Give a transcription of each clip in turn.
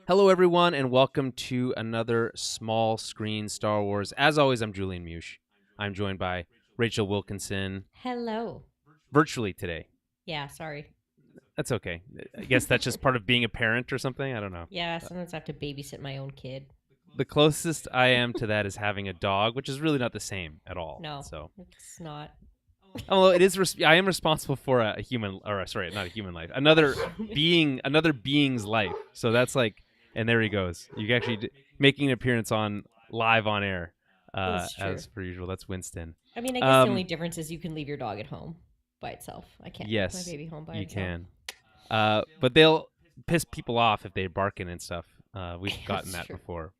Hello, everyone, and welcome to another small screen Star Wars. As always, I'm Julian Mush. I'm joined by Rachel Wilkinson Hello. virtually today. Yeah, sorry. That's okay. I guess that's just part of being a parent or something. I don't know. Yeah, sometimes I have to babysit my own kid. The closest I am to that is having a dog, which is really not the same at all. No, So, it's not. although it is, I am responsible for a human, or sorry, not a human life, another being's life. So that's like, and there he goes. You can actually making an appearance on live on air, That's true. as per usual. That's Winston. I mean, I guess the only Um, difference is you can leave your dog at home by itself. I can't leave my yes, baby home by you himself. can. But they'll piss people off if they're barking and stuff. We've gotten That's that true. before.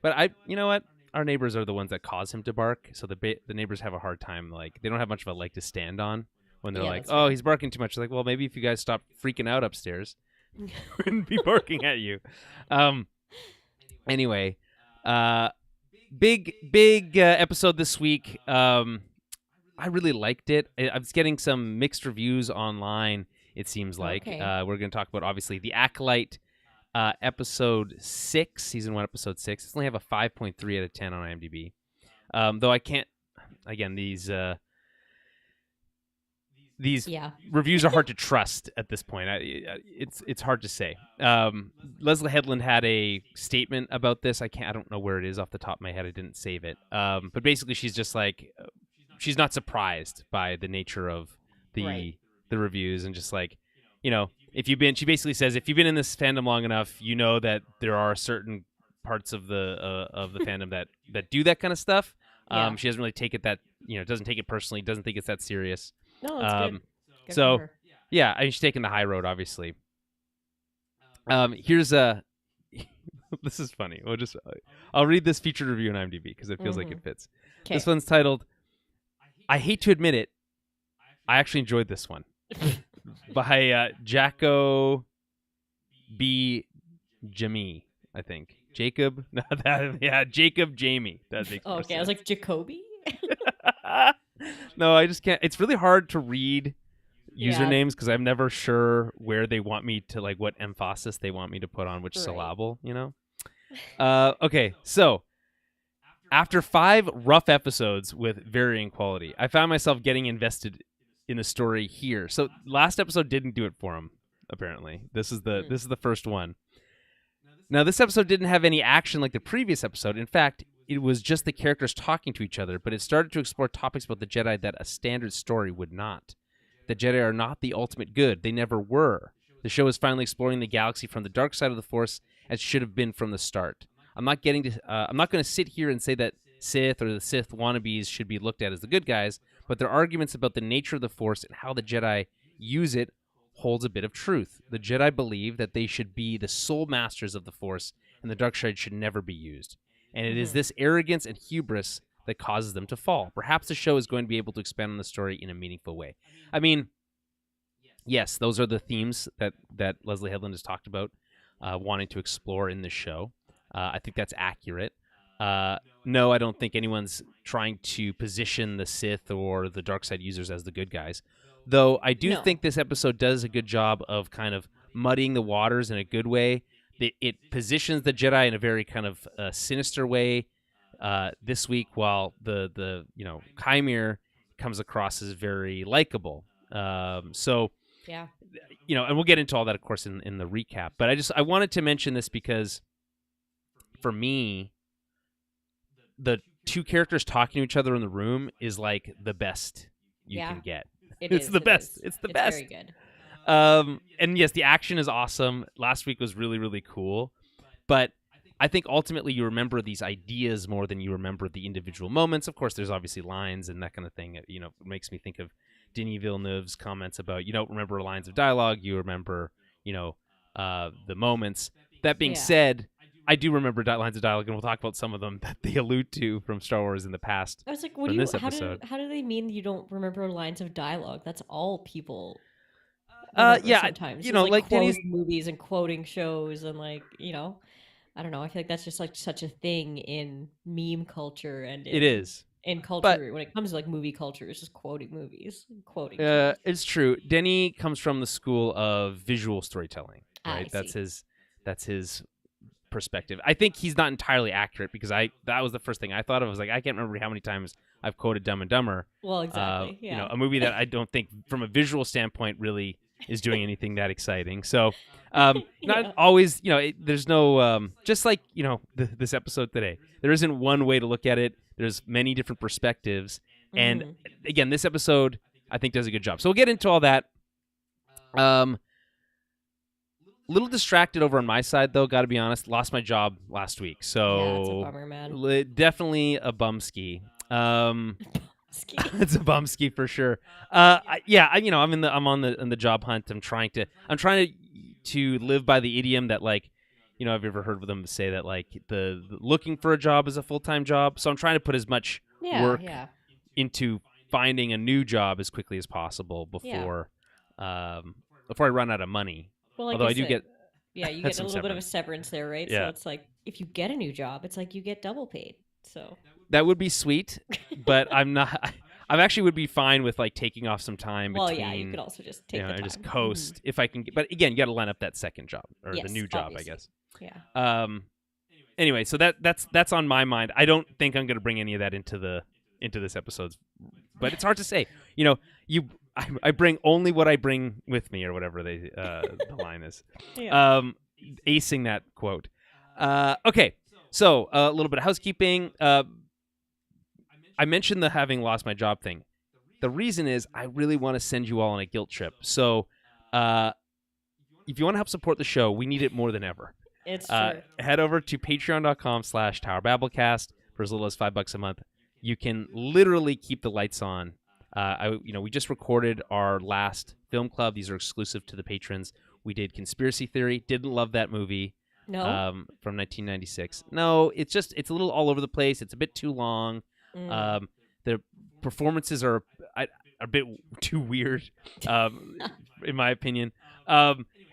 But you know what? Our neighbors are the ones that cause him to bark, so the neighbors have a hard time. Like they don't have much of a leg to stand on when they're Yeah, like, that's "Oh, fair. he's barking too much." Like, well, maybe if you guys stop freaking out upstairs, wouldn't be barking at you. Um. Anyway, uh, big episode this week. I really liked it. I was getting some mixed reviews online. It seems like Okay. we're going to talk about obviously the Acolyte. Episode 6, season 1, episode 6. It's only have a 5.3 out of 10 on IMDb. Though I can't. Again, these Yeah. reviews are hard to trust at this point. It's hard to say. Leslie Headland had a statement about this. I don't know where it is off the top of my head. I didn't save it. But basically, she's just like she's not surprised by the nature of Right. the reviews and just like if you've been. She basically says if you've been in this fandom long enough, you know that there are certain parts of the fandom that do that kind of stuff. Yeah. She doesn't really take it that doesn't take it personally. Doesn't think it's that serious. No, that's good. Um, Good for so her. yeah, I mean, she's taking the high road, obviously. Here's a. This is funny. I'll read this featured review on IMDb because it feels like it fits. This Okay. one's titled "I hate to admit it, I actually enjoyed this one" by Jacko B. Jamie, I think. Jacob, no, Jacob Jamie. That makes more Okay, I was sense. like, Jacoby? No, I just can't. It's really hard to read Yeah. usernames because I'm never sure where they want me to what emphasis they want me to put on which Right. syllable. Okay, so after 5 rough episodes with varying quality, I found myself getting invested in the story here. So last episode didn't do it for him. Apparently, this is the first one. Now, this episode didn't have any action like the previous episode. In fact, it was just the characters talking to each other, but it started to explore topics about the Jedi that a standard story would not. The Jedi are not the ultimate good. They never were. The show is finally exploring the galaxy from the dark side of the Force as should have been from the start. I'm not going to sit here and say that Sith or the Sith wannabes should be looked at as the good guys, but their arguments about the nature of the Force and how the Jedi use it holds a bit of truth. The Jedi believe that they should be the sole masters of the Force, and the dark side should never be used. And it is this arrogance and hubris that causes them to fall. Perhaps the show is going to be able to expand on the story in a meaningful way. I mean, yes, those are the themes that Leslie Headland has talked about wanting to explore in this show. I think that's accurate. No, I don't think anyone's trying to position the Sith or the dark side users as the good guys. Though I do No. think this episode does a good job of kind of muddying the waters in a good way. It positions the Jedi in a very kind of sinister way this week, while the Chimere comes across as very likable. So Yeah. and we'll get into all that, of course, in the recap. But I wanted to mention this because for me, the two characters talking to each other in the room is like the best you can get. It's the best. It's the best. Very good. And yes, the action is awesome. Last week was really, really cool. But I think ultimately you remember these ideas more than you remember the individual moments. Of course, there's obviously lines and that kind of thing. It makes me think of Denis Villeneuve's comments about you don't remember lines of dialogue, you remember, the moments. That being said, I do remember lines of dialogue, and we'll talk about some of them that they allude to from Star Wars in the past. I was like, what From do you? this episode. How do they mean you don't remember lines of dialogue? That's all people remember. Yeah, Sometimes it's like like quoting Denny's. movies and quoting shows and I don't know. I feel like that's just like such a thing in meme culture and It in is, in but culture when it comes to like movie culture. It's just quoting movies, and quoting shows. it's true. Denny comes from the school of visual storytelling, I right? see. That's his perspective. I think he's not entirely accurate because that was the first thing I thought of. I was like, I can't remember how many times I've quoted Dumb and Dumber. Well, exactly. Yeah. A movie that I don't think from a visual standpoint really is doing anything that exciting. So not always, there's no, just like, this episode today, there isn't one way to look at it. There's many different perspectives. And again, this episode, I think, does a good job. So we'll get into all that. Little distracted over on my side, though, got to be honest. Lost my job last week. So yeah, it's a bummer, man. Definitely a bumski. It's a bumski for sure. I'm on the job hunt. I'm trying to live by the idiom that, like, I've ever heard of them say that, like, the looking for a job is a full-time job. So I'm trying to put as much work into finding a new job as quickly as possible before I run out of money. Well, like although I do get you get a little bit of a severance there, right? Yeah. So it's like if you get a new job, it's like you get double paid. So that would be sweet, but I'm not. I actually would be fine with like taking off some time between. Well, yeah, you could also just take the time. Just coast if I can. But again, you got to line up that second job or the new job, obviously. I guess. Yeah. Anyway, so that's on my mind. I don't think I'm going to bring any of that into this episode, but it's hard to say. I bring only what I bring with me, or whatever the line is. Yeah. Acing that quote. Okay, so a little bit of housekeeping. I mentioned the having lost my job thing. The reason is I really want to send you all on a guilt trip. So if you want to help support the show, we need it more than ever. It's true. Head over to patreon.com/TowerBabbleCast for as little as $5 a month. You can literally keep the lights on. We just recorded our last film club. These are exclusive to the patrons. We did Conspiracy Theory. Didn't love that movie. No. From 1996. No, it's a little all over the place. It's a bit too long. The performances are a bit too weird, in my opinion.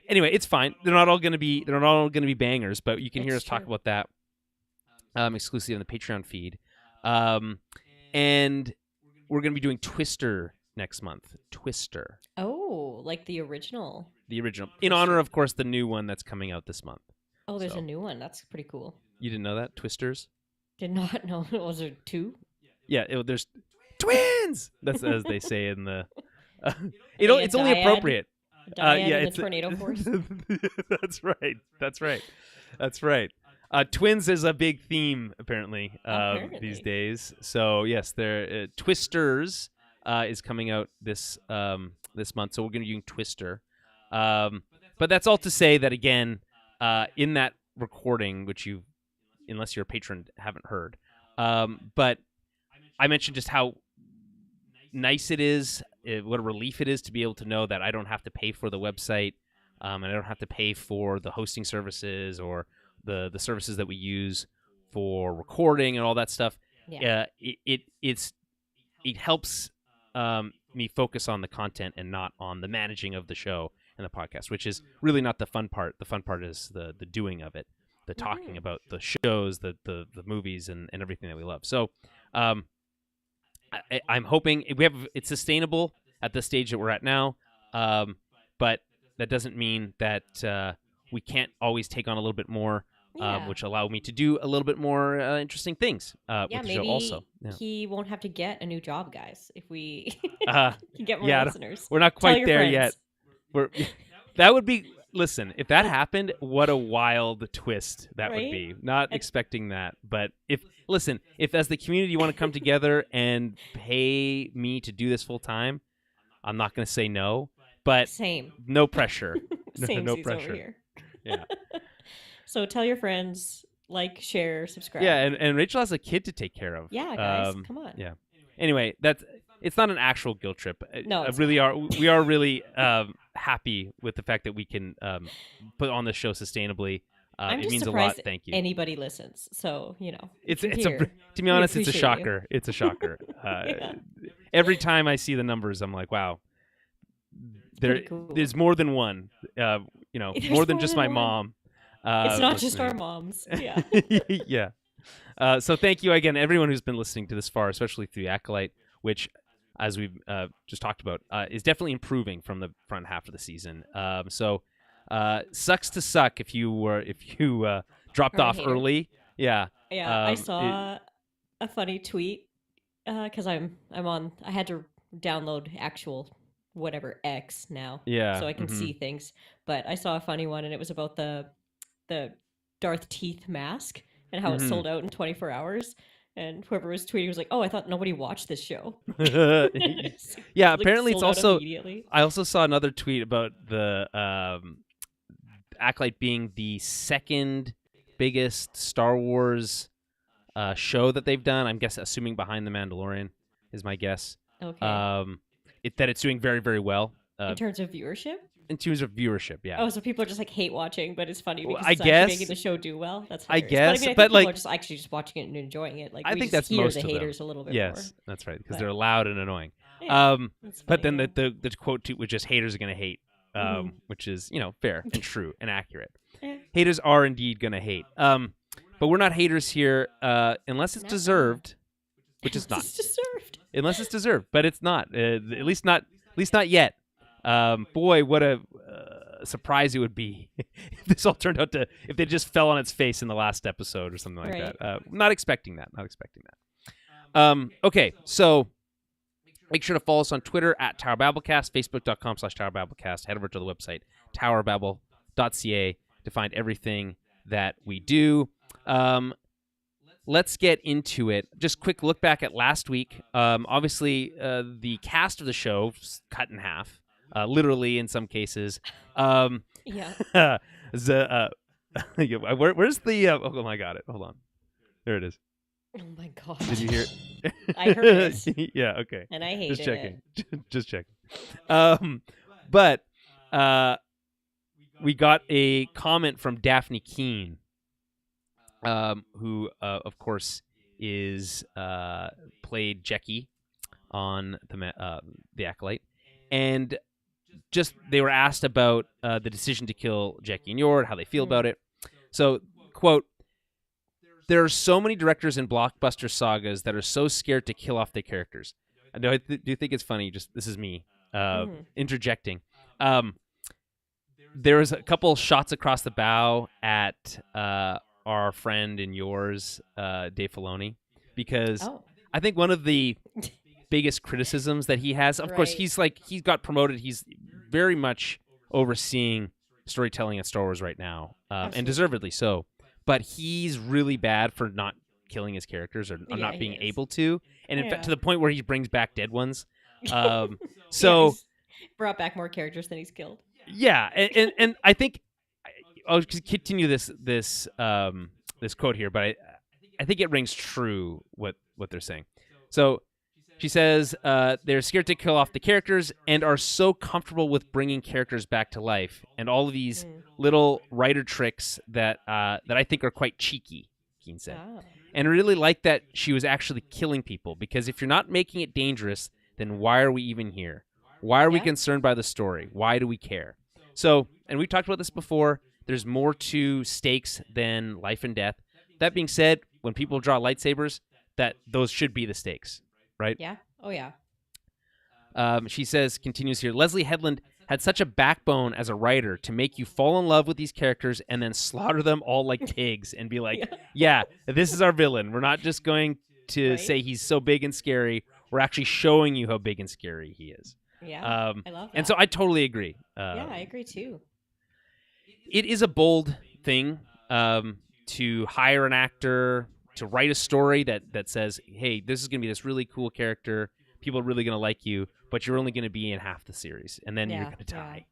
Anyway, it's fine. They're not all going to be bangers, but you can hear us talk about that exclusively on the Patreon feed. And we're going to be doing Twister next month. Twister. Oh, like the original. The original. In honor, of course, the new one that's coming out this month. Oh, there's a new one. That's pretty cool. You didn't know that? Twisters? Did not know. Was there two? Yeah, there's twins! That's as they say in the... it's only appropriate. It's the tornado force. That's right. Twins is a big theme apparently. These days. So yes, Twisters is coming out this month. So we're going to be doing Twister. But that's all to say that again, in that recording, which you, unless you're a patron, haven't heard. But I mentioned just how nice it is, what a relief it is to be able to know that I don't have to pay for the website, and I don't have to pay for the hosting services or the services that we use for recording and all that stuff. Yeah. It helps me focus on the content and not on the managing of the show and the podcast, which is really not the fun part. The fun part is the doing of it, the talking about the shows, the movies, and everything that we love. So I'm hoping it's sustainable at the stage that we're at now, but that doesn't mean that we can't always take on a little bit more, which allow me to do a little bit more interesting things with the show also. Yeah, he won't have to get a new job, guys, if we can get more listeners. We're not quite there friends. yet. That would be... Listen, if that happened, what a wild twist that would be. Not expecting that. But if as the community you want to come together and pay me to do this full time, I'm not going to say no. But no pressure. No pressure. Over here. Yeah. So tell your friends, like, share, subscribe. Yeah, and Rachel has a kid to take care of. Yeah, guys, come on. Yeah. Anyway, it's not an actual guilt trip. No, we are really happy with the fact that we can put on the show sustainably. It means a lot. Thank you. Anybody listens, so to be honest, it's a shocker. It's a shocker. Every time I see the numbers, I'm like, wow. There's more than one. More than just my mom. It's not just our moms. Yeah. Yeah. So thank you again, everyone who's been listening to this far, especially through the Acolyte, which, as we've just talked about, is definitely improving from the front half of the season. So sucks to suck if you dropped Or a off hater. early. Yeah. Yeah, I It, saw a funny tweet because I'm on. I had to download actual whatever X now yeah. so I can Mm-hmm. see things. But I saw a funny one, and it was about the Darth Teeth mask and how it Mm-hmm. sold out in 24 hours. And whoever was tweeting was like, "Oh, I thought nobody watched this show." It's Yeah. like Apparently, it's sold out also. immediately. I also saw another tweet about the Acolyte being the second biggest Star Wars show that they've done. I'm assuming behind the Mandalorian is my guess. Okay. Um, that it's doing very, very well In terms of viewership. in terms of viewership. Yeah, Oh, so people are just like hate watching, but it's funny well, because it's actually making the show do well. That's hilarious. But I mean, I think but people are like just actually just watching it and enjoying it. Like I we think just that's hear the most of them. haters a little bit more. Yes, that's right because But they're loud and annoying. yeah, it's But funny then though. the quote tweet was just haters are gonna hate, which is fair and true and accurate. Yeah. Haters are indeed gonna hate. But we're not haters here unless it's Nuh-uh. deserved, which is not. It's deserved. Unless it's deserved, but it's not. At least not yet. Boy, what a surprise it would be if this all turned out to if they just fell on its face in the last episode or something like Right. that. Not expecting that. Not expecting that. Okay, so make sure to follow us on Twitter at Tower Babblecast, Facebook.com/Tower Babblecast. Head over to the website towerbabble.ca to find everything that we do. Let's get into it. Just quick look back at last week. Obviously, the cast of the show was cut in half, literally in some cases. Yeah. where's the? Oh, I got it. Hold on. There it is. Oh my god. Did you hear it? I heard it. Yeah. Okay. And I hated Just checking. it. Just checking. But we got a comment from Daphne Keene, who, of course, is played Jecki on the Acolyte, and just they were asked about the decision to kill Jecki and Yord, how they feel about it. So, quote, "There are so many directors in blockbuster sagas that are so scared to kill off their characters." I know. Do think it's funny. Just this is me interjecting. There was a couple shots across the bow at our friend and yours, Dave Filoni, because I think one of the biggest criticisms that he has, of course, he's got promoted. He's very much overseeing storytelling at Star Wars right now, and deservedly so. But he's really bad for not killing his characters or not being able to, and in fact, to the point where he brings back dead ones. So he's brought back more characters than he's killed. Yeah, and I think I'll continue this quote here, but I think it rings true what they're saying. So she says they're scared to kill off the characters and are so comfortable with bringing characters back to life, and all of these little writer tricks that I think are quite cheeky. Keane said, and I really like that she was actually killing people, because if you're not making it dangerous, then why are we even here? Why are we concerned by the story? Why do we care? So, and we talked about this before, there's more to stakes than life and death. That being said, when people draw lightsabers, that those should be the stakes, right? Yeah. Oh, yeah. She says, continues here, Leslie Headland had such a backbone as a writer to make you fall in love with these characters and then slaughter them all like pigs and be like, yeah, this is our villain. We're not just going to say he's so big and scary. We're actually showing you how big and scary he is. Yeah, I love that. And so I totally agree. Yeah, I agree too. It is a bold thing to hire an actor to write a story that says, hey, this is going to be this really cool character. People are really going to like you, but you're only going to be in half the series, and then you're going to die.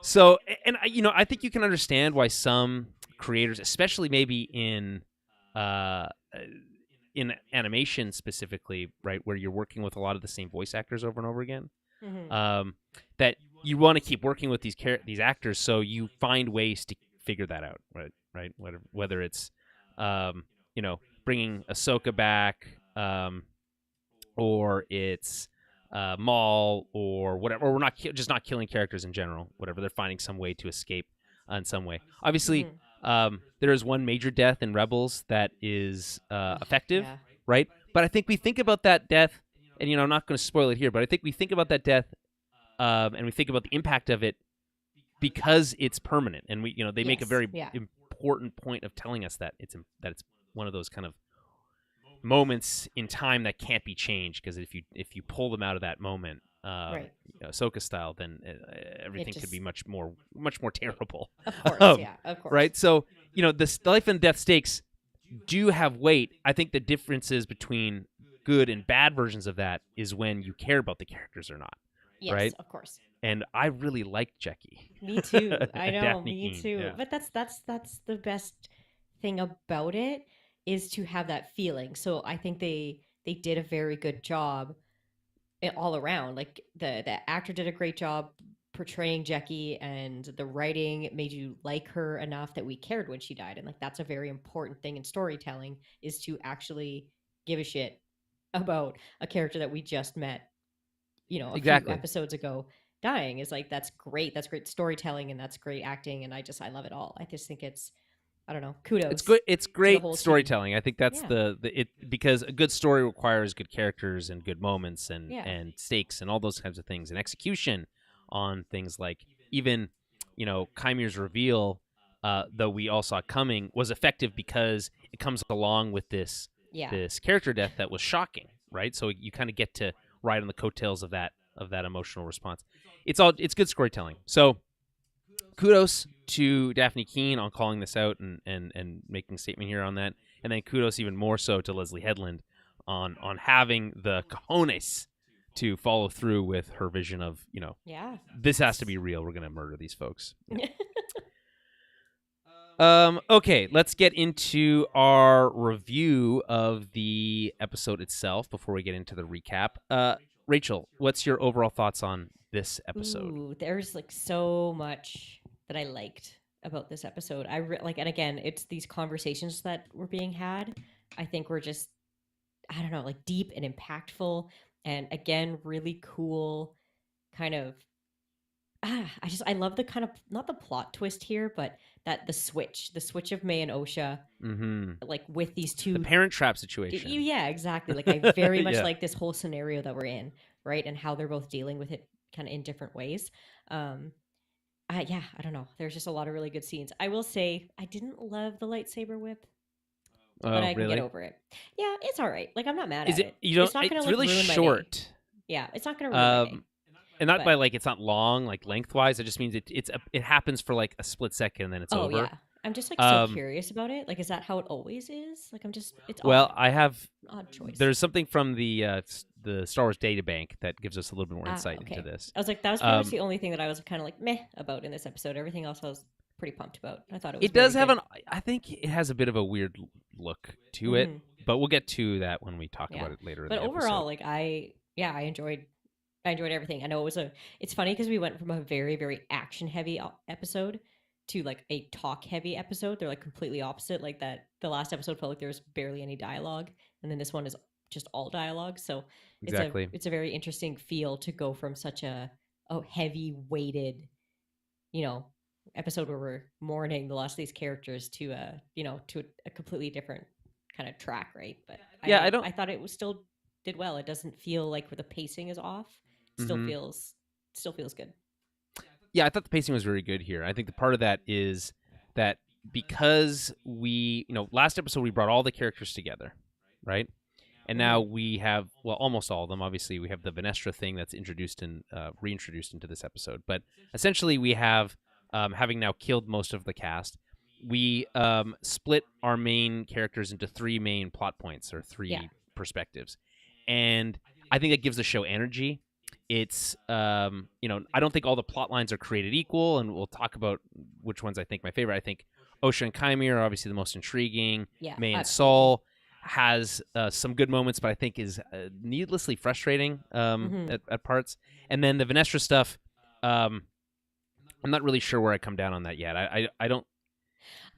So, and I think you can understand why some creators, especially maybe in animation specifically, right, where you're working with a lot of the same voice actors over and over again, that you want to keep working with these actors, so you find ways to figure that out, right? Whether it's bringing Ahsoka back, or it's Maul, or whatever, or we're not just not killing characters in general. Whatever, they're finding some way to escape in some way. Obviously, there is one major death in Rebels that is effective, right? But I think we think about that death, and I'm not going to spoil it here, but I think we think about that death, and we think about the impact of it because it's permanent, and they make a very important point of telling us that it's one of those kind of moments in time that can't be changed, because if you pull them out of that moment, Right. Ahsoka style, then It everything could be just, much more terrible. of course, um, yeah, of course. right? So the life and death stakes do have weight. I think the differences between good and bad versions of that is when you care about the characters or not, Yes, right? of course. And I really liked Jackie Me too. I and know, Daphne me Keene. too. Yeah, But that's the best thing about it, is to have that feeling. So I think they did a very good job all around. Like the actor did a great job portraying Jackie, and the writing made you like her enough that we cared when she died. And like that's a very important thing in storytelling, is to actually give a shit about a character that we just met, a few exactly. episodes ago, dying. Is like, that's great. That's great storytelling, and that's great acting, and I love it all. I just think it's, I don't know, It's kudos good. It's to the great whole team. storytelling. I think that's Yeah. the it, because a good story requires good characters and good moments and Yeah. and stakes and all those kinds of things, and execution on things like, even Kymir's reveal, though we all saw it coming, was effective because it comes along with Yeah. this character death that was shocking, right? So you kind of get to ride on the coattails of that emotional response. It's good storytelling. So kudos to Daphne Keene on calling this out and making a statement here on that. And then kudos even more so to Leslie Headland on having the cojones to follow through with her vision of, Yeah. this has to be real. We're going to murder these folks. Yeah. Okay, let's get into our review of the episode itself before we get into the recap. Rachel, what's your overall thoughts on this episode? Ooh, there's like so much that I liked about this episode. Like, and again, it's these conversations that were being had. I think were just, I don't know, like deep and impactful, and again, really cool. Kind of, I love the kind of, not the plot twist here, but that the switch of May and Osha, Mm-hmm. like with these The two. Parent Trap situation. Yeah, exactly. Like, I very much Yeah. like this whole scenario that we're in, right, and how they're both dealing with it kind of in different ways. Um, yeah, I don't know. There's just a lot of really good scenes. I will say I didn't love the lightsaber whip, but Oh, I can get really? over it. Yeah, it's all right. Like, I'm not mad Is at it? it. You don't. It's not gonna It's like really ruin my day. short. Yeah, it's not gonna ruin my day. Um, and not by But like it's not long, like lengthwise. It just means it happens for like a split second and then it's oh over. yeah, I'm just like so Um, curious about it. Like, is that how it always is? Like, it's well, odd, I have. odd choice. There's something from the Star Wars data bank that gives us a little bit more Ah, insight into okay. this. I was like, that was pretty much Um, the only thing that I was kind of like meh about in this episode. Everything else I was pretty pumped about. I thought it was it does very have good. an. I think it has a bit of a weird look to it, Hmm. but we'll get to that when we talk Yeah, about it later in but the overall, episode. like, I enjoyed everything. I know it's funny because we went from a very, very action heavy episode to like a talk heavy episode. They're like completely opposite. Like, that the last episode felt like there was barely any dialogue, and then this one is just all dialogue. So Exactly. it's a very interesting feel to go from such a heavy weighted, you know, episode where we're mourning the loss of these characters to a completely different kind of track, right? But Yeah, I don't. I thought it was still did well. It doesn't feel like the pacing is off. Still Mm-hmm. feels still feels good. Yeah, I thought the pacing was very good here. I think the part of that is that because last episode we brought all the characters together, right? And now Hmm. we have, well, almost all of them. Obviously, we have the Venestra thing that's reintroduced into this episode. But essentially, we have, having now killed most of the cast, we split our main characters into three main plot points or Yeah. three perspectives. And I think that gives the show energy. It's, I don't think all the plot lines are created equal, and we'll talk about which ones I think my favorite. I think Osha and Chimera are obviously the most intriguing. Yeah. May and Absolutely. Saul has some good moments, but I think is needlessly frustrating Hmm. at parts. And then the Venestra stuff, I'm not really sure where I come down on that yet. I don't.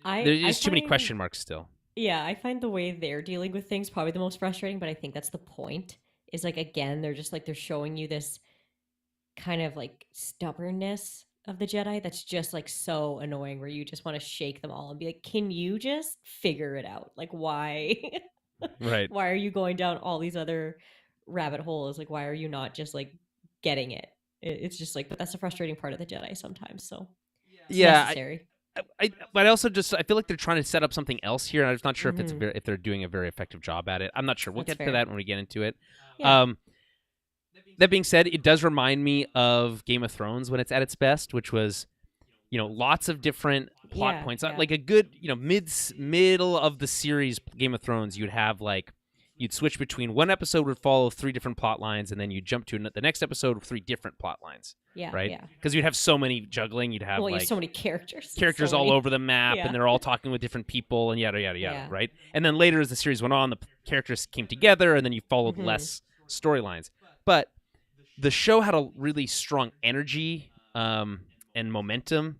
There's I just too many find question marks still. Yeah, I find the way they're dealing with things probably the most frustrating, but I think that's the point. Is like, again, they're just like they're showing you this kind of like stubbornness of the Jedi that's just like so annoying, where you just want to shake them all and be like, "Can you just figure it out? Like, why Right. why are you going down all these other rabbit holes? Like, why are you not just like getting it?" It's just like, but that's the frustrating part of the Jedi sometimes, so it's Yeah. necessary. but I also I feel like they're trying to set up something else here, and I'm just not sure if Mm-hmm. if they're doing a very effective job at it. I'm not sure. We'll That's get to fair. that when we get into it. Yeah. Um, that being said, it does remind me of Game of Thrones when it's at its best, which was lots of different plot Yeah. points. Yeah. Like a good middle of the series Game of Thrones, you'd have like you'd switch between one episode would follow three different plot lines, and then you'd jump to the next episode with three different plot lines. Yeah. Right? Yeah. Because you'd have so many juggling. You'd have Well, you have like so many characters. characters So all many. over the map, Yeah. and they're all talking with different people, and yada yada yada. Yeah. Right? And then later, as the series went on, the characters came together, and then you followed Mhm. less storylines. But the show had a really strong energy and momentum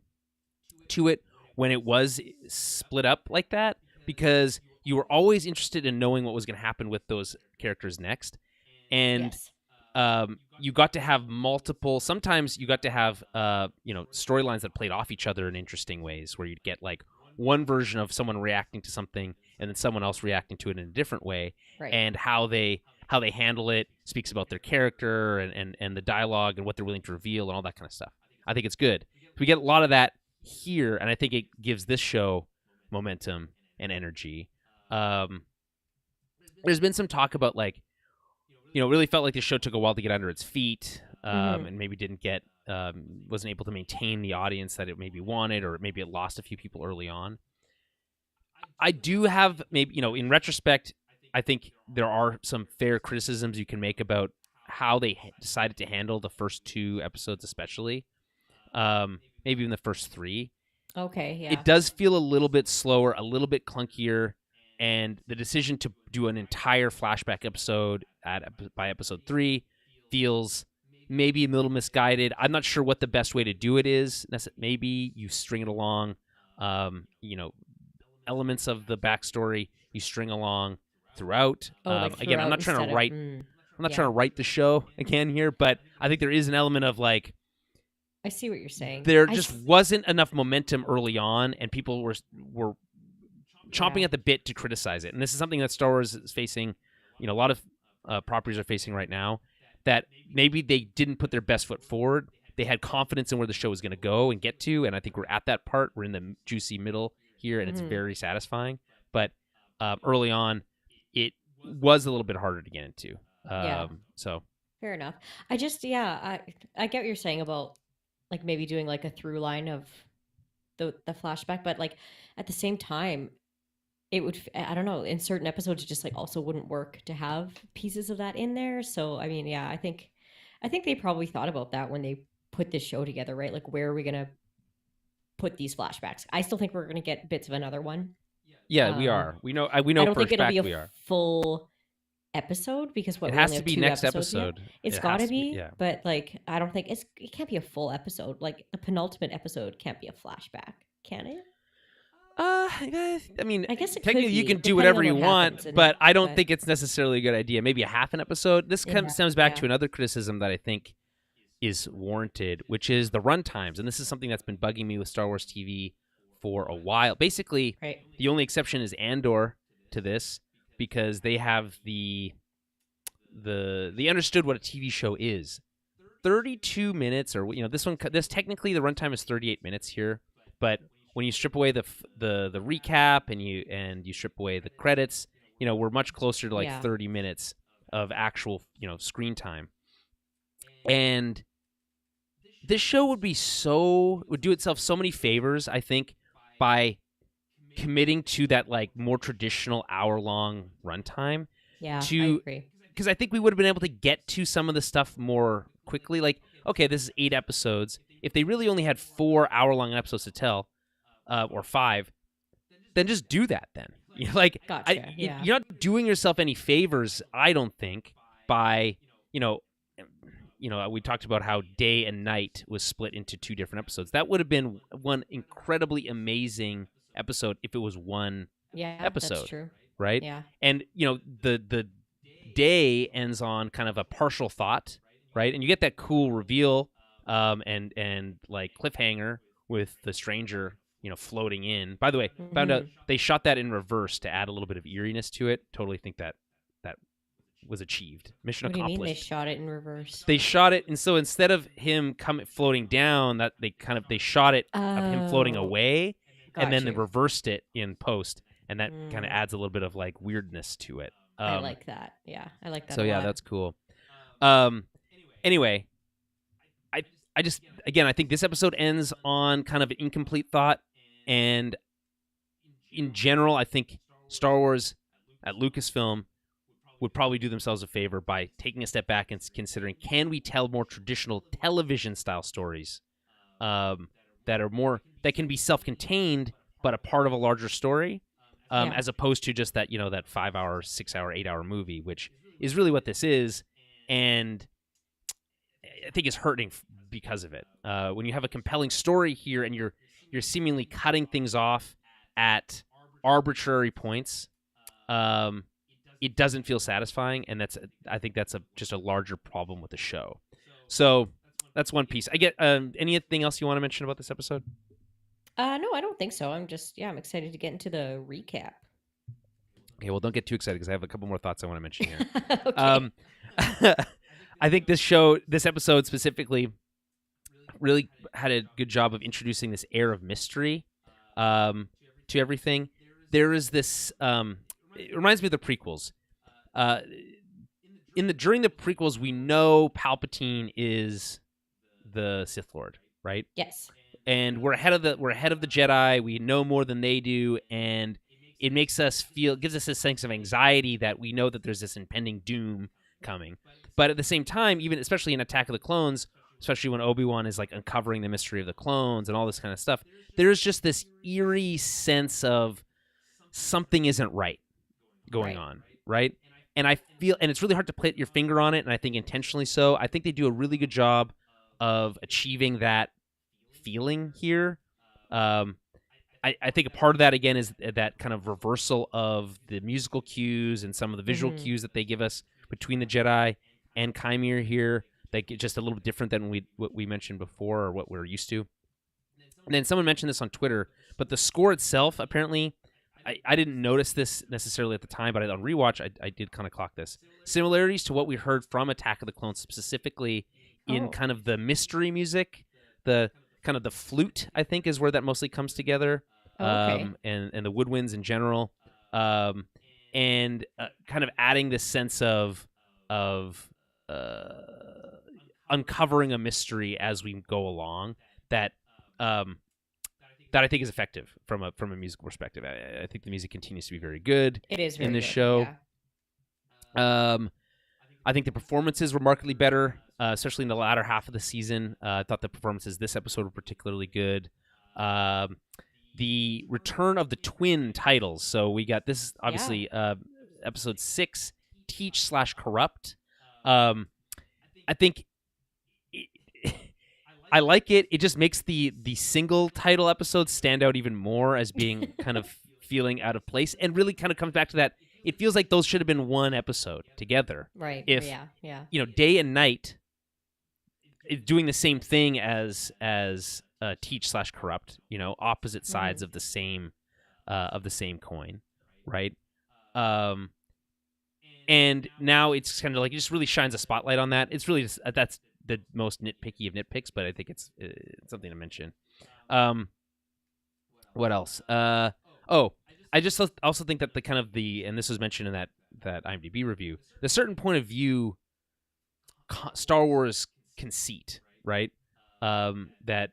to it when it was split up like that, because you were always interested in knowing what was going to happen with those characters next, and Yes. you got to have multiple. Sometimes you got to have storylines that played off each other in interesting ways, where you'd get like one version of someone reacting to something and then someone else reacting to it in a different way, Right. and how they handle it speaks about their character and the dialogue and what they're willing to reveal and all that kind of stuff. I think it's good. We get a lot of that here, and I think it gives this show momentum and energy. There's been some talk about like, really felt like the show took a while to get under its feet, Mhm. and maybe didn't get, wasn't able to maintain the audience that it maybe wanted, or maybe it lost a few people early on. I do have maybe, in retrospect, I think there are some fair criticisms you can make about how they decided to handle the first two episodes, especially. Maybe even the first three. Okay. Yeah. It does feel a little bit slower, a little bit clunkier, and the decision to do an entire flashback episode by episode 3 feels maybe a little misguided. I'm not sure what the best way to do it is. Maybe you string it along, elements of the backstory you string along throughout. Like Again, I'm throughout not trying to instead of. write. I'm not trying to write the show again here, but I think there is an element of like, I see what you're saying. there just wasn't enough momentum early on, and people were chomping at the bit to criticize it. And this is something that Star Wars is facing, a lot of properties are facing right now, that maybe they didn't put their best foot forward. They had confidence in where the show was going to go and get to, and I think we're at that part. We're in the juicy middle here, and it's very satisfying. But early on, it was a little bit harder to get into. So Fair enough. I just I get what you're saying about like maybe doing like a through line of the flashback, but like at the same time, it would I don't know, in certain episodes it just like also wouldn't work to have pieces of that in there. So I mean, yeah, I think they probably thought about that when they put this show together, right? Like where are we gonna put these flashbacks? I still think we're gonna get bits of another one. yeah, we are. We know. We know I don't for think a it'll fact be we a are. full episode because It we has only to have be two next episodes yet. episode. It's It got to has be, yeah. but like I don't think it can't be a full episode. Like the penultimate episode can't be a flashback, can it? I mean, I guess it technically could you be, can do depending whatever on you what want, happens in but it, I don't but- think it's necessarily a good idea. Maybe a half an episode. This Yeah, stems back yeah. to another criticism that I think is warranted, which is the run times. And this is something that's been bugging me with Star Wars TV for a while. Basically, Right. the only exception is Andor to this, because they have they understood what a TV show is. 32 minutes, or this technically the runtime is 38 minutes here, but when you strip away the recap and you strip away the credits, we're much closer to like Yeah. 30 minutes of actual screen time. And this show would do itself so many favors, I think, by committing to that like more traditional hour-long runtime. Yeah, I To- agree. Because I think we would have been able to get to some of the stuff more quickly. Like, okay, this is 8 episodes. If they really only had 4 hour-long episodes to tell, or 5, then just do that. Then, like, Gotcha, yeah. you're not doing yourself any favors, I don't think, by we talked about how day and night was split into 2 different episodes. That would have been one incredibly amazing episode if it was one Yeah, episode, that's true. right? Yeah. And the day ends on kind of a partial thought, right? And you get that cool reveal, and like cliffhanger with the stranger, floating in. By the way, found out they shot that in reverse to add a little bit of eeriness to it. Totally think that was achieved. Mission What do you mean they accomplished. shot it in reverse? They shot it, and so instead of him floating down, that they shot it of him floating Oh. away, and Got then they you. reversed it in post, and that kind of Mm, adds a little bit of like weirdness to it. I like that. Yeah, I like that So a yeah, lot. that's cool. Um, anyway, I I just again I think this episode ends on kind of an incomplete thought, and in general, I think Star Wars at Lucasfilm would probably do themselves a favor by taking a step back and considering, can we tell more traditional television style stories, that are more, that can be self-contained but a part of a larger story, Yeah. as opposed to just that, that 5 hour, 6 hour, 8 hour movie, which is really what this is. And I think it's hurting because of it. When you have a compelling story here and you're seemingly cutting things off at arbitrary points, um, it doesn't feel satisfying, and I think that's just a larger problem with the show. So that's one piece. I get anything else you want to mention about this episode? No, I don't think so. I'm excited to get into the recap. Okay, well, don't get too excited because I have a couple more thoughts I want to mention here. Okay. Um, I think this episode specifically, really had a good job of introducing this air of mystery, to everything. There is this. It reminds me of the prequels. Uh, during the prequels, we know Palpatine is the Sith Lord, right? Yes. And we're ahead of the Jedi. We know more than they do, and it gives us a sense of anxiety that we know that there's this impending doom coming. But at the same time, even especially in Attack of the Clones, especially when Obi-Wan is like uncovering the mystery of the clones and all this kind of stuff, there's just this eerie sense of something isn't right going Right. on, right? And I feel, and it's really hard to put your finger on it, and I think intentionally so. I think they do a really good job of achieving that feeling here. I think a part of that again is that kind of reversal of the musical cues and some of the visual Mm-hmm. cues that they give us between the Jedi and Chimere here. They get just a little bit different than what we mentioned before or what we're used to. And then someone mentioned this on Twitter, but the score itself, apparently, I didn't notice this necessarily at the time, but on rewatch, I did kind of clock this. Similarities to what we heard from Attack of the Clones, specifically in Oh. kind of the mystery music, the kind of the flute, I think, is where that mostly comes together, Oh, okay. and the woodwinds in general, and kind of adding this sense of uh, uncovering a mystery as we go along that um, that I think is effective from a musical perspective. I think the music continues to be very good It is in very this good. show. Yeah. I think the performances were markedly better, especially in the latter half of the season. I thought the performances this episode were particularly good. The return of the twin titles. So we got this, Yeah. obviously, episode 6, Teach/Corrupt. I think I like it. It just makes the single title episode stand out even more as being kind of feeling out of place, and really kind of comes back to that. It feels like those should have been one episode together. Right. If Yeah. Yeah. day and night is doing the same thing as Teach/Corrupt. Opposite sides Mm-hmm. of the same coin, right? Um, and now it's kind of like it just really shines a spotlight on that. It's really just, that's the most nitpicky of nitpicks, but I think it's something to mention. What else? I just also think that the kind of and this was mentioned in that IMDb review, the certain point of view Star Wars conceit, right? That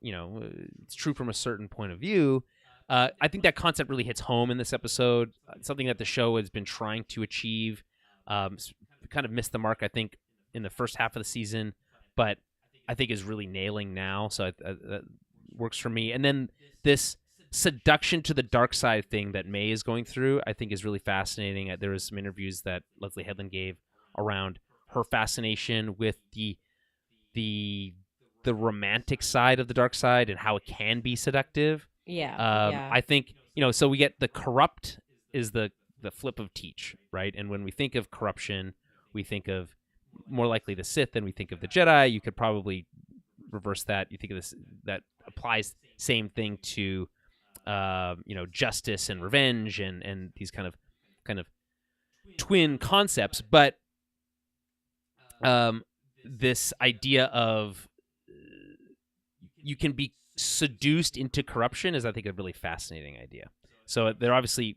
it's true from a certain point of view. I think that concept really hits home in this episode. Something that the show has been trying to achieve. Kind of missed the mark, I think, in the first half of the season, but I think is really nailing now. So that works for me. And then this seduction to the dark side thing that May is going through, I think is really fascinating. There was some interviews that Leslie Headland gave around her fascination with the romantic side of the dark side and how it can be seductive. Yeah. Yeah. I think so we get the corrupt is the flip of Teach, right? And when we think of corruption, we think of more likely the Sith than we think of the Jedi. You could probably reverse that. You think of this, that applies same thing to justice and revenge and these kind of twin concepts, but this idea of you can be seduced into corruption is, I think, a really fascinating idea. So they're obviously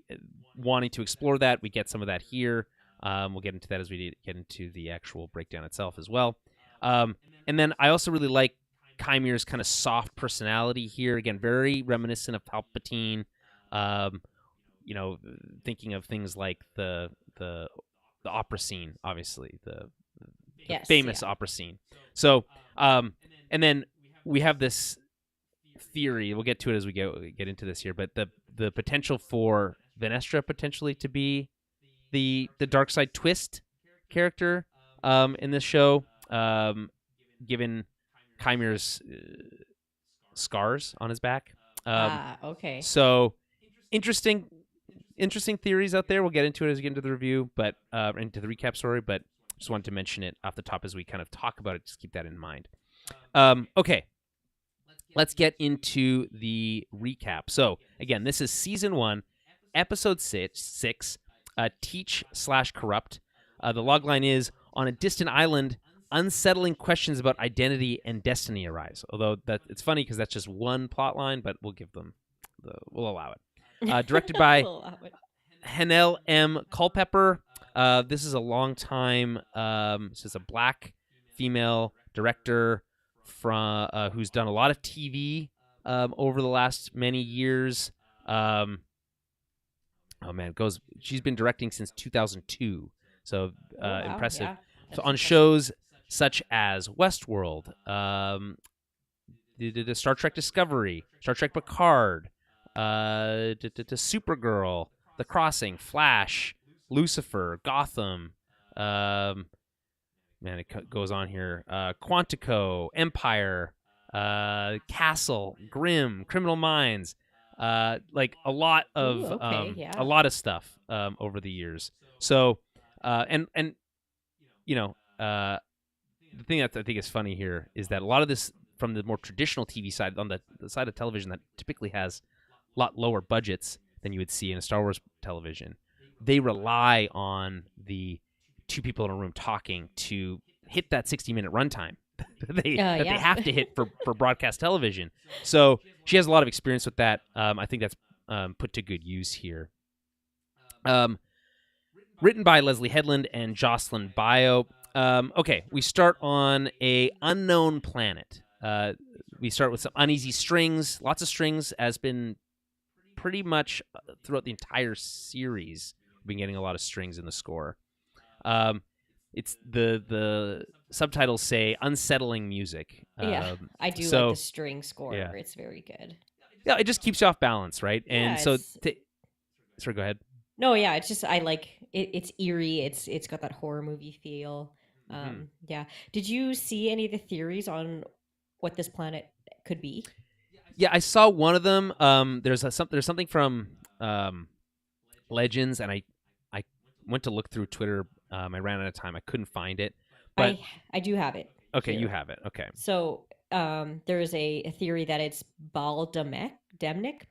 wanting to explore that. We get some of that here. We'll get into that as we get into the actual breakdown itself as well. And then I also really like Kymir's kind of soft personality here. Again, very reminiscent of Palpatine. You know, thinking of things like the opera scene, obviously the Yes, famous yeah. opera scene. So, and then we have this theory. We'll get to it as we get into this here, but the potential for Venestra potentially to be the dark side twist character in this show, given Kymir's scars on his back. Okay. So interesting theories out there. We'll get into it as we get into the review, but into the recap story. But just wanted to mention it off the top as we kind of talk about it. Just keep that in mind. Okay, let's get into the recap. So again, this is season 1, episode 6, Teach/Corrupt. The logline is, on a distant island, unsettling questions about identity and destiny arise. Although that it's funny because that's just one plot line, but we'll allow it. Directed by Hanel M. Culpepper. This is a long time. This is a black female director from who's done a lot of TV over the last many years. Oh man, it goes. She's been directing since 2002. So Wow, impressive. yeah, So that's on impressive. shows such as Westworld, the Star Trek Discovery, Star Trek Picard, Supergirl, The Crossing, Flash, Lucifer, Gotham. Man, it goes on here. Quantico, Empire, Castle, Grimm, Criminal Minds. Like a lot Ooh, of okay, a yeah. lot of stuff over the years. So and you know the thing that I think is funny here is that a lot of this from the more traditional TV side, on the side of television that typically has a lot lower budgets than you would see in a Star Wars television, they rely on the two people in a room talking to hit that 60-minute runtime that they Yeah. have to hit for broadcast television. So she has a lot of experience with that. I think that's put to good use here. Written by Leslie Headland and Jocelyn Bio. Okay, we start on a unknown planet. We start with some uneasy strings. Lots of strings, has been pretty much throughout the entire series. We've been getting a lot of strings in the score. It's the subtitles say unsettling music. Yeah, I do like so the string score. yeah, It's very good. yeah, it just keeps you off balance, right? Yeah, And so, it's sorry, go ahead. no, yeah, it's just I like it. It's eerie. It's got that horror movie feel. Mm-hmm. Yeah. Did you see any of the theories on what this planet could be? Yeah, I saw one of them. There's something from Legends, and I went to look through Twitter. I ran out of time. I couldn't find it. But I do have it. okay, Here. you have it. Okay. So there is a theory that it's Baldemnik. Baldemnik.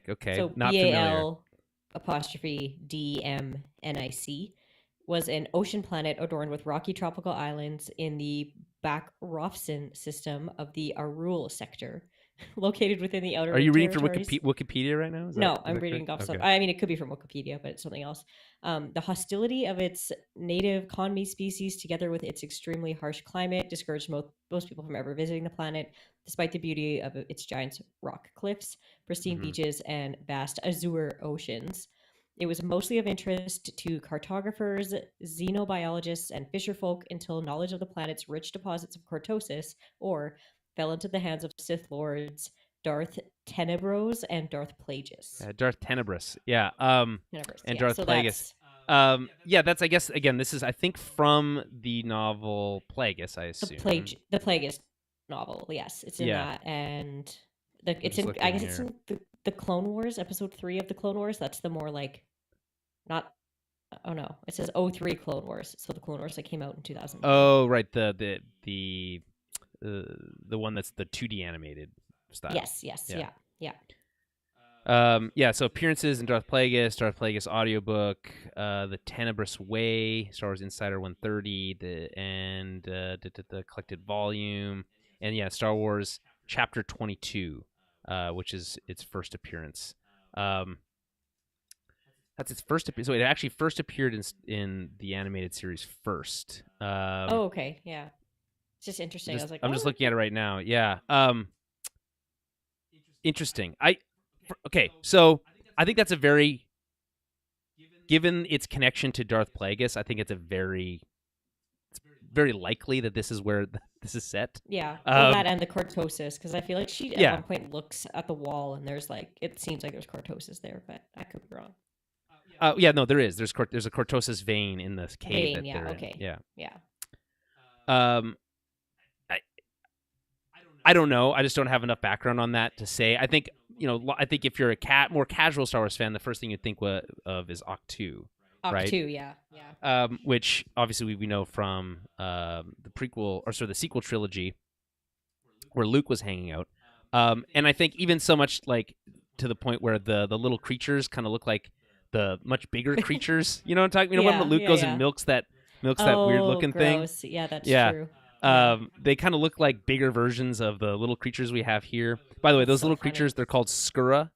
Okay, So not familiar. BAL''DMNIC was an ocean planet adorned with rocky tropical islands in the Bakrofsen system of the Arul sector, located within the outer Are rim you reading from territories. Wikipedia right now? No, I'm reading off stuff. Okay. I mean, it could be from Wikipedia, but it's something else. The hostility of its native Conmi species, together with its extremely harsh climate, discouraged most people from ever visiting the planet, despite the beauty of its giant rock cliffs, pristine beaches, and vast azure oceans. It was mostly of interest to cartographers, xenobiologists, and fisherfolk until knowledge of the planet's rich deposits of cortosis, or fell into the hands of Sith lords Darth Tenebros and Darth Plagueis. Darth Tenebrous. Yeah. Tenebros, And yeah. Darth So Plagueis. Yeah, that's, I guess, again, this is, I think, from the novel Plagueis, I assume. the Plagueis novel. Yes, it's in Yeah. that, and it's just in. looking I guess it's here. in the Clone Wars, episode 3 of the Clone Wars. That's the more like, not. Oh no, it says 03 Clone Wars. So the Clone Wars that came out in 2003. Oh, right, the one that's the 2D animated style. Yes, yeah. Yeah, so appearances in Darth Plagueis audiobook, the Tenebrous Way, Star Wars Insider 130, the collected volume, and yeah, Star Wars chapter 22, which is its first appearance. That's its first appearance. So it actually first appeared in the animated series first. Oh, okay. Yeah. It's just interesting. I was like, I'm oh, just looking at it right now. Yeah. Interesting. Okay. So I think that's a very, given its connection to Darth Plagueis, I think it's very likely that this is where this is set. yeah. Well, that and the cortosis, because I feel like she at Yeah. one point looks at the wall and there's like, it seems like there's cortosis there, but I could be wrong. Yeah. No, there is. There's a cortosis vein in this cave Vein, that yeah. they're in. Okay. Yeah. Yeah. Um. I I don't know. I just don't have enough background on that to say. I think I think if you're a more casual Star Wars fan, the first thing you'd think of is Octu, right? Octu, yeah. Yeah. Which obviously we know from the prequel or the sequel trilogy, where Luke was hanging out. And I think even so much like to the point where the little creatures kind of look like the much bigger creatures. You know what I'm talking? When Yeah, Luke yeah, goes yeah. and milks that weird Oh, looking thing. gross. Yeah, that's Yeah. true. Yeah. They kind of look like bigger versions of the little creatures we have here. By the way, That's those so little funny. creatures, they're called Skura,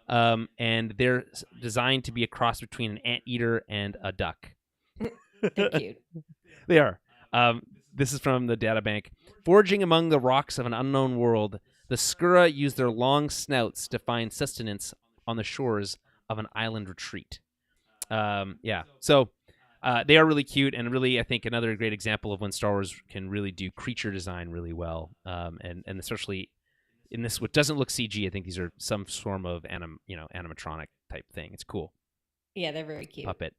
and they're designed to be a cross between an anteater and a duck. They're cute. They are. This is from the databank. Foraging among the rocks of an unknown world, the Skura use their long snouts to find sustenance on the shores of an island retreat. Yeah. So they are really cute and really, I think, another great example of when Star Wars can really do creature design really well. And especially in this, what doesn't look CG, I think these are some form of animatronic type thing. It's cool. Yeah, they're very cute. Puppet.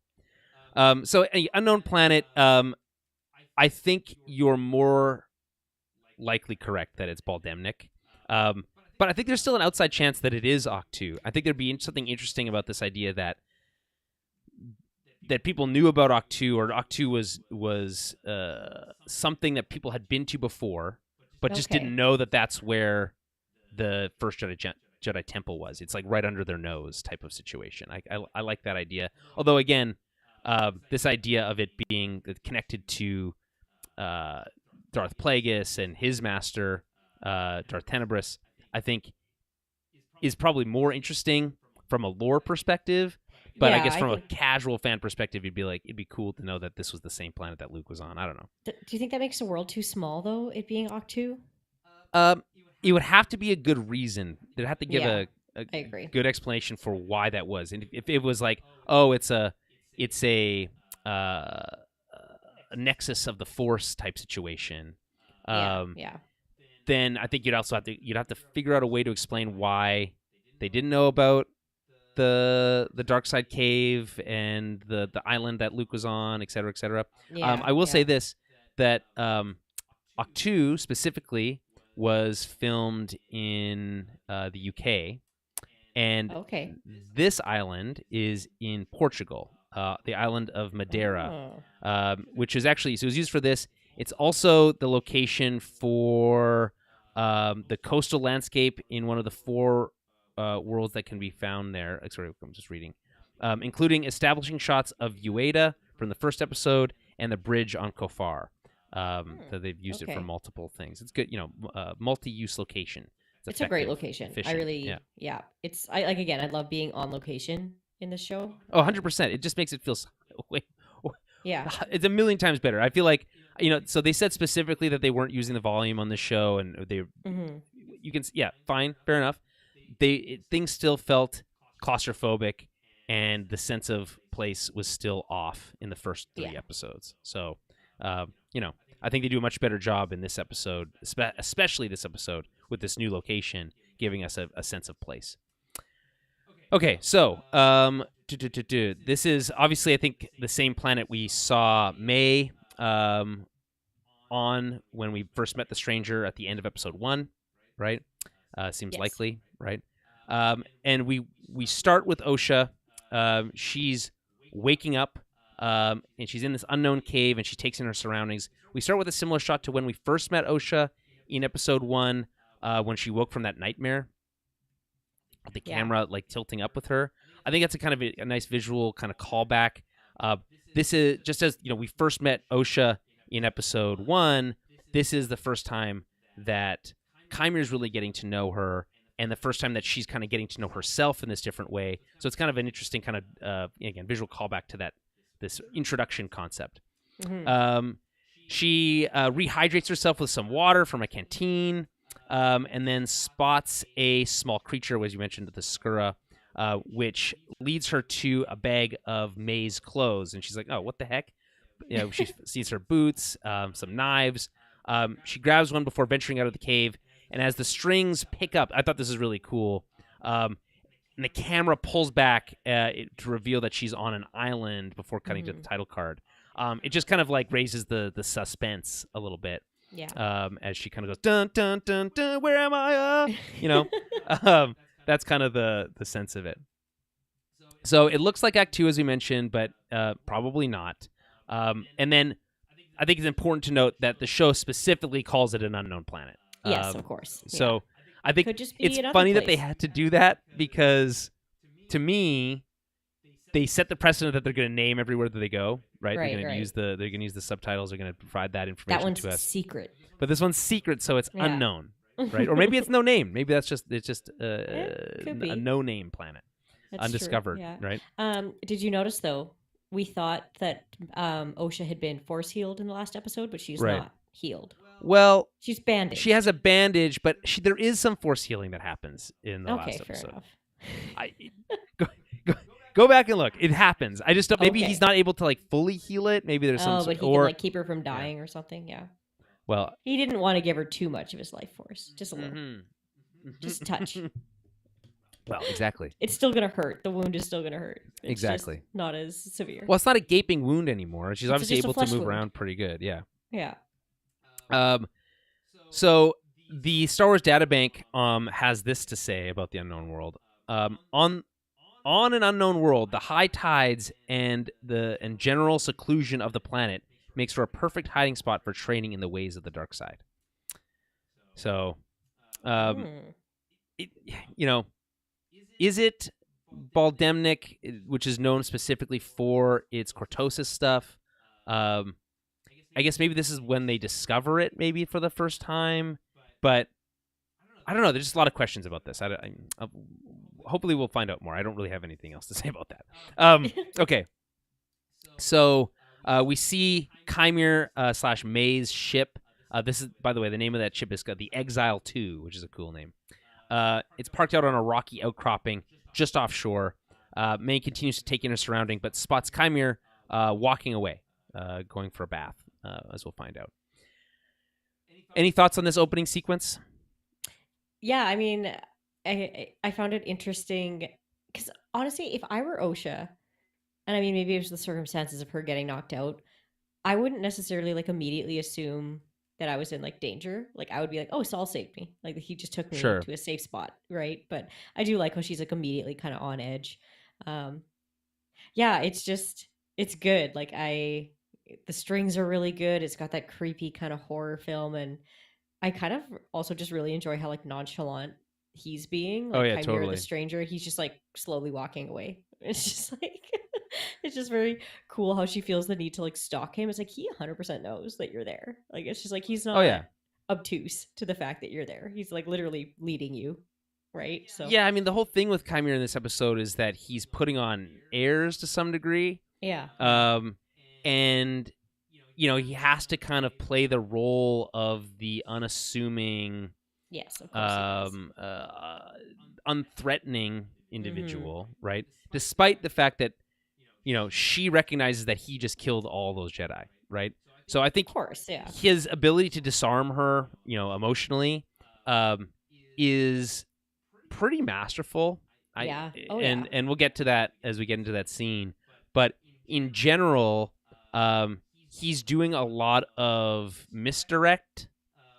So Unknown Planet, I think you're more likely correct that it's Baldemnik. But I think there's still an outside chance that it is Octu. I think there'd be something interesting about this idea that people knew about Octu, or Octu was something that people had been to before, but just didn't know that that's where the first Jedi Temple was. It's like right under their nose type of situation. I like that idea. Although again, this idea of it being connected to Darth Plagueis and his master, Darth Tenebris, I think is probably more interesting from a lore perspective. But I guess from a casual fan perspective, it'd be cool to know that this was the same planet that Luke was on. I don't know. Do you think that makes the world too small, though, it being Octu? It would have to be a good reason. They'd have to give I a agree. good explanation for why that was. And if it was like, oh, it's a nexus of the Force type situation, Yeah. then I think you'd have to figure out a way to explain why they didn't know about the dark side cave and the island that Luke was on, et cetera, et cetera. I will say this, that Octu specifically was filmed in the UK, and this island is in Portugal, the island of Madeira, which is actually, so it was used for this. It's also the location for the coastal landscape in one of the four worlds that can be found there. Sorry, I'm just reading. Including establishing shots of Ueda from the first episode and the bridge on Kofar. That they've used it for multiple things. It's good, multi-use location. It's a great location. Efficient. I really, It's I love being on location in the show. Oh, 100%. It just makes it feel yeah. It's a million times better. I feel like, so they said specifically that they weren't using the volume on the show, and you can, fine, fair enough. Things still felt claustrophobic, and the sense of place was still off in the first 3 episodes. So, I think they do a much better job in this episode, especially this episode with this new location, giving us a sense of place. Okay, so this is obviously, I think, the same planet we saw May on when we first met the stranger at the end of episode 1, right? Seems likely, right? And we start with Osha. She's waking up, and she's in this unknown cave, and she takes in her surroundings. We start with a similar shot to when we first met Osha in episode 1, when she woke from that nightmare. The camera tilting up with her. I think that's a kind of a nice visual kind of callback. This is just as we first met Osha in episode 1. This is the first time that Chymir's really getting to know her, and the first time that she's kind of getting to know herself in this different way. So it's kind of an interesting kind of again visual callback to this introduction concept. Mm-hmm. She rehydrates herself with some water from a canteen, and then spots a small creature, as you mentioned, the skura, which leads her to a bag of May's clothes, and she's like, "Oh, what the heck?" She sees her boots, some knives. She grabs one before venturing out of the cave, and as the strings pick up, I thought this is really cool. And the camera pulls back to reveal that she's on an island before cutting to the title card. It just kind of like raises the suspense a little bit. Yeah. As she kind of goes dun dun dun dun, where am I? That's kind of the sense of it. So it looks like Act 2, as we mentioned, but probably not. And then I think it's important to note that the show specifically calls it an unknown planet. Yes, of course. So Yeah. I think Could just be it's another funny that they place. had to do that because, to me, they set the precedent that they're going to name everywhere that they go. Right? Right, They're going right. to use the subtitles. They're going to provide that That information one's to us. secret. But this one's secret, so it's Yeah. unknown, right? Or maybe it's no name. Maybe it's just could be. a no name planet, That's undiscovered, true. Yeah. right? Did you notice though? We thought that OSHA had been force healed in the last episode, but she's Right. not healed. Well, She's bandaged. she has a bandage, but there is some force healing that happens in the last fair episode. enough. I go back and look. It happens. I just don't. Maybe Okay. he's not able to like fully heal it. Maybe there's some. But he or can like keep her from dying or something. Yeah. well, He didn't want to give her too much of his life force. Just a little. mhm. Just a touch. Well, exactly. It's still gonna hurt. The wound is still gonna hurt. It's Exactly. just not as severe. Well, it's not a gaping wound anymore. She's It's obviously just a able to flesh move wound. around pretty good. Yeah. Yeah. So the Star Wars databank has this to say about the unknown world. On an unknown world, the high tides and general seclusion of the planet makes for a perfect hiding spot for training in the ways of the dark side. So, is it Baldemnik, which is known specifically for its cortosis stuff? I guess maybe this is when they discover it, maybe for the first time. But I don't know. There's just a lot of questions about this. Hopefully we'll find out more. I don't really have anything else to say about that. Okay. So we see Chimere / May's ship. This is, by the way, the name of that ship is the Exile 2, which is a cool name. It's parked out on a rocky outcropping just offshore. May continues to take in her surrounding, but spots Chimere walking away, going for a bath, as we'll find out. Any thoughts on this opening sequence? Yeah, I mean, I found it interesting because honestly, if I were OSHA, and I mean, maybe it was the circumstances of her getting knocked out, I wouldn't necessarily like immediately assume that I was in like danger. Like I would be like, oh, Saul saved me. Like he just took me Sure. to a safe spot, right? But I do like how she's like immediately kind of on edge. Yeah, it's good. Like the strings are really good. It's got that creepy kind of horror film, and I kind of also just really enjoy how like nonchalant he's being. Like Oh, yeah, Chimera totally. the stranger, he's just like slowly walking away. It's just like it's just very cool how she feels the need to like stalk him. It's like he 100% knows that you're there. Like it's just like he's not Oh, yeah. obtuse to the fact that you're there. He's like literally leading you, right? So Yeah, I mean, the whole thing with Chimere in this episode is that he's putting on airs to some degree. yeah. And he has to kind of play the role of the unassuming, Yes, of course. He does. unthreatening individual, right? Despite the fact that she recognizes that he just killed all those Jedi, right? So I think Of course, yeah. his ability to disarm her, emotionally, is pretty masterful. Yeah. Oh, and yeah. and we'll get to that as we get into that scene. But in general, he's doing a lot of misdirect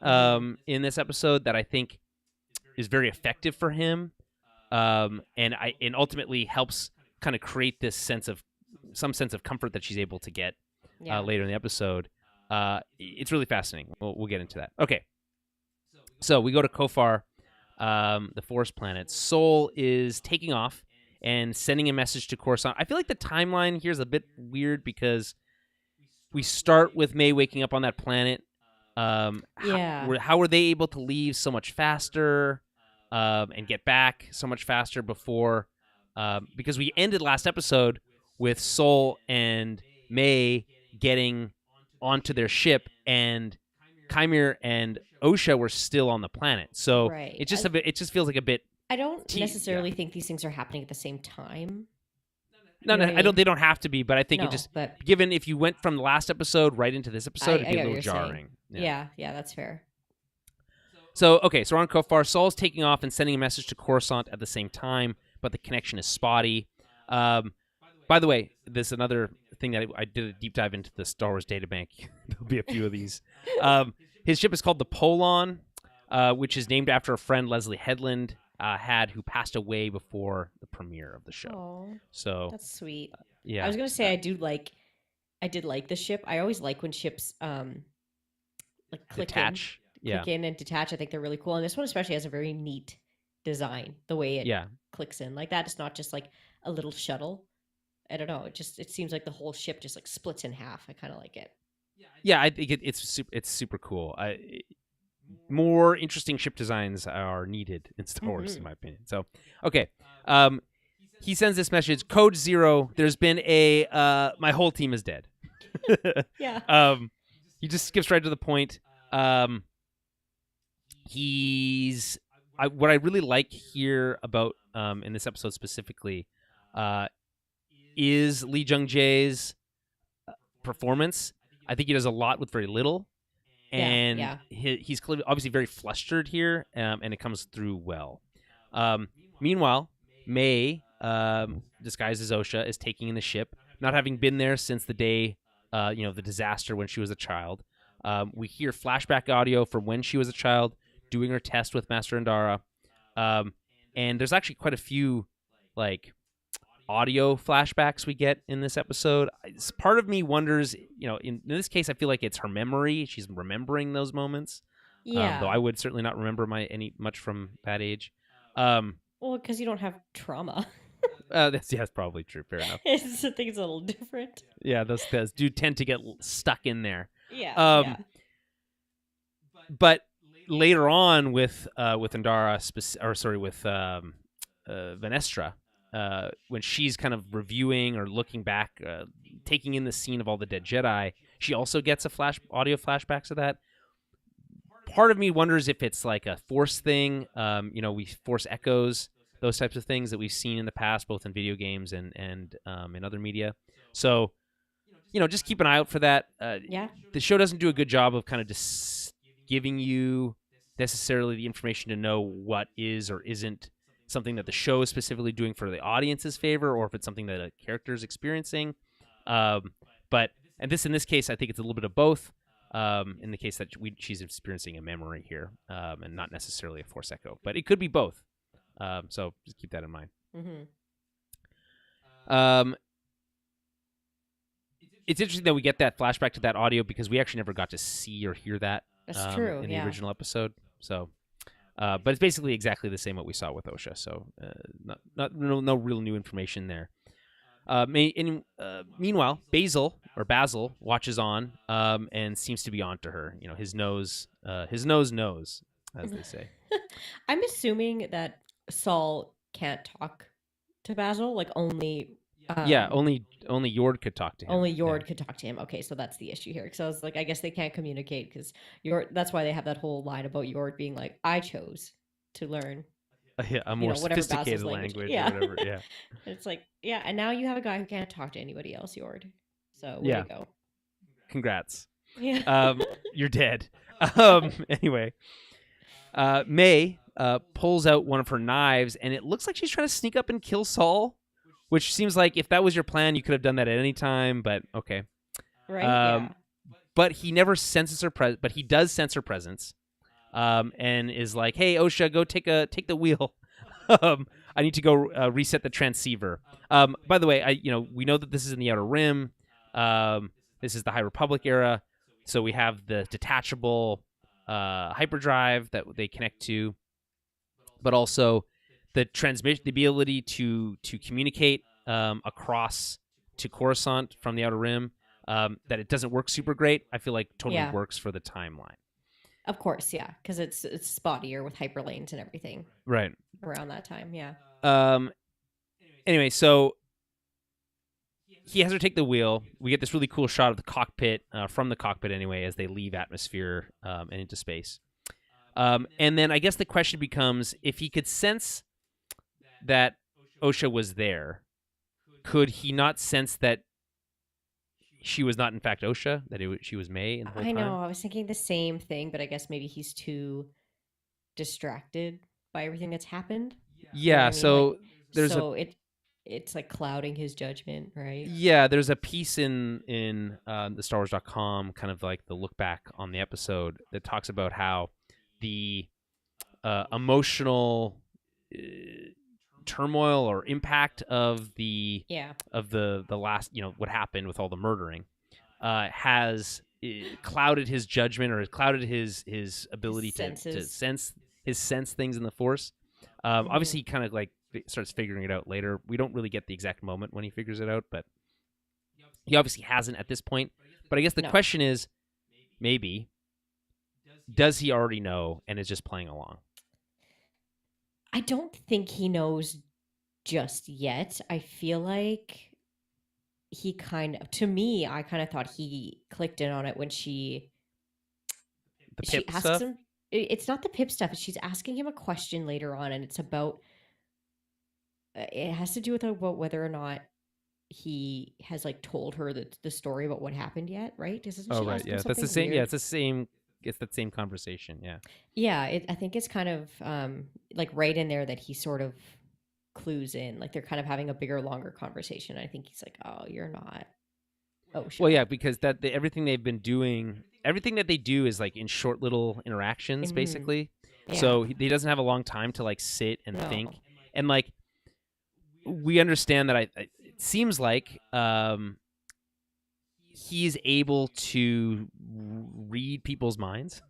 in this episode that I think is very effective for him, and ultimately helps kind of create this some sense of comfort that she's able to get Yeah. later in the episode. It's really fascinating. We'll get into that. Okay, so we go to Kofar, the forest planet. Sol is taking off and sending a message to Coruscant. I feel like the timeline here is a bit weird because we start with May waking up on that planet, Yeah. How were they able to leave so much faster and get back so much faster before? Because we ended last episode with Sol and May getting onto their ship, and Chimera and Osha were still on the planet. So Right. it just feels like a bit. I don't Yeah. necessarily think these things are happening at the same time. No, You know no, what I I don't. mean? They don't have to be, but I think it No, just but given if you went from the last episode right into this episode, it'd I be a get what little you're saying. jarring. Yeah, that's fair. So okay, so we're on Kofar. Saul's taking off and sending a message to Coruscant at the same time, but the connection is spotty. By the way, there's another thing that I did a deep dive into the Star Wars databank. There'll be a few of these. His ship is called the Polon, which is named after a friend Leslie Headland had who passed away before the premiere of the show. Oh, So that's sweet. yeah, I was gonna say I did like the ship. I always like when ships like detach. click in and detach. I think they're really cool, and this one especially has a very neat design. The way it Yeah. clicks in like that, it's not just like a little shuttle. I don't know. It seems like the whole ship just like splits in half. I kind of like it. Yeah, I think it's super cool. More interesting ship designs are needed in Star Wars, in my opinion. So, okay. He sends this message, Code 0, there's been my whole team is dead. Yeah. He just skips right to the point. What I really like here about, in this episode specifically, is Lee Jung Jae's performance. I think he does a lot with very little. And he's clearly, obviously very flustered here, and it comes through well. Meanwhile, May, disguised as Osha, is taking in the ship, not having been there since the day, the disaster when she was a child. We hear flashback audio from when she was a child, doing her test with Master Andara. And there's actually quite a few, audio flashbacks we get in this episode. Part of me wonders, in this case, I feel like it's her memory. She's remembering those moments. Yeah. Though I would certainly not remember much from that age. Well, because you don't have trauma. That's probably true. Fair enough. I think it's a little different. Yeah, those do tend to get stuck in there. Yeah. But later on with Andara, with Venestra, when she's kind of reviewing or looking back, taking in the scene of all the dead Jedi, she also gets audio flashbacks of that. Part of me wonders if it's like a Force thing. We Force echoes, those types of things that we've seen in the past, both in video games and in other media. So, just keep an eye out for that. The show doesn't do a good job of kind of just giving you necessarily the information to know what is or isn't something that the show is specifically doing for the audience's favor, or if it's something that a character is experiencing. But in this case, I think it's a little bit of both. In the case that she's experiencing a memory here, and not necessarily a Force echo, but it could be both. So just keep that in mind. Mm-hmm. It's interesting that we get that flashback to that audio because we actually never got to see or hear that. That's true. In the original episode. So. But it's basically exactly the same what we saw with Osha, so no real new information there. Meanwhile, Basil watches on and seems to be onto her. His nose knows, as they say. I'm assuming that Saul can't talk to Basil, like only. Only Yord could talk to him. Only Yord could talk to him. Okay, so that's the issue here. Because I was like, I guess they can't communicate because that's why they have that whole line about Yord being like, I chose to learn. A more sophisticated language or whatever. Yeah. It's like, and now you have a guy who can't talk to anybody else, Yord. So way to go. Congrats. Yeah. You're dead. Anyway, May pulls out one of her knives, and it looks like she's trying to sneak up and kill Saul. Which seems like if that was your plan, you could have done that at any time. But okay, right? But he never senses her but he does sense her presence, and is like, "Hey, Osha, go take the wheel. I need to go reset the transceiver." By the way, we know that this is in the Outer Rim. This is the High Republic era, so we have the detachable hyperdrive that they connect to, but also the transmission, the ability to communicate across to Coruscant from the Outer Rim. that it doesn't work super great, I feel like totally Yeah. works for the timeline. Of course, yeah, because it's spottier with hyperlanes and everything Right. around that time. Yeah. Um. Anyway, so he has her take the wheel. We get this really cool shot of the cockpit, from the cockpit anyway, as they leave atmosphere and into space. And then I guess the question becomes, if he could sense that OSHA was there, could he not sense that she was not in fact OSHA, that she was May in the whole I know. time? I was thinking the same thing, but I guess maybe he's too distracted by everything that's happened. You know what Yeah, I mean? Like, so there's a so it's like clouding his judgment, right? there's a piece in the StarWars.com, kind of like the look back on the episode, that talks about how the emotional turmoil or impact of the Yeah. last, what happened with all the murdering, has clouded his judgment, or has clouded his ability to Senses. sense things in the Force. Obviously, he kind of like starts figuring it out later. We don't really get the exact moment when he figures it out, but he obviously hasn't at this point. But I guess the No. question is, maybe, does he already know and is just playing along? I don't think he knows just yet. I feel like he to me, I kind of thought he clicked in on it when The she Pip asks stuff? him. It's not the Pip stuff. She's asking him a question later on, and it's about. It has to do with about whether or not he has like told her the story about what happened yet, right? Doesn't Oh, she right. ask him Yeah, that's the something same. Yeah, weird? it's the same. It's that same conversation. Yeah. Yeah, I think it's kind of like right in there that he sort of clues in, like they're kind of having a bigger, longer conversation. I think he's like, "Oh, you're not Well, OSHA." yeah, because everything they've been doing, everything that they do is like in short little interactions, Mm-hmm. basically. Yeah. So he doesn't have a long time to like sit and No. think, and like we understand that it seems like he's able to read people's minds,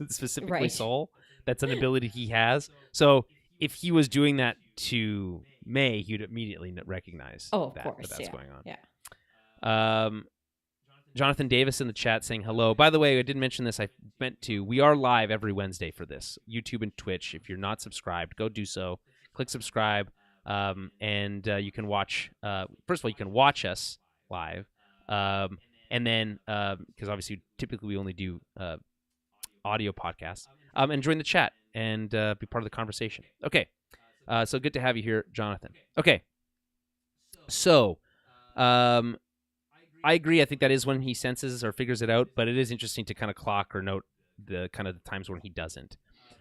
specifically Right. Saul. That's an ability he has. So if he was doing that to May, he'd immediately recognize Oh, of that course. that's Yeah. going on. Yeah. Jonathan Davis in the chat saying hello. By the way, I didn't mention this. I meant to. We are live every Wednesday for this, YouTube and Twitch. If you're not subscribed, go do so. Click subscribe, and you can watch. First of all, you can watch us live, and then because obviously typically we only do audio podcasts, and join the chat and be part of the conversation. Okay, so good to have you here, Jonathan. Okay, so. I agree. I think that is when he senses or figures it out, but it is interesting to kind of clock or note the kind of the times when he doesn't.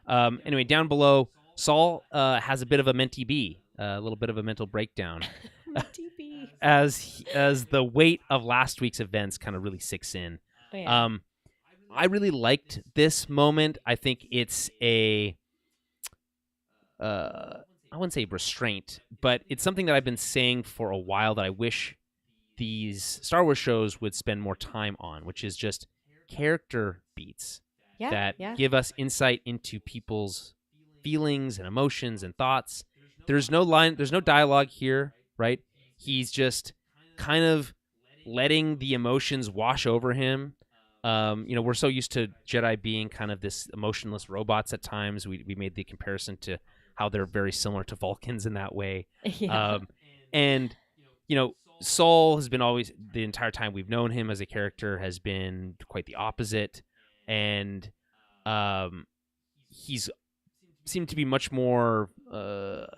Anyway, down below, Saul has a bit of a mentee bee, a little bit of a mental breakdown, TB. as the weight of last week's events kind of really sinks in. Oh, yeah. I really liked this moment. I think it's a I wouldn't say restraint, but it's something that I've been saying for a while that I wish these Star Wars shows would spend more time on, which is just character beats Yeah. that Yeah. give us insight into people's feelings and emotions and thoughts. There's no dialogue here, right? He's just kind of letting the emotions wash over him. We're so used to Jedi being kind of this emotionless robots at times. We made the comparison to how they're very similar to Vulcans in that way. Yeah. And Saul has been always, the entire time we've known him as a character, has been quite the opposite, and he's seemed to be much more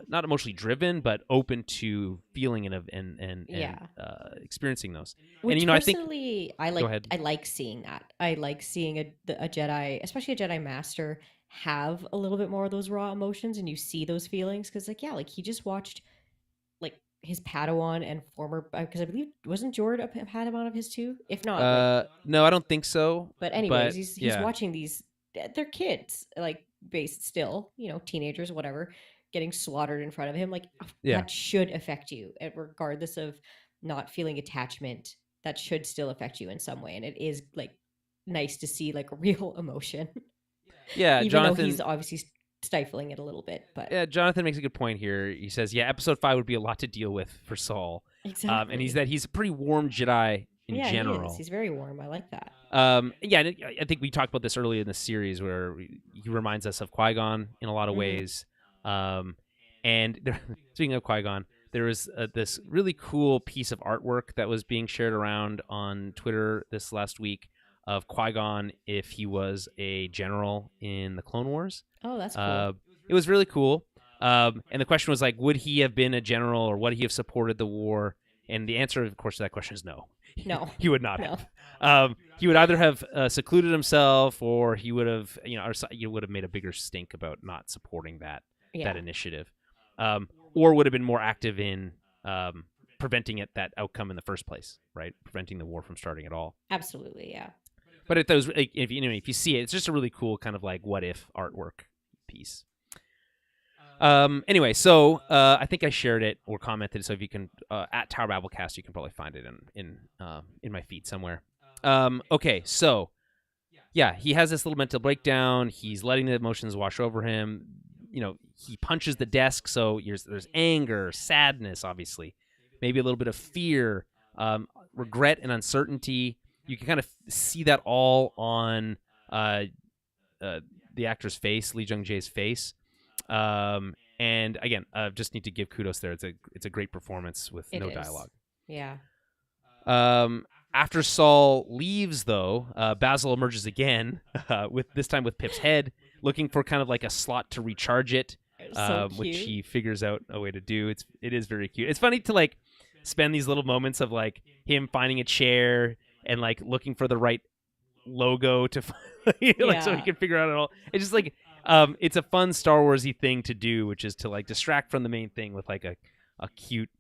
not emotionally driven, but open to feeling and Yeah. experiencing those. Which And I think, personally, go ahead. I like seeing that. I like seeing a Jedi, especially a Jedi Master, have a little bit more of those raw emotions, and you see those feelings because, like, yeah, like he just watched like his Padawan and former, because I believe wasn't Jord a Padawan of his too? If not, like, No, I don't think so. but anyways, But he's yeah, watching these. They're kids, like based still, teenagers, whatever, getting slaughtered in front of him. Like yeah. that should affect you, regardless of not feeling attachment. That should still affect you in some way, and it is like nice to see like real emotion, Yeah, even though Jonathan. he's obviously stifling it a little bit. But Yeah, Jonathan makes a good point here. He says, "Yeah, episode 5 would be a lot to deal with for Saul." exactly, And he's a pretty warm Jedi in Yeah, he is. general. He's very warm. I like that. Yeah, and I think we talked about this earlier in the series where he reminds us of Qui-Gon in a lot of ways. And speaking of Qui-Gon, there was this really cool piece of artwork that was being shared around on Twitter this last week of Qui-Gon if he was a general in the Clone Wars. Oh, that's cool. It was really cool. And the question was like, would he have been a general or would he have supported the war? And the answer, of course, to that question is no. No. He would not have. He would either have secluded himself, or he would have, would have made a bigger stink about not supporting that initiative, or would have been more active in preventing that outcome in the first place, right? Preventing the war from starting at all. Absolutely, yeah. But if you see it, it's just a really cool kind of like what if artwork piece. Anyway, so I think I shared it or commented. So if you can at Tower Babblecast, you can probably find it in my feed somewhere. Okay, so yeah, he has this little mental breakdown. He's letting the emotions wash over him. He punches the desk. So there's anger, sadness, obviously, maybe a little bit of fear, regret, and uncertainty. You can kind of see that all on the actor's face, Lee Jung-jae's face. And again, just need to give kudos there. It's a great performance with no dialogue. Yeah. After Saul leaves, though, Basil emerges again, this time with Pip's head, looking for kind of like a slot to recharge it, which he figures out a way to do. It is very cute. It's funny to like spend these little moments of like him finding a chair and like looking for the right logo to so he can figure out it all. It's just like it's a fun Star Warsy thing to do, which is to like distract from the main thing with like a cute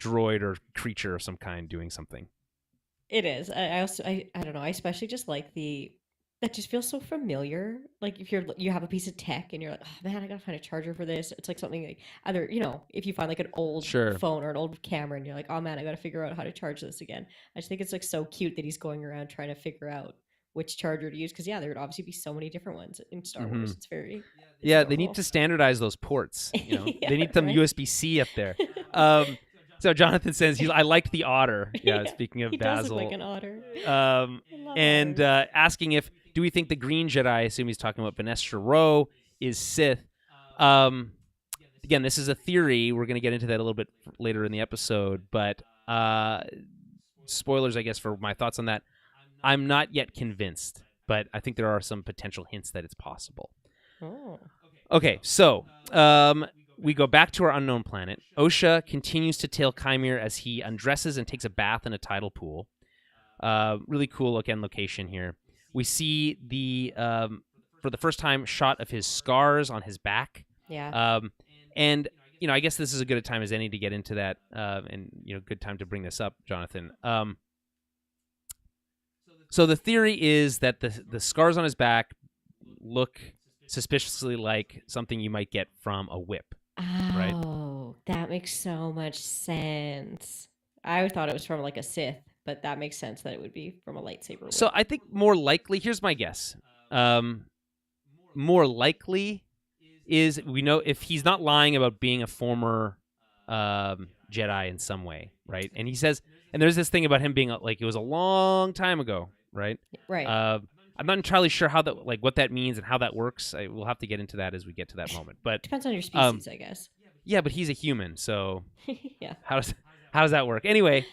droid or creature of some kind doing something. It is. I also I don't know. I especially just like that just feels so familiar. Like if you have a piece of tech and you're like, oh man, I gotta find a charger for this. It's like something like either if you find like an old phone or an old camera and you're like, oh man, I gotta figure out how to charge this again. I just think it's like so cute that he's going around trying to figure out which charger to use because there would obviously be so many different ones in Star Wars. It's very they need to standardize those ports. They need some USB-C up there. So Jonathan says I liked the otter. Yeah, speaking of he Basil, does look like an otter. And asking do we think the Green Jedi, I assume he's talking about Venestra Rowe, is Sith? Again, this is a theory. We're going to get into that a little bit later in the episode, but spoilers, I guess, for my thoughts on that. I'm not yet convinced, but I think there are some potential hints that it's possible. Oh. Okay, so we go back to our unknown planet. Osha continues to tail Chimere as he undresses and takes a bath in a tidal pool. Really cool location here. We see for the first time, shot of his scars on his back. Yeah. And I guess this is as good a time as any to get into that, and good time to bring this up, Jonathan. So the theory is that the scars on his back look suspiciously like something you might get from a whip. Right? Oh, that makes so much sense. I thought it was from like a Sith, but that makes sense that it would be from a lightsaber whip. So I think more likely, here's my guess. More likely is we know if he's not lying about being a former Jedi in some way, right? And he says, and there's this thing about him being like it was a long time ago, right? Right. I'm not entirely sure how that what that means and how that works. We'll have to get into that as we get to that moment. But depends on your species, I guess. Yeah, but he's a human, so yeah. How does that work? Anyway,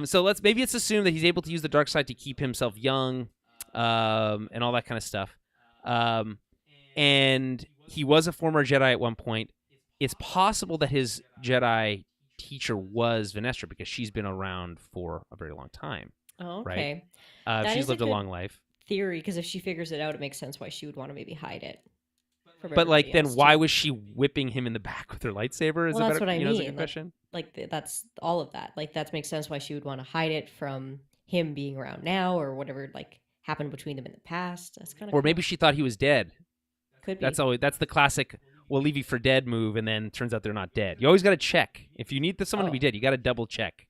so maybe it's assumed that he's able to use the dark side to keep himself young, and all that kind of stuff. And he was a former Jedi at one point. It's possible that his Jedi teacher was Venestra because she's been around for a very long time. Oh, okay. Right? She's lived a long life. Theory, because if she figures it out, it makes sense why she would want to maybe hide it. But like, then why was she whipping him in the back with her lightsaber? Well, that's what I mean. Is a good question. Like that's all of that. Like that makes sense why she would want to hide it from him being around now or whatever like happened between them in the past. That's kind of. Or maybe she thought he was dead. Could be. That's the classic. We'll leave you for dead move, and then turns out they're not dead. You always got to check if you need someone to be dead. You got to double check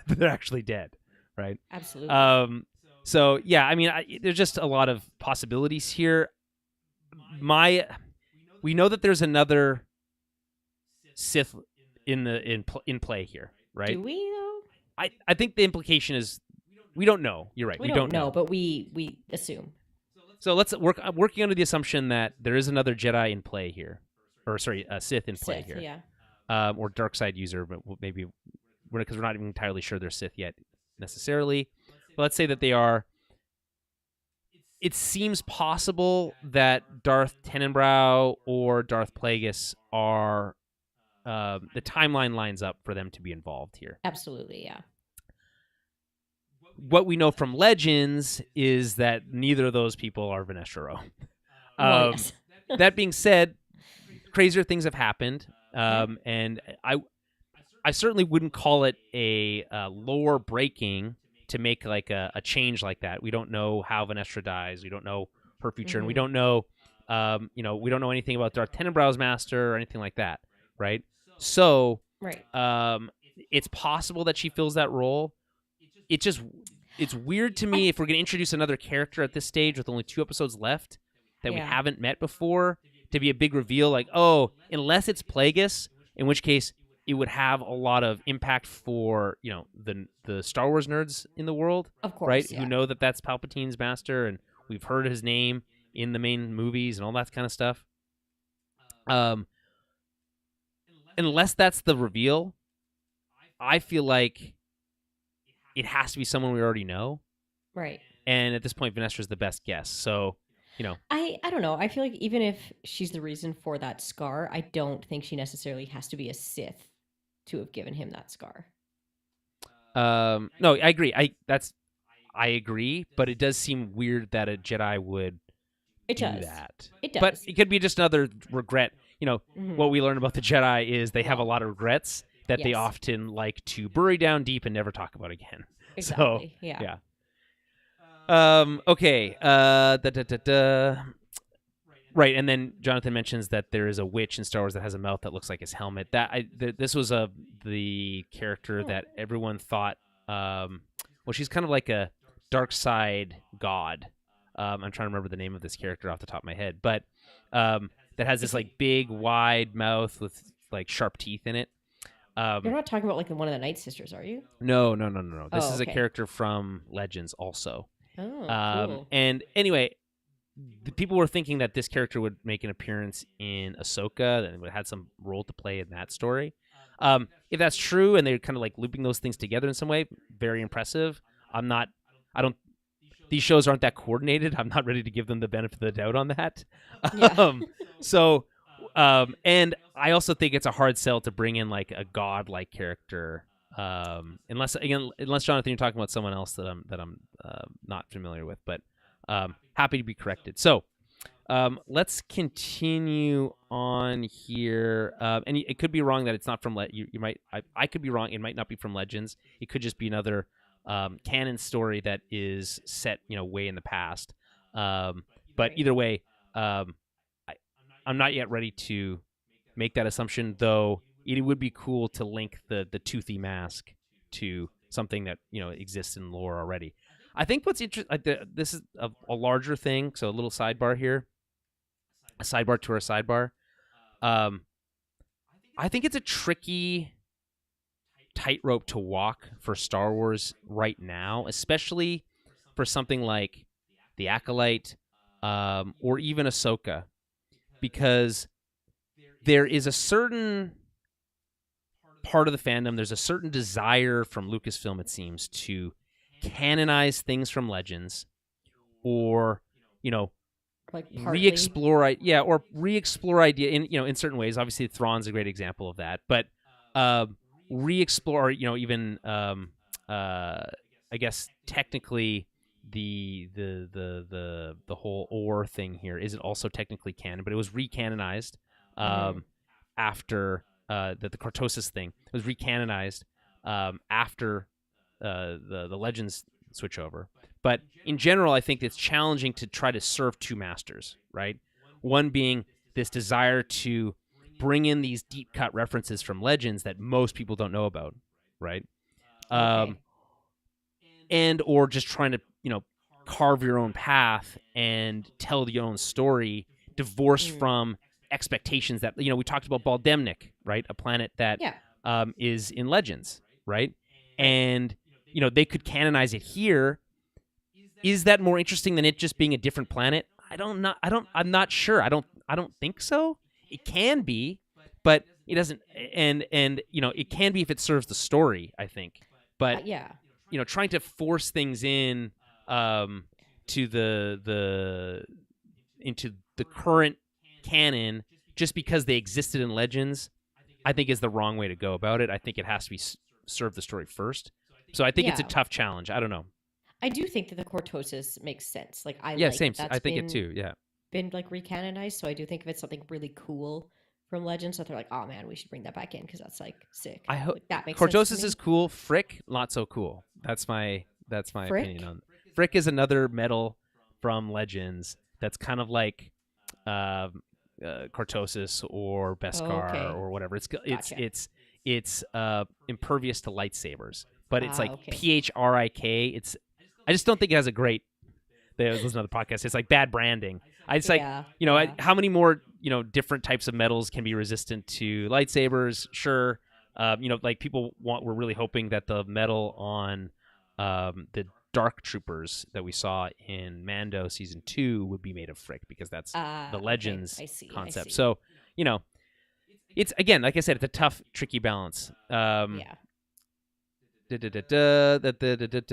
that they're actually dead, right? Absolutely. So yeah, I mean, there's just a lot of possibilities here. We know that there's another Sith in play here, right? Do we though? I think the implication is We don't know. You're right. We We don't don't know, know. but we assume. So I'm working under the assumption that there is another Jedi in play here, or sorry, a Sith in play Sith, here, yeah. or dark side user, but maybe because we're not even entirely sure they're Sith yet necessarily. But let's say that they are. It seems possible that Darth Tenenbaum or Darth Plagueis are. The timeline lines up for them to be involved here. Absolutely, yeah. What we know from Legends is that neither of those people are Vanessa Rowe. Well, yes. That being said, crazier things have happened, Yeah. and I certainly wouldn't call it a lore breaking to make like a change like that. We don't know how Vanessa dies. We don't know her future, and we don't know, we don't know anything about Darth Tenenbaum's master or anything like that, right? So, Right. it's possible that she fills that role. It's weird to me if we're going to introduce another character at this stage with only 2 episodes left that we Yeah. haven't met before to be a big reveal. Like, oh, unless it's Plagueis, in which case it would have a lot of impact for the Star Wars nerds in the world, Of course, right? yeah. Who know that that's Palpatine's master, and we've heard his name in the main movies and all that kind of stuff. Unless that's the reveal, I feel like it has to be someone we already know. Right. And at this point, Vanessa's the best guess. So, I don't know. I feel like even if she's the reason for that scar, I don't think she necessarily has to be a Sith to have given him that scar. no, I agree. I agree, but it does seem weird that a Jedi would It do does. that. It does. But it could be just another regret. Mhm. What we learn about the Jedi is they have a Well, lot of regrets that they yes. often like to bury down deep and never talk about again. Exactly. So, yeah. Okay. Right, and then Jonathan mentions that there is a witch in Star Wars that has a mouth that looks like his helmet. This was the character that everyone thought. Well, she's kind of like a dark side god. I'm trying to remember the name of this character off the top of my head, but that has this like big, wide mouth with like sharp teeth in it. You're not talking about like one of the Night Sisters, are you? No. This Oh, is a okay. character from Legends also. Oh, cool. And anyway, the people were thinking that this character would make an appearance in Ahsoka and would had some role to play in that story. If that's true, and they're kind of like looping those things together in some way, very impressive. These shows aren't that coordinated. I'm not ready to give them the benefit of the doubt on that. Yeah. And I also think it's a hard sell to bring in like a god-like character, unless Jonathan, you're talking about someone else that I'm not familiar with. But happy to be corrected. So let's continue on here. And it could be wrong that it's not from I could be wrong. It might not be from Legends. It could just be another canon story that is set way in the past. But either way, I'm not yet ready to make that assumption, though it would be cool to link the toothy mask to something that exists in lore already. I think what's interesting, this is a larger thing, so a little sidebar here, a sidebar to our sidebar. I think it's a tricky tightrope to walk for Star Wars right now, especially for something like the Acolyte or even Ahsoka, because there is a certain part of the fandom, there's a certain desire from Lucasfilm, it seems, to canonize things from Legends, or Like partly. re-explore idea in certain ways. Obviously, Thrawn's a great example of that, but re-explore, even I guess technically the whole or thing here isn't also technically canon, but it was recanonized after the Cortosis thing. It was recanonized after the Legends switchover. But in general, I think it's challenging to try to serve two masters, right? One being this desire to bring in these deep cut references from Legends that most people don't know about, right? Okay. And or just trying to carve your own path and tell your own story, divorced from expectations that we talked about Baldemnik, right? A planet that is in Legends, right? And they could canonize it here. Is that more interesting than it just being a different planet? I'm not sure. I don't think so. It can be, but it doesn't. And it can be if it serves the story, I think. But Yeah. trying to force things in um, to the into the current canon just because they existed in Legends, I think is the wrong way to go about it. I think it has to be serve the story first. So I think it's a Yeah. tough challenge. I don't know. I do think that the cortosis makes sense. Like I Yeah, like same. that that's I think it too. Yeah. been like recanonized. So I do think if it's something really cool from Legends that they're like, oh man, we should bring that back in because that's like sick. I hope Like that makes sense to Cortosis is me. cool. Frick, not so cool. That's my opinion Frick. on. Frick is another metal from Legends that's kind of like um Cortosis or Oh, Beskar okay. or whatever. Gotcha. It's impervious to lightsabers, but it's like Okay. PHRIK. I just don't think it has a great. They listen to the podcast. It's like bad branding. It's like Yeah. Yeah. how many more different types of metals can be resistant to lightsabers? Sure. Like people were really hoping that the metal on the Dark Troopers that we saw in Mando season 2 would be made of frick because that's the Okay. Legends I see. I concept. see. So you know, it's again, like I said, it's a tough, tricky balance. Yeah.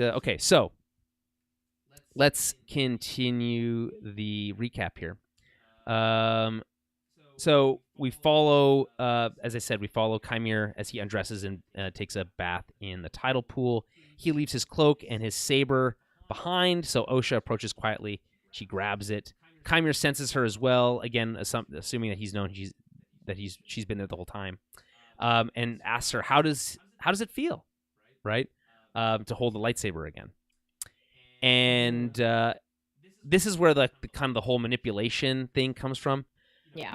Okay, so let's continue the recap here. So we follow, as I said, we follow Chimere as he undresses and takes a bath in the tidal pool. He leaves his cloak and his saber behind, so Osha approaches quietly. She grabs it. Chimere senses her as well, again, assuming that she's been there the whole time, and asks her, how does it feel, right, to hold the lightsaber again? And this is where the kind of the whole manipulation thing comes from. Yeah.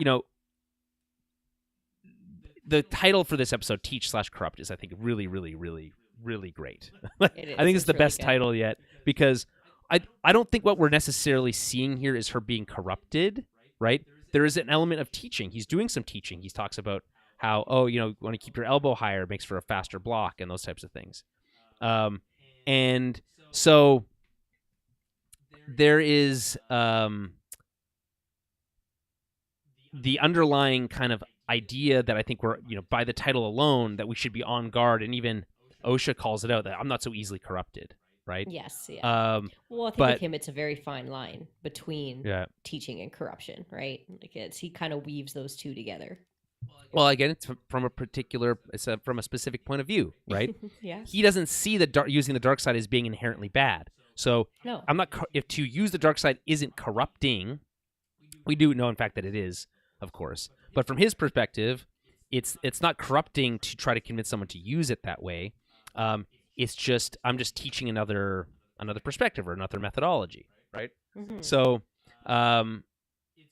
The title for this episode, Teach/Corrupt, is I think really, really, really, really great. It I is. think it's the It's really best good. title yet because I don't think what we're necessarily seeing here is her being corrupted, right? There is an element of teaching. He's doing some teaching. He talks about how, you want to keep your elbow higher, makes for a faster block, and those types of things. And so there is the underlying kind of idea that I think we're, by the title alone, that we should be on guard, and even Osha calls it out that I'm not so easily corrupted, right? Yes. Yeah. Well, I think with But him, it's a very fine line between yeah, teaching and corruption, right? Like he kind of weaves those two together. well, again, it's from a specific point of view, right? Yeah. He doesn't see using the dark side as being inherently bad. So No. I'm not if to use the dark side isn't corrupting. We do know, in fact, that it is, of course. But from his perspective, it's not corrupting to try to convince someone to use it that way. It's just I'm just teaching another perspective or another methodology, right? Mm-hmm. So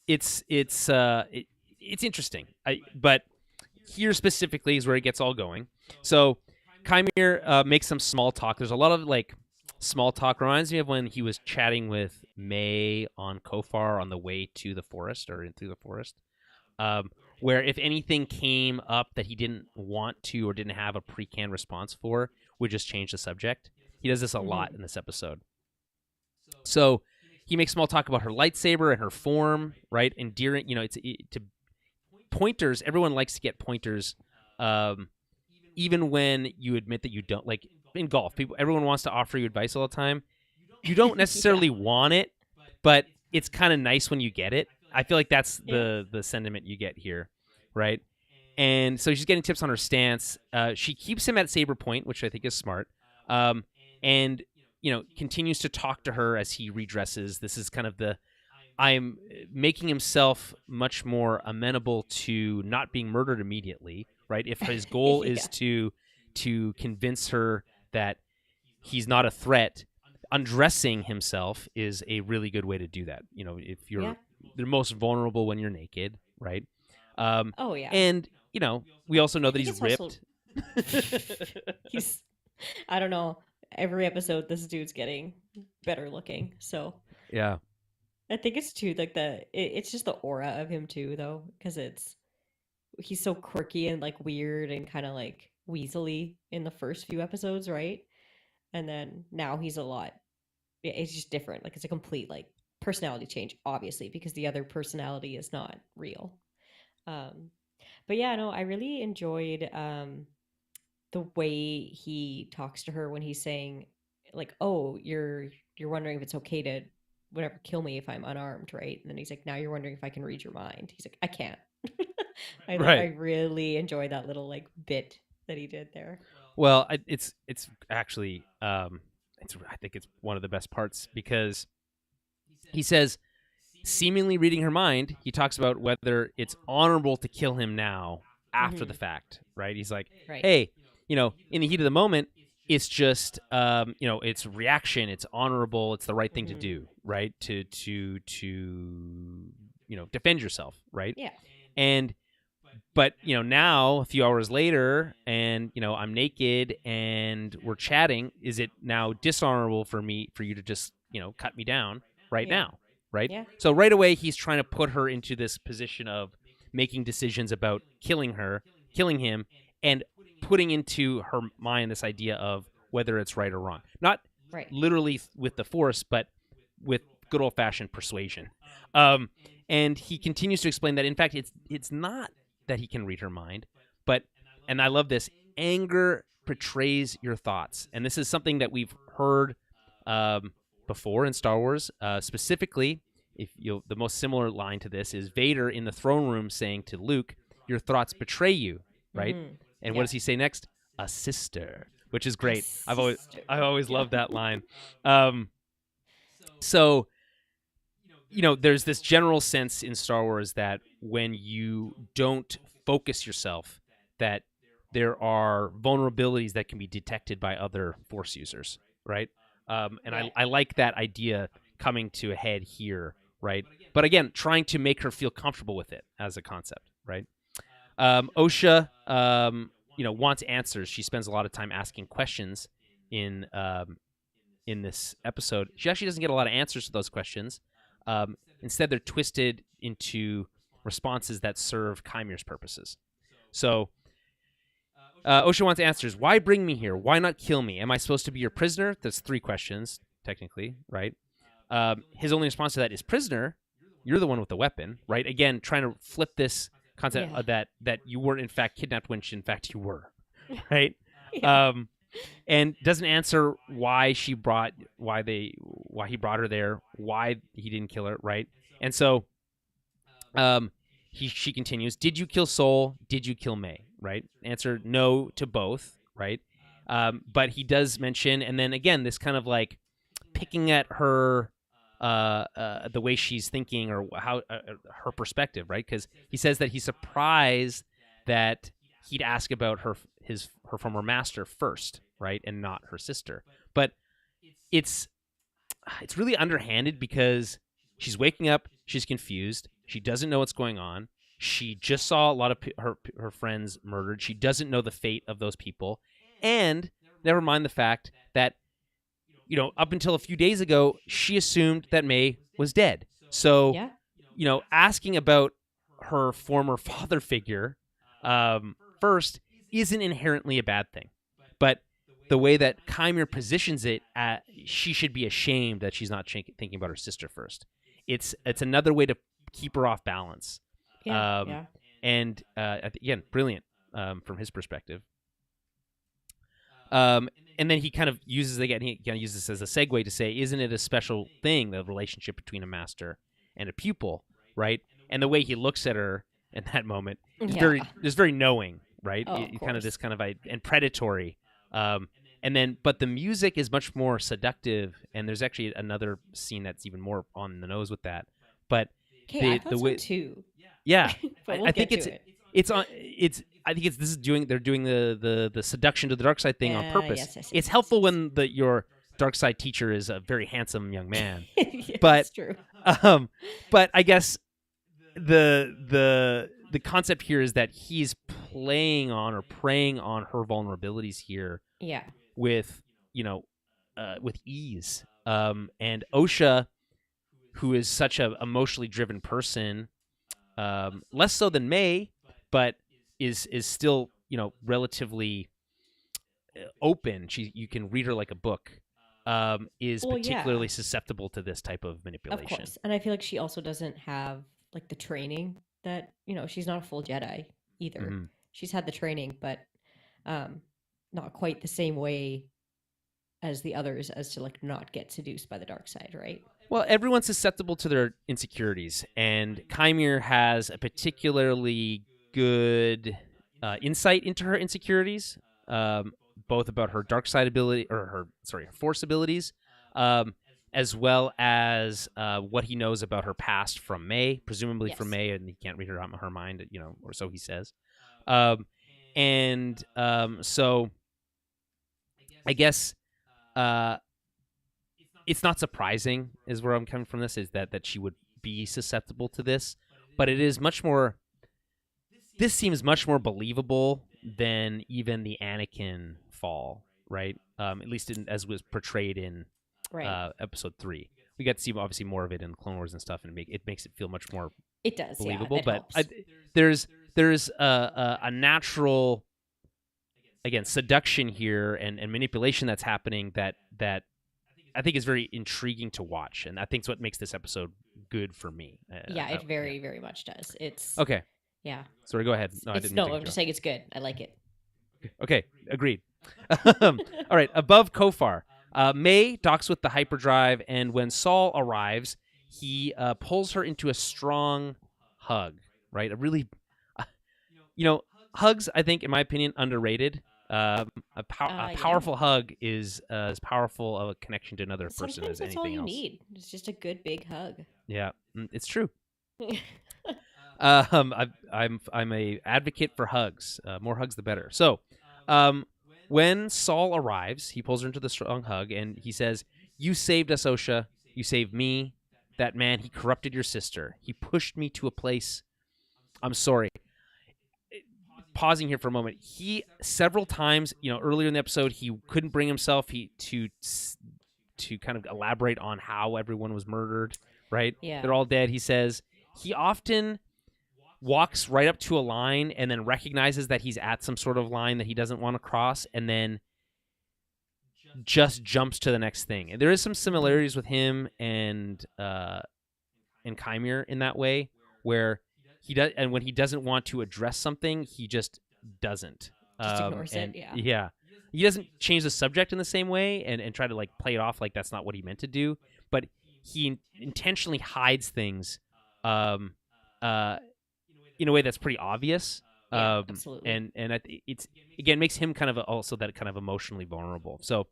it's interesting. But here specifically is where it gets all going. So Chimere makes some small talk. There's a lot of like small talk. Reminds me of when he was chatting with May on Kofar on the way to the forest or in through the forest. Where if anything came up that he didn't want to or didn't have a pre-canned response for, would just change the subject. He does this a lot in this episode. So he makes small talk about her lightsaber and her form, right? Endearing, to pointers. Everyone likes to get pointers, even when you admit that you don't. Like in golf, everyone wants to offer you advice all the time. You don't necessarily want it, but it's kind of nice when you get it. I feel like that's the sentiment you get here, right? And so she's getting tips on her stance. She keeps him at saber point, which I think is smart, and continues to talk to her as he redresses. This is kind of I'm making himself much more amenable to not being murdered immediately, right? If his goal is to convince her that he's not a threat, undressing himself is a really good way to do that. If you're the most vulnerable when you're naked, right? Oh yeah. And we also know that he's ripped. Also... he's, I don't know. Every episode, this dude's getting better looking. So yeah, I think it's too like it's just the aura of him too, though, because he's so quirky and like weird and kind of like weaselly in the first few episodes, right? and then now he's a lot. It's just different. Like it's a complete like personality change, obviously, because the other personality is not real. Um, but yeah, no, I really enjoyed the way he talks to her when he's saying like, "Oh, you're wondering if it's okay to whatever kill me if I'm unarmed, right?" And then he's like, "Now you're wondering if I can read your mind." He's like, "I can't." I Right. really enjoyed that little like bit that he did there. Well, it's actually it's I think it's one of the best parts because he says, seemingly reading her mind, he talks about whether it's honorable to kill him now after the Hmm. fact, right? He's like, Right. hey, in the heat of the moment, it's just, it's reaction, it's honorable, it's the right thing to Hmm. do, right? Defend yourself, right? Yeah. And but now a few hours later, and I'm naked and we're chatting, is it now dishonorable for you to just cut me down right Yeah. now, right? Yeah. So right away he's trying to put her into this position of making decisions about killing him, and putting into her mind this idea of whether it's right or wrong, not Right. literally with the force, but with good old-fashioned persuasion. um, and he continues to explain that in fact it's not that he can read her mind, but, and I love this, anger portrays your thoughts. And this is something that we've heard before in Star Wars. Specifically, if the most similar line to this is Vader in the throne room saying to Luke, "Your thoughts betray you," right? Hmm. And what Yeah. does he say next? A sister, which is A great. sister. I always Yeah. loved that line. Um, so there's this general sense in Star Wars that when you don't focus yourself, that there are vulnerabilities that can be detected by other Force users, right? And Yeah. I like that idea coming to a head here, right? But again, trying to make her feel comfortable with it as a concept, right? Osha, wants answers. She spends a lot of time asking questions in this episode. She actually doesn't get a lot of answers to those questions. Instead, they're twisted into responses that serve Chimere's purposes. So, Osha wants answers. Why bring me here? Why not kill me? Am I supposed to be your prisoner? That's 3 questions, technically, right? His only response to that is prisoner. You're the one with the weapon, right? Again, trying to flip this concept Yeah. that you weren't in fact kidnapped when in fact you were, right? Yeah. Um, and doesn't answer why he brought her there, why he didn't kill her, right? And so, she continues, did you kill Soul? Did you kill May? Right? Answer no to both, right? But he does mention, and then again, this kind of like picking at her, the way she's thinking, or how her perspective, right? Because he says that he's surprised that he'd ask about her former master first, right, and not her sister. But it's really underhanded because she's waking up, she's confused, she doesn't know what's going on. She just saw a lot of her friends murdered. She doesn't know the fate of those people, and never mind the fact that up until a few days ago, she assumed that May was dead. So, Yeah. asking about her former father figure first isn't inherently a bad thing. But the way that Chimera positions it, she should be ashamed that she's not thinking about her sister first. It's another way to keep her off balance. Yeah. Um, Yeah. and again, brilliant from his perspective. And then he kind of uses this as a segue to say, isn't it a special thing, the relationship between a master and a pupil, right? And the way he looks at her in that moment is Yeah. very knowing, right? Oh, of Kind of course. this kind of and predatory. And then, but the music is much more seductive, and there's actually another scene that's even more on the nose with that. But Okay, I the thought so way, too. yeah, But we'll I get think to it. it's on it's I think it's this is doing they're doing the seduction to the dark side thing on purpose. Yes, yes, It's yes, yes, helpful yes. when your dark side teacher is a very handsome young man. Yeah, But it's true. um but I guess the concept here is that he's playing on or preying on her vulnerabilities here Yeah. with with ease. And Osha, who is such a emotionally driven person, less so than May, but is still relatively open. You can read her like a book. Is Well, yeah, particularly susceptible to this type of of manipulation. course. And I feel like she also doesn't have like the training that, she's not a full Jedi either. Hmm. She's had the training, but um not quite the same way as the others as to like not get seduced by the dark side, right? Well, everyone's susceptible to their insecurities, and Kymir has a particularly good insight into her insecurities, um, both about her dark side ability or her force abilities, um, as well as what he knows about her past from May, presumably from Yes. May, and he can't read her mind, or so he says. Um, so I guess uh, it's not surprising, is where I'm coming from. This is that she would be susceptible to this, but it is much more. This seems much more believable than even the Anakin fall, right? At least as was portrayed in Right. Episode 3. We got to see obviously more of it in Clone Wars and stuff, and it makes it feel much more It does. Yeah, believable. it But helps. there's a natural, again, seduction here and manipulation that's happening that I think is very intriguing to watch, and I think it's what makes this episode good for me. Yeah, it very, very much does. It's Okay, yeah. sorry. Go ahead. No, I It's didn't mean no. to I'm just interrupt. saying it's good. I like it. Okay, agreed. All right, above Kofar, May docks with the hyperdrive, and when Saul arrives, he pulls her into a strong hug. Right, a really, uh, hugs. I think, in my opinion, underrated. A Yeah. powerful hug is as powerful of a connection to another person Sometimes as that's all anything you else. need. It's just a good big hug. Yeah, it's true. I'm a advocate for hugs. More hugs, the better. So, um, when Saul arrives, he pulls her into the strong hug, and he says, "You saved us, Osha. You saved me. That man, he corrupted your sister. He pushed me to a place. I'm sorry." Pausing here for a moment, he several times, earlier in the episode, he couldn't bring himself to kind of elaborate on how everyone was murdered. Right? Yeah. They're all dead. He says he often walks right up to a line and then recognizes that he's at some sort of line that he doesn't want to cross, and then just jumps to the next thing. And there is some similarities with him and Kymir in that way, where he does, and when he doesn't want to address something, he just doesn't. Just ignores it. Yeah. He doesn't change the subject in the same way and try to like play it off like that's not what he meant to do, but he intentionally hides things in a way that's pretty obvious. Yeah, absolutely. And it's again makes him kind of also that kind of emotionally vulnerable. So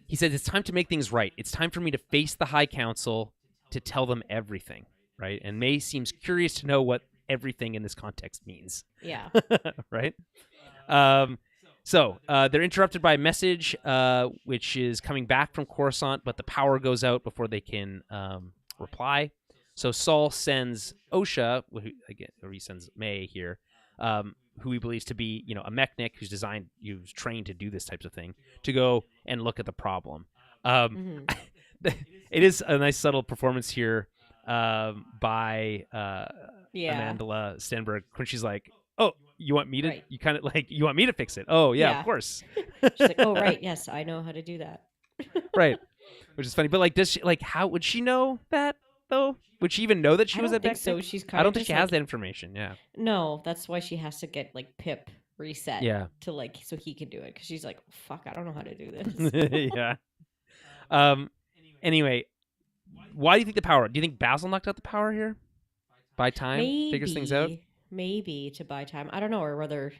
he says it's time to make things right. It's time for me to face the High Council to tell them everything, right? And May seems curious to know what everything in this context means. Yeah. Right? So they're interrupted by a message, which is coming back from Coruscant, but the power goes out before they can reply. So Saul sends Osha, or he sends May here, who he believes to be, a mechanic who's trained to do this types of thing, to go and look at the problem. It is a nice subtle performance here by Amandla Stenberg when she's like, "Oh, you want me to? Right. You kind of like you want me to fix it? Oh yeah, of course." She's like, "Oh right, yes, I know how to do that." Right, which is funny. But like, does she like how would she know that though? Would she even know that she was a mechanic? So she's kind I of don't think she has that information. Yeah. No, that's why she has to get like Pip reset. Yeah. To like so he can do it because she's like, "Fuck, I don't know how to do this." Yeah. Anyway, why do you think the power? Do you think Basil knocked out the power here? By time figures things out. Maybe to buy time. I don't know, or whether.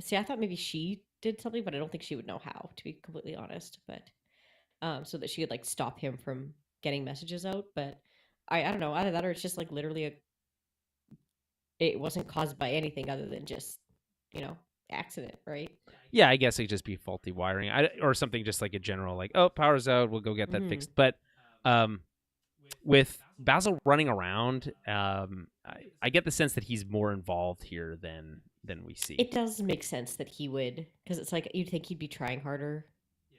See, I thought maybe she did something, but I don't think she would know how. To be completely honest, but so that she could like stop him from getting messages out. But I don't know. Either that or it's just like literally it wasn't caused by anything other than just accident, right? Yeah, I guess it could just be faulty wiring, or something just like a general like, oh, power's out, we'll go get that fixed. But with Basil running around, I get the sense that he's more involved here than we see. It does make sense that he would, because it's like you'd think he'd be trying harder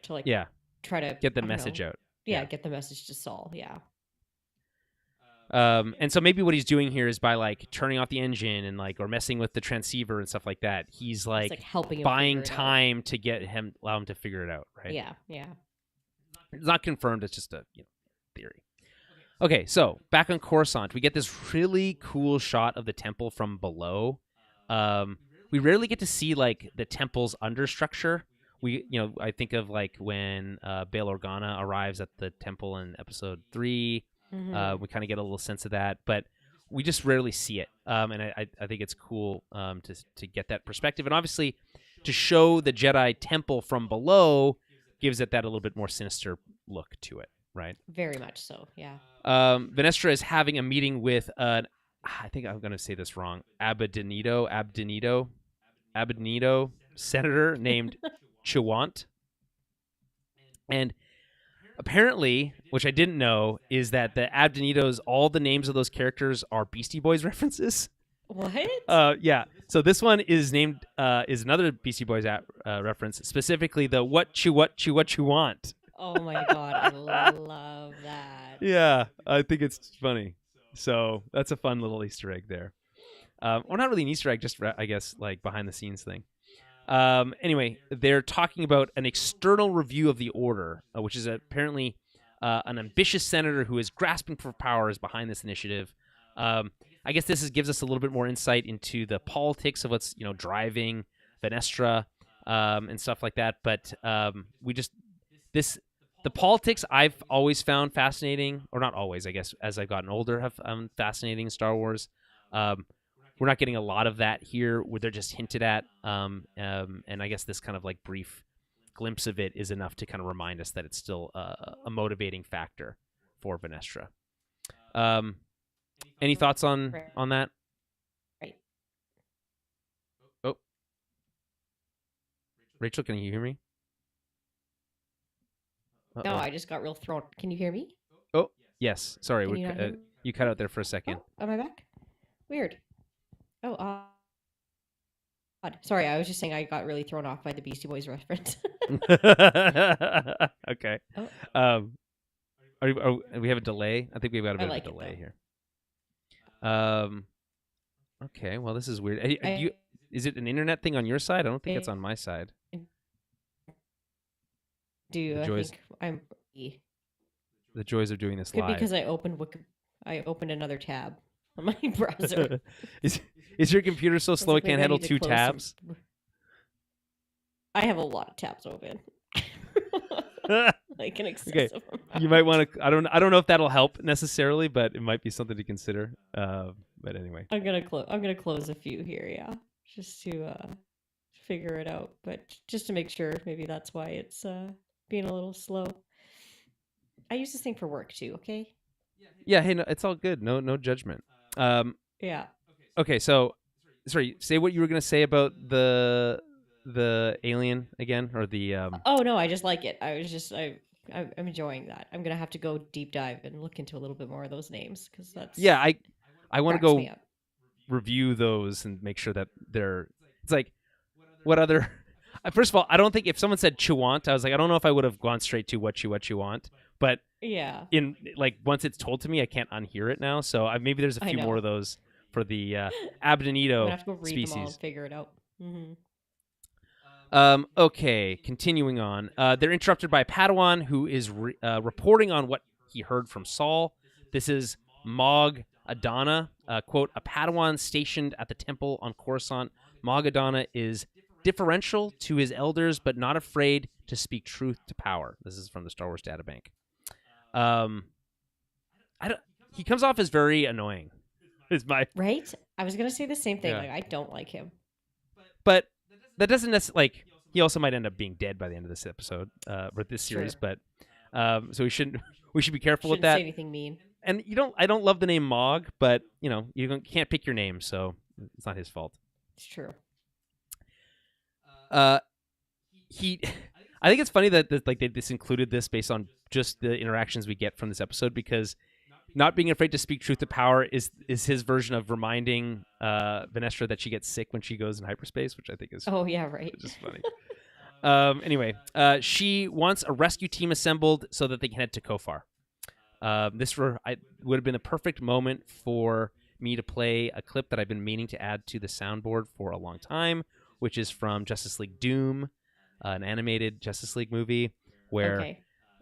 to try to get the message out. Yeah, get the message to Saul. Yeah. And so maybe what he's doing here is by like turning off the engine and like or messing with the transceiver and stuff like that. He's It's like like helping him buying figure it out. time to allow him to figure it out, right? Yeah, yeah. It's not confirmed. It's just a theory. Okay, so back on Coruscant, we get this really cool shot of the temple from below. We rarely get to see like the temple's understructure. I think of like when Bail Organa arrives at the temple in Episode 3. Mm-hmm. We kind of get a little sense of that, but we just rarely see it. And I think it's cool to get that perspective, and obviously to show the Jedi temple from below gives it that a little bit more sinister look to it, right? Very much so. Yeah. Venestra is having a meeting with I think I'm going to say this wrong, Abednego senator named Chewant. And apparently, which I didn't know, is that the Abednedos, all the names of those characters are Beastie Boys references. What? Yeah. So this one is named is another Beastie Boys reference, specifically the what you want. Oh my god, I love that. Yeah, I think it's funny. So that's a fun little Easter egg there. Or not really an Easter egg, just I guess like behind the scenes thing. Anyway, they're talking about an external review of the order, which is apparently an ambitious senator who is grasping for power is behind this initiative. I guess gives us a little bit more insight into the politics of what's driving Venestra and stuff like that. But the politics I've always found fascinating, or not always, I guess, as I've gotten older, have found fascinating in Star Wars. We're not getting a lot of that here, where they're just hinted at, and I guess this kind of like brief glimpse of it is enough to kind of remind us that it's still a motivating factor for Venestra. Any thoughts on that? Right. Oh, Rachel, can you hear me? No, I just got real thrown. Can you hear me? Oh, yes. Sorry, Can you not hear me? you cut out there for a second. Oh, am I back? Weird. Oh, odd. Sorry, I was just saying I got really thrown off by the Beastie Boys reference. Okay. Oh. We have a delay? I think we've got a bit of a delay here. Okay, well, this is weird. Is it an internet thing on your side? I don't think it's on my side. I think I'm. The joys of doing this live. Could be because I opened another tab on my browser. Is your computer so slow it can't handle 2 tabs? I have a lot of tabs open. Like an excessive amount. You might want to. I don't know if that'll help necessarily, but it might be something to consider. But anyway, I'm gonna close a few here, yeah, just to figure it out. But just to make sure, maybe that's why it's being a little slow. I use this thing for work too. Okay. Yeah. Hey, no, it's all good. No judgment. Yeah. Okay. So, sorry. Say what you were gonna say about the alien again, or the. Oh no, I just like it. I'm enjoying that. I'm gonna have to go deep dive and look into a little bit more of those names because that's. Yeah, I want to go review those and make sure that they're. It's like, what other? First of all, I don't think if someone said Chewant, I was like, I don't know if I would have gone straight to what you want. But yeah, in like once it's told to me, I can't unhear it now. So maybe there's a few more of those for the Abednego I have to go read species. them all and figure it out. Mm-hmm. Okay, continuing on. They're interrupted by Padawan, who is reporting on what he heard from Saul. This is Mog Adana. Quote, a Padawan stationed at the temple on Coruscant. Mog Adana is differential to his elders, but not afraid to speak truth to power. This is from the Star Wars Databank. He comes off as very annoying. Right? I was going to say the same thing. Yeah. Like, I don't like him. But that doesn't necessarily, like, he also might end up being dead by the end of this episode, or this series, Sure. but so we should be careful with Shouldn't that. say anything mean. And I don't love the name Mog, but you can't pick your name, so it's not his fault. It's true. I think it's funny that they included this based on just the interactions we get from this episode, because not being afraid to speak truth to power is his version of reminding Venestra that she gets sick when she goes in hyperspace, which I think is just funny. Anyway, she wants a rescue team assembled so that they can head to Kofar. Would have been the perfect moment for me to play a clip that I've been meaning to add to the soundboard for a long time, which is from Justice League Doom, an animated Justice League movie where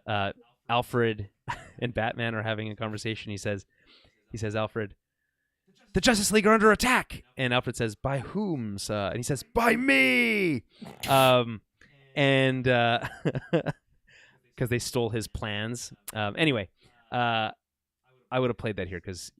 Okay. Alfred and Batman are having a conversation. He says, Alfred, the Justice League are under attack. And Alfred says, by whom, sir? And he says, by me. And because they stole his plans. Anyway, I would have played that here because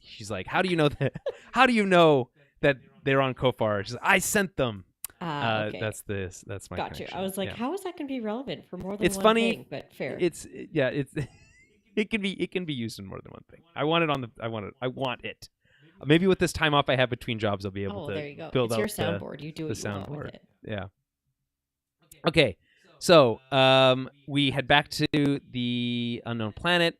she's like, how do you know that? How do you know that they're on Kofar? She's like, I sent them. Okay. That's my Gotcha. connection. I was like, Yeah. how is that going to be relevant for more than It's one funny. thing? But fair. It's it can be used in more than one thing. I want it. Maybe with this time off I have between jobs, I'll be able to there you go. build It's out your soundboard. You do the what you want with soundboard. it. Yeah. Okay. So we head back to the unknown planet.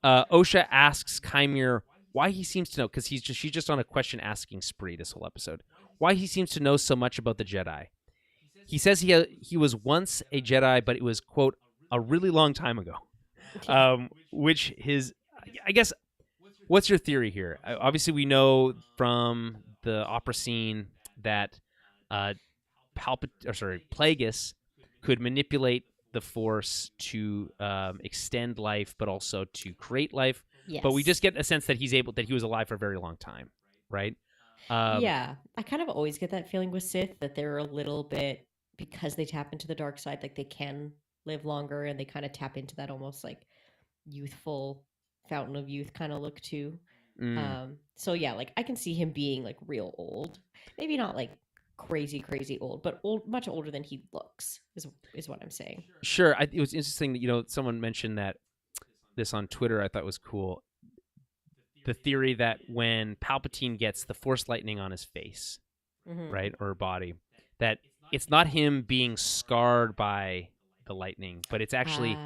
Osha asks Kymir why he seems to know, because she's just on a question asking spree this whole episode. Why he seems to know so much about the Jedi. He says he was once a Jedi, but it was, quote, a really long time ago. Which I guess, what's your theory here? Obviously, we know from the opera scene that Plagueis could manipulate the Force to extend life, but also to create life. Yes. But we just get a sense that he was alive for a very long time, right? Yeah, I kind of always get that feeling with Sith that they're a little bit, because they tap into the dark side, like they can live longer and they kind of tap into that almost like youthful fountain of youth kind of look too. So yeah, like I can see him being like real old, maybe not like crazy old, but old, much older than he looks is what I'm saying. Sure. It was interesting that someone mentioned that this on Twitter. I thought was cool. The theory that when Palpatine gets the Force lightning on his face, right, or body, that it's not him being scarred by the lightning, but it's actually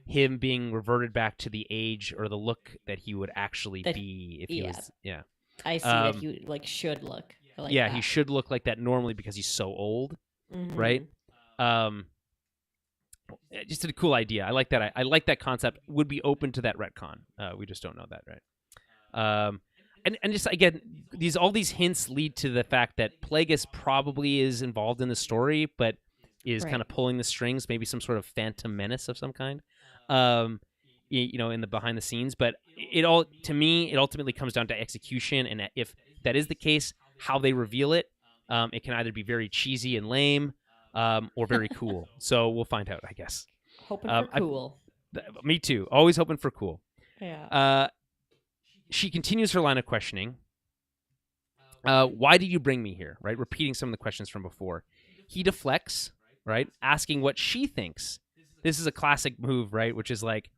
him being reverted back to the age or the look that he would actually be if he was. Yeah, I see that he like should look. Like yeah, that. he should look like that normally because he's so old, right? Just a cool idea. I like that. I like that concept. Would be open to that retcon. We just don't know that, right? And just again, all these hints lead to the fact that Plagueis probably is involved in the story, but is kind of pulling the strings. Maybe some sort of phantom menace of some kind. In the behind the scenes. But to me, it ultimately comes down to execution, and if that is the case, how they reveal it. It can either be very cheesy and lame, or very cool. So we'll find out, I guess. Hoping for cool. Me too. Always hoping for cool. Yeah. She continues her line of questioning. Why did you bring me here? Right, repeating some of the questions from before. He deflects, right, asking what she thinks. This is a classic move, right, which is like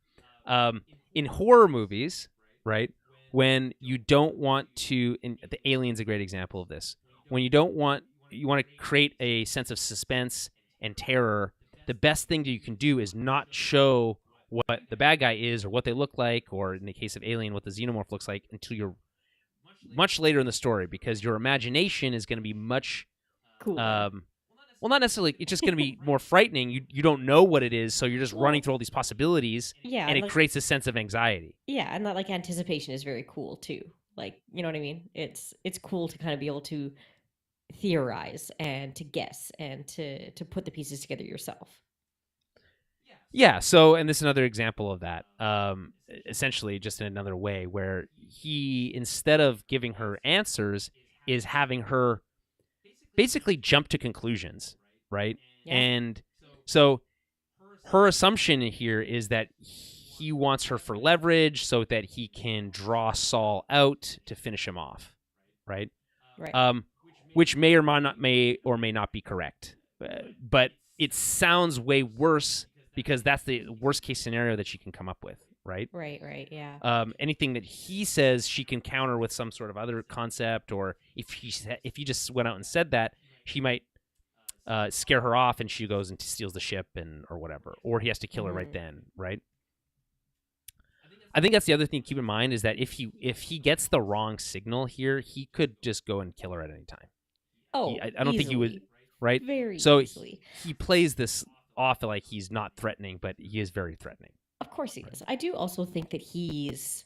in horror movies, right, when you don't want to. The Alien's a great example of this. When you want to create a sense of suspense and terror, the best thing that you can do is not show what the bad guy is or what they look like, or in the case of Alien, what the xenomorph looks like, until you're much later in the story, because your imagination is going to be much cooler. Well, not necessarily. It's just going to be more frightening. You don't know what it is, so you're just running through all these possibilities, and it creates a sense of anxiety. Yeah, and that like anticipation is very cool too. Like, you know what I mean? It's cool to kind of be able to theorize and to guess and to put the pieces together yourself. Yeah, so, and this is another example of that, essentially just in another way, where he, instead of giving her answers, is having her basically jump to conclusions, right? Yeah. And so her assumption here is that he wants her for leverage so that he can draw Saul out to finish him off, right? Right. Which may or may not be correct, but it sounds way worse, because that's the worst case scenario that she can come up with, right? Right, yeah. Anything that he says, she can counter with some sort of other concept, or if he just went out and said that, she might scare her off, and she goes and steals the ship or whatever, or he has to kill her right then, right? I think that's the other thing to keep in mind, is that if he gets the wrong signal here, he could just go and kill her at any time. Oh, I don't think he would, right? Very so easily. He plays this off like he's not threatening, but he is very threatening. Of course he Right. is. I do also think that he's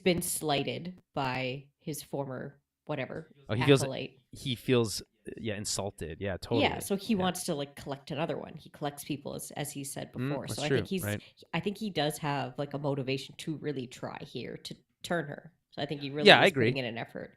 been slighted by his former whatever Oh, acolyte. he feels yeah insulted. Yeah, Yeah, totally. so he Yeah, wants to like collect another one. He collects people as he said before. So that's true. Right. I think he does have like a motivation to really try here to turn her. So I think he Yeah, really I is putting agree. in an effort.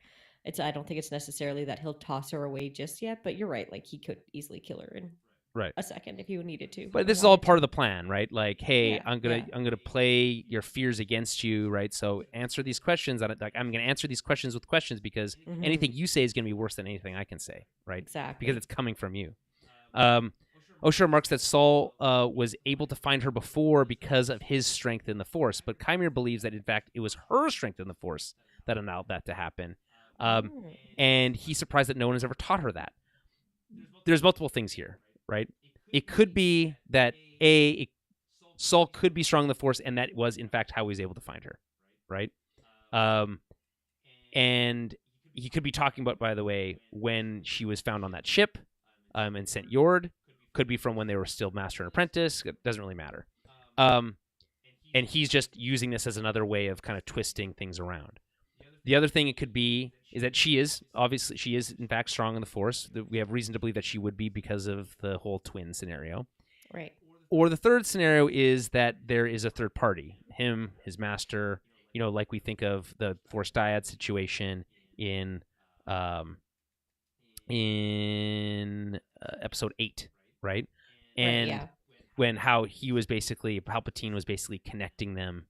I don't think it's necessarily that he'll toss her away just yet, but you're right. Like he could easily kill her in Right. a second if he needed to But or this is all wanted part of to. the plan, right? Like, hey, Yeah, yeah. I'm gonna play your fears against you, right? So answer these questions. Like I'm gonna answer these questions with questions because Mm-hmm. anything you say is gonna be worse than anything I can say, right? Because Exactly. it's coming from you. Um, O'Shea remarks that Saul was able to find her before because of his strength in the Force, but Kymir believes that in fact it was her strength in the Force that allowed that to happen. Mm. And he's surprised that no one has ever taught her that. There's multiple things here, right? It could be that Saul could be strong in the Force, and that was in fact how he was able to find her, right? Um, and he could be talking about, by the way, when she was found on that ship, and sent Yord. Could be from when they were still master and apprentice. It doesn't really matter. Um, and he's just using this as another way of kind of twisting things around. The other thing it could be is that she is in fact strong in the Force. We have reason to believe that she would be because of the whole twin scenario. Right. Or the third scenario is that there is a third party, him, his master. Like we think of the Force dyad situation in um, episode 8, right? Right. And Yeah. when how he was basically Palpatine was basically connecting them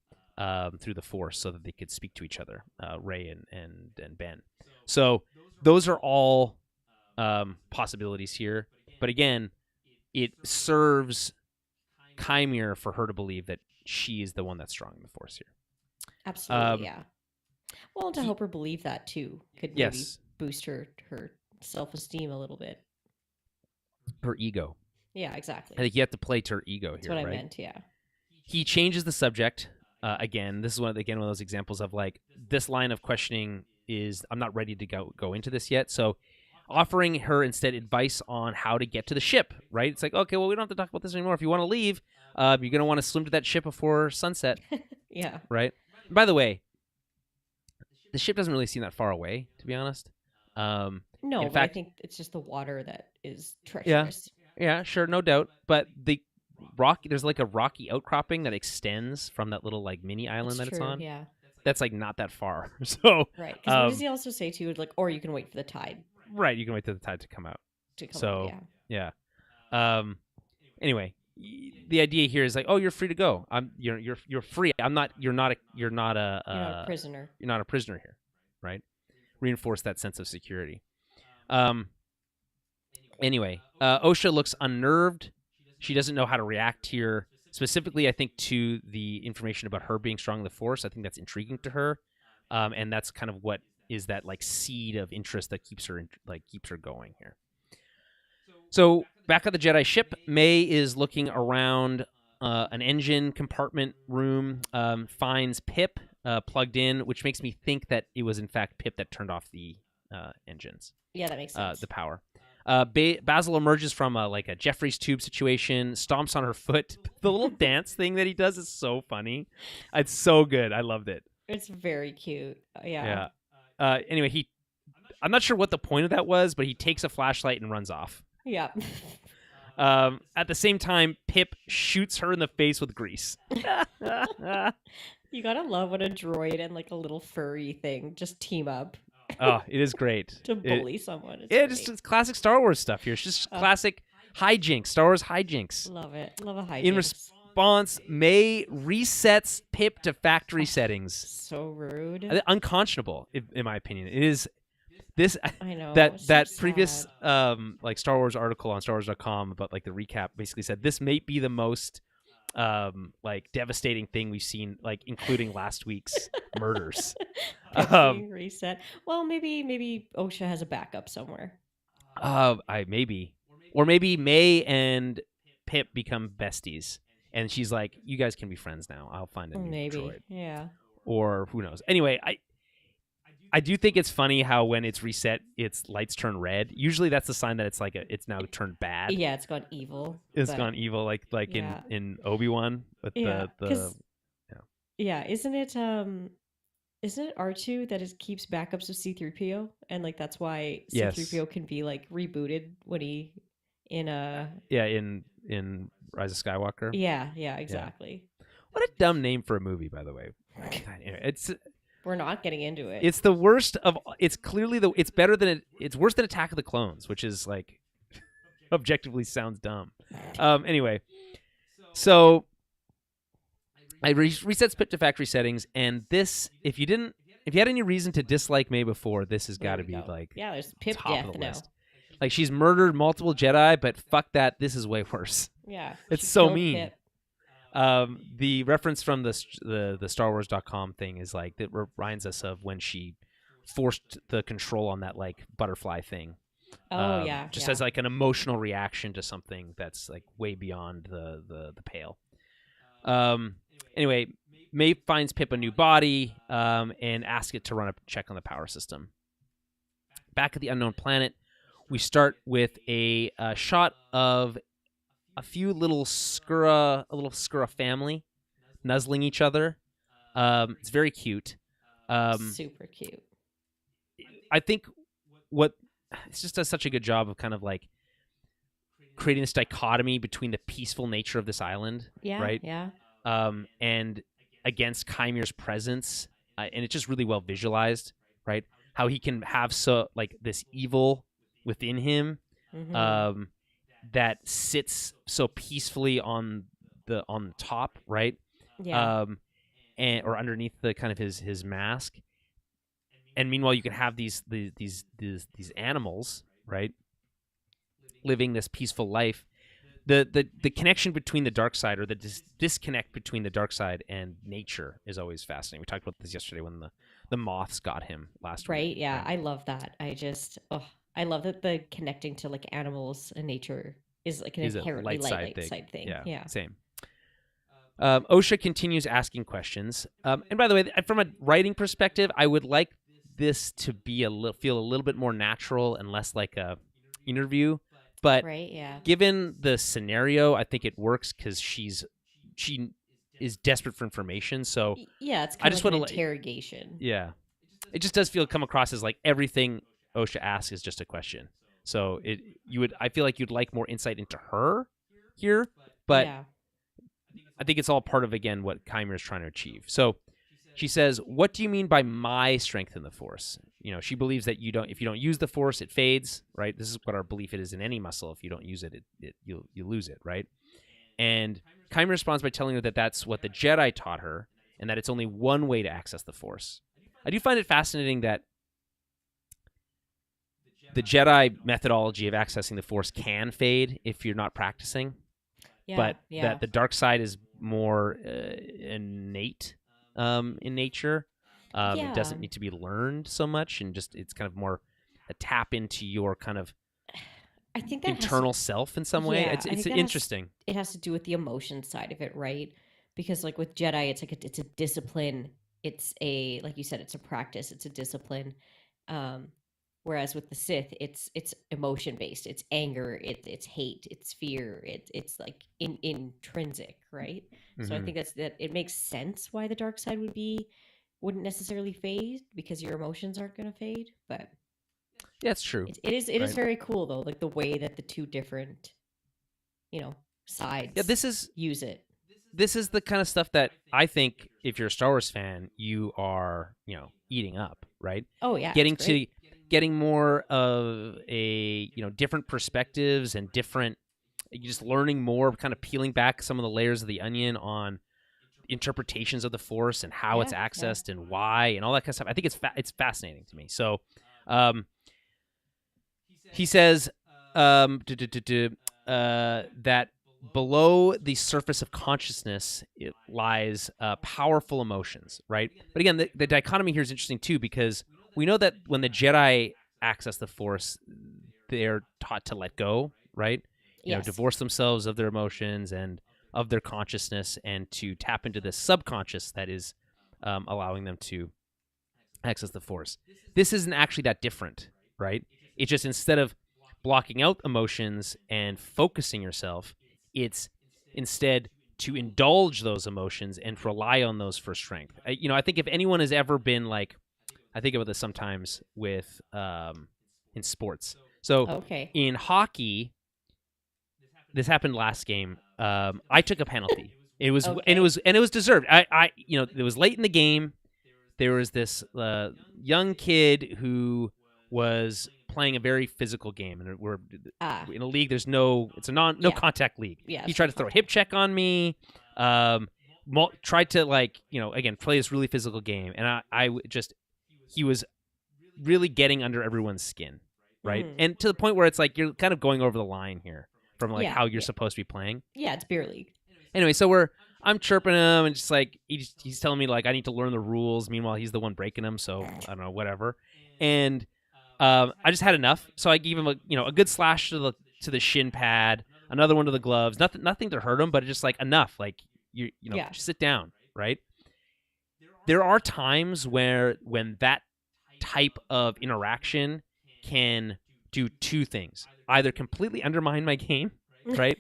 through the Force so that they could speak to each other, Rey and Ben. So those are all possibilities here. But again, it serves Kymir for her to believe that she is the one that's strong in the Force here. Absolutely. Um, Yeah. Well, and to he help her believe that too could maybe yes, boost her self esteem a little bit. her ego. Yeah, I exactly. think you have to play to her ego That's here, what I right? meant. Yeah. He changes the subject. Again, this is one of those examples of like this line of questioning is I'm not ready to go into this yet. So offering her instead advice on how to get to the ship, right? It's like, okay, well, we don't have to talk about this anymore. If you want to leave, you're going to want to swim to that ship before sunset, Yeah. right? And by the way, the ship doesn't really seem that far away, to be honest. In No, but I fact, think it's just the water that is yeah, treacherous. yeah, sure, no doubt. But there's like a rocky outcropping that extends from that little like mini island That's that it's true. on. Yeah. That's like not that far. So, Right. Because what does um, he also say too? Like, or you can wait for the tide right, you can wait till the tide to come out. to come out. So, Yeah. yeah. Um, anyway, the idea here is like, oh, you're free to go. You're free. I'm not. You're not a prisoner. You're not a prisoner here, right? Reinforce that sense of security. Um, anyway, Osha looks unnerved. She doesn't know how to react here. Specifically, I think to the information about her being strong in the Force. I think that's intriguing to her, and that's kind of what is that like seed of interest that keeps her going here. So back at the Jedi ship, May is looking around an engine compartment room, finds Pip plugged in, which makes me think that it was in fact Pip that turned off the engines, Yeah, that makes sense. the power. Basil emerges from like a Jeffrey's tube situation, stomps on her foot. The little dance thing that he does is so funny. It's so good. I loved it. It's very cute. Yeah. Yeah. Anyway, I'm not sure what the point of that was, but he takes a flashlight and runs off. Yeah. At the same time, Pip shoots her in the face with grease. You gotta love when a droid and like a little furry thing just team up Oh, it is great. to bully someone. It's Yeah, great. just classic Star Wars stuff here. It's just classic hijinks, Star Wars hijinks. Love it. Love a In hijinks. response, May resets Pip to factory settings. So rude. Unconscionable, in my opinion. It is this I know. that it's that so previous sad. like Star Wars article on StarWars.com about like the recap basically said this may be the most like devastating thing we've seen, like including last week's murders. Pip Um, being reset. Well, maybe OSHA has a backup somewhere. I maybe, or maybe May and Pip become besties, and she's like, "You guys can be friends now. I'll find a new Maybe. droid," Yeah. or who knows. Anyway, I do think it's funny how when it's reset, its lights turn red. Usually that's a sign that it's now turned bad. Yeah, it's gone evil. It's But gone evil, like yeah, in Obi-Wan with yeah, the because yeah. yeah, isn't it R2 that keeps backups of C3PO, and like that's why Yes. C3PO can be like rebooted when he in a Yeah, in Rise of Skywalker. yeah, Yeah. exactly. What a dumb name for a movie, by the way. God, anyway, We're not getting into it. it's the worst of. It's clearly it's better than it's worse than Attack of the Clones, which is like objectively sounds dumb. Anyway, so I reset Spit to factory settings, and this, if you had any reason to dislike May before, this has got There to we be go. like Yeah, there's Pip top of death the now. list. Like, she's murdered multiple Jedi, but fuck that, this is way worse. Yeah, It's she so killed mean. Pip. The reference from the StarWars.com thing is like that reminds us of when she forced the control on that like butterfly thing. Oh yeah, just yeah. as like an emotional reaction to something that's like way beyond the pale. Anyway, May finds Pip a new body and asks it to run a check on the power system. Back at the unknown planet, we start with a shot of a little Skura family nuzzling each other. It's very cute. Super cute. I think what it just does such a good job of kind of like creating this dichotomy between the peaceful nature of this island, Yeah, right? yeah. And against Kymir's presence, and it's just really well visualized, right? How he can have so like this evil within him, Mm-hmm. that sits so peacefully on the top, right? Yeah, And or underneath the kind of his mask. And meanwhile, you can have these animals, right, living this peaceful life. The connection between the dark side, or the disconnect between the dark side and nature, is always fascinating. We talked about this yesterday when the moths got him last right. week. Yeah, Right? I love that. I love that the connecting to like animals and nature is like an Is a inherently light side thing. side thing. Yeah, Yeah. same. OSHA continues asking questions. And by the way, from a writing perspective, I would like this to be feel a little bit more natural and less like a interview. But Right. Yeah. given the scenario, I think it works because she is desperate for information. So Yeah, it's I kind of just like want an to interrogation. yeah, it just does come across as like everything OSHA asks is just a question. So I feel like you'd like more insight into her here, but Yeah. I think it's all part of, again, what Kymir is trying to achieve. So she says, "What do you mean by my strength in the Force?" She believes that if you don't use the Force, it fades, right? This is what our belief it is in any muscle. If you don't use it, you lose it, right? And Kymir responds by telling her that that's what the Jedi taught her, and that it's only one way to access the Force. I do find it fascinating that the Jedi methodology of accessing the Force can fade if you're not practicing, Yeah. but Yeah. that the dark side is more innate in nature. It Yeah. doesn't need to be learned so much, and just it's kind of more a tap into your kind of I think that internal self in some way. yeah, It's I think interesting. it has to do with the emotion side of it, right? Because like with Jedi, it's like it's a discipline. It's a like you said, it's a practice. It's a discipline. Um, whereas with the Sith, it's emotion based. It's anger. It's hate. It's fear. It's like intrinsic, right? So I Mm-hmm. think that it makes sense why the dark side wouldn't necessarily fade because your emotions aren't going to fade, but Yeah, it's true. it is Right? very cool though, like the way that the two different Yeah, sides this use it. is the kind of stuff that I think if you're a Star Wars fan, you are eating up, right? Oh yeah, it's Getting great. getting more of a different perspectives and different, you're just learning more, kind of peeling back some of the layers of the onion on interpretations of the Force and how it's Yeah, yeah. accessed and why and all that kind of stuff. I think it's fascinating to me. So, um, he says that below the surface of consciousness it lies powerful emotions, right? But again, the dichotomy here is interesting too, because we know that when the Jedi access the Force, they're taught to let go, right? Yes. Divorce themselves of their emotions and of their consciousness, and to tap into this subconscious that is allowing them to access the Force. This isn't actually that different, right? It's just instead of blocking out emotions and focusing yourself, it's instead to indulge those emotions and rely on those for strength. I think if anyone has ever been like, I think about this sometimes with in sports. So Okay. in hockey, this happened last game. I took a penalty. It was Okay. and it was deserved. It was late in the game. There was this young kid who was playing a very physical game, and we're Ah. in a league. There's no no Yeah. contact league. Yeah. He It's tried no to throw a contact. hip check on me. Tried to again play this really physical game, and he was really getting under everyone's skin, right? Mhm. And to the point where it's like you're kind of going over the line here from like Yeah. how you're Yeah. supposed to be playing. Yeah. It's beer league. Anyway, so I'm chirping him and just like he's telling me like I need to learn the rules. Meanwhile, he's the one breaking them, so I don't know, whatever. And I just had enough, so I gave him a good slash to the shin pad, another one to the gloves. Nothing to hurt him, but just like enough. Like Yeah. just sit down, right? There are times when that type of interaction can do two things: either completely undermine my game, right,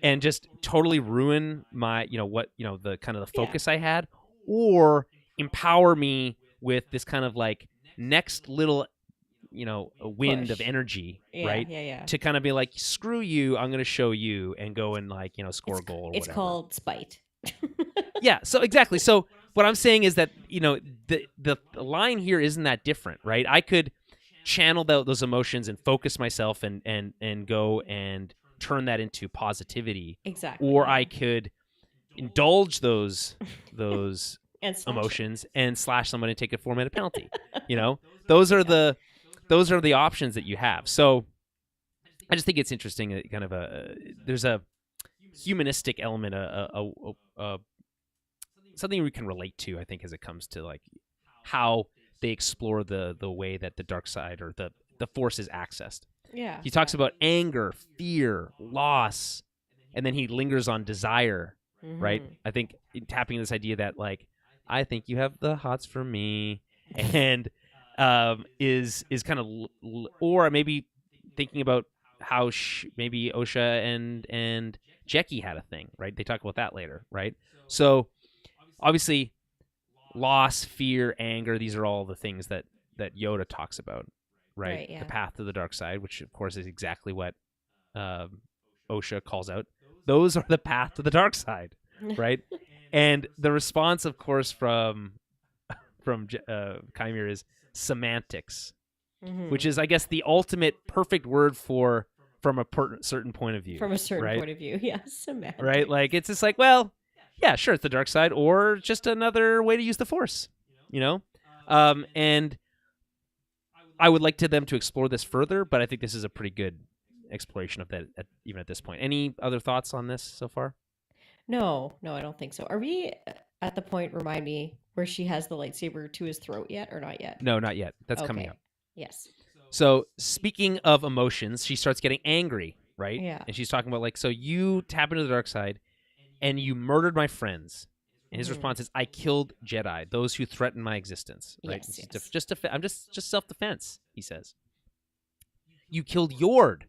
and just totally ruin my the kind of the Yeah. focus I had, or empower me with this kind of like next little a wind of Push. energy, Yeah. right, Yeah. Yeah. to kind of be like, screw you, I'm going to show you, and go and score It's a goal or it's whatever. called spite. Yeah, so exactly. So what I'm saying is that the line here isn't that different, right? I could channel those emotions and focus myself and go and turn that into positivity, Exactly. or Yeah. I could indulge those And slash them. emotions and slash someone and take a 4-minute penalty. Those are the options that you have. So I just think it's interesting. Kind of there's a humanistic element, something we can relate to, I think, as it comes to like how they explore the way that the dark side or the Force is accessed. Yeah. He talks about anger, fear, loss, and then he lingers on desire, right? Mhm. I think tapping this idea that like, I think you have the hots for me, and is kind of or maybe thinking about how maybe Osha and Jackie had a thing, right? They talk about that later, right? So obviously, loss, fear, anger, these are all the things that Yoda talks about, right? Right. Yeah. The path to the dark side, which of course is exactly what Osha calls out. Those are the path to the dark side, right? And the response, of course, from Chimera is semantics, Mhm. which is, I guess, the ultimate perfect word for from a certain point of view. From a certain right? point of view, yeah, semantics. Right? Like, it's just like, well, yeah, sure, it's the dark side, or just another way to use the Force, and I would like them to explore this further, but I think this is a pretty good exploration of that, even at this point. Any other thoughts on this so far? No, I don't think so. Are we at the point, remind me, where she has the lightsaber to his throat yet, or not yet? No, not yet. That's coming Okay. up. Yes. So, speaking of emotions, she starts getting angry, right? Yeah. And she's talking about, like, so you tap into the dark side and you murdered my friends. And his Mhm. response is, I killed Jedi, those who threaten my existence. Right? Yes, It's yes. I'm just self-defense, he says. You killed Yord,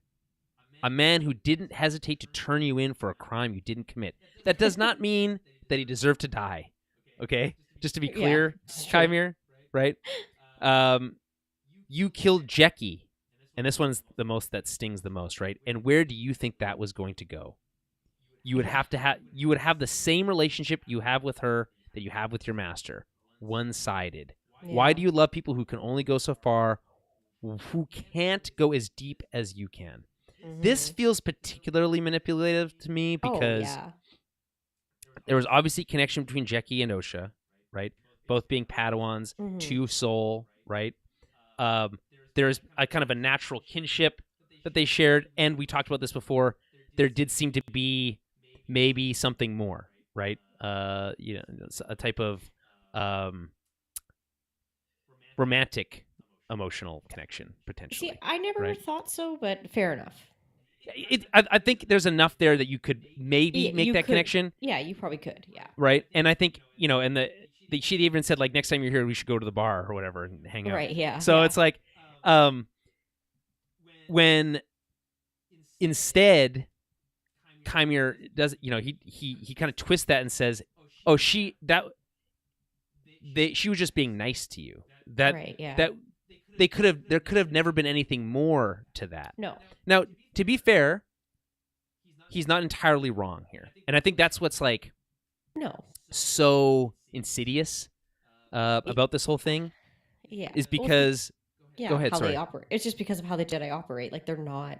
a man who didn't hesitate to turn you in for a crime you didn't commit. That does not mean that he deserved to die. Okay? Just to be Yeah, clear, it's true. Chimera, right? You killed Jackie, and this one's the most that stings the most, right? And where do you think that was going to go? You would have the same relationship you have with her that you have with your master, one-sided. Why Yeah. do you love people who can only go so far, who can't go as deep as you can? This Mhm. feels particularly manipulative to me because yeah. there was obviously connection between Jackie and Osha, right? Both being Padawans, Mhm. to Soul, right? There's a kind of a natural kinship that they shared, and we talked about this before. There did seem to be maybe something more, right? A type of romantic, emotional connection potentially. See, I never right? thought so, but fair enough. I think there's enough there that you could maybe make You that could, connection, yeah, you probably could, yeah. right? And I think and she even said like next time you're here we should go to the bar or whatever and hang out. Right, yeah. So yeah. it's like when instead Kymir does, he kind of twists that and says, "Oh, she was just being nice to you. That right, yeah. that there could have never been anything more to that." No. Now, to be fair, he's not entirely wrong here, and I think that's what's like No. so insidious about this whole thing. Yeah. Is because yeah, go ahead. how Sorry. they operate. It's just because of how the Jedi operate. Like they're not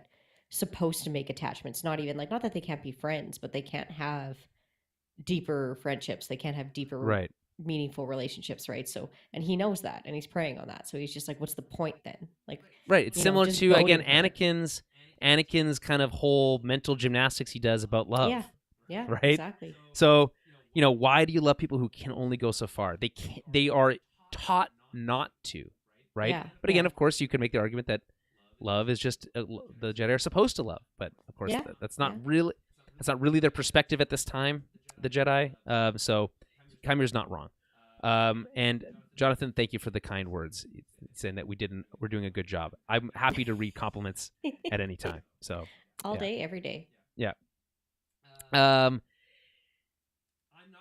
supposed to make attachments. Not even like not that they can't be friends, but they can't have deeper friendships. They can't have deeper Right. meaningful relationships, right? So and he knows that and he's preying on that. So he's just like, what's the point then? Like Right. It's you know, similar just to again goading her. Anakin's kind of whole mental gymnastics he does about love. Yeah. Yeah. Right? Exactly. So, why do you love people who can only go so far? They are taught not to, right? Yeah, But again, yeah. of course, you can make the argument that love is just the Jedi are supposed to love, but of course, Yeah, that's not yeah. really their perspective at this time. The Jedi, so Kymir's not wrong. And Jonathan, thank you for the kind words, saying that we're doing a good job. I'm happy to read compliments at any time. So All yeah. day, every day. Yeah.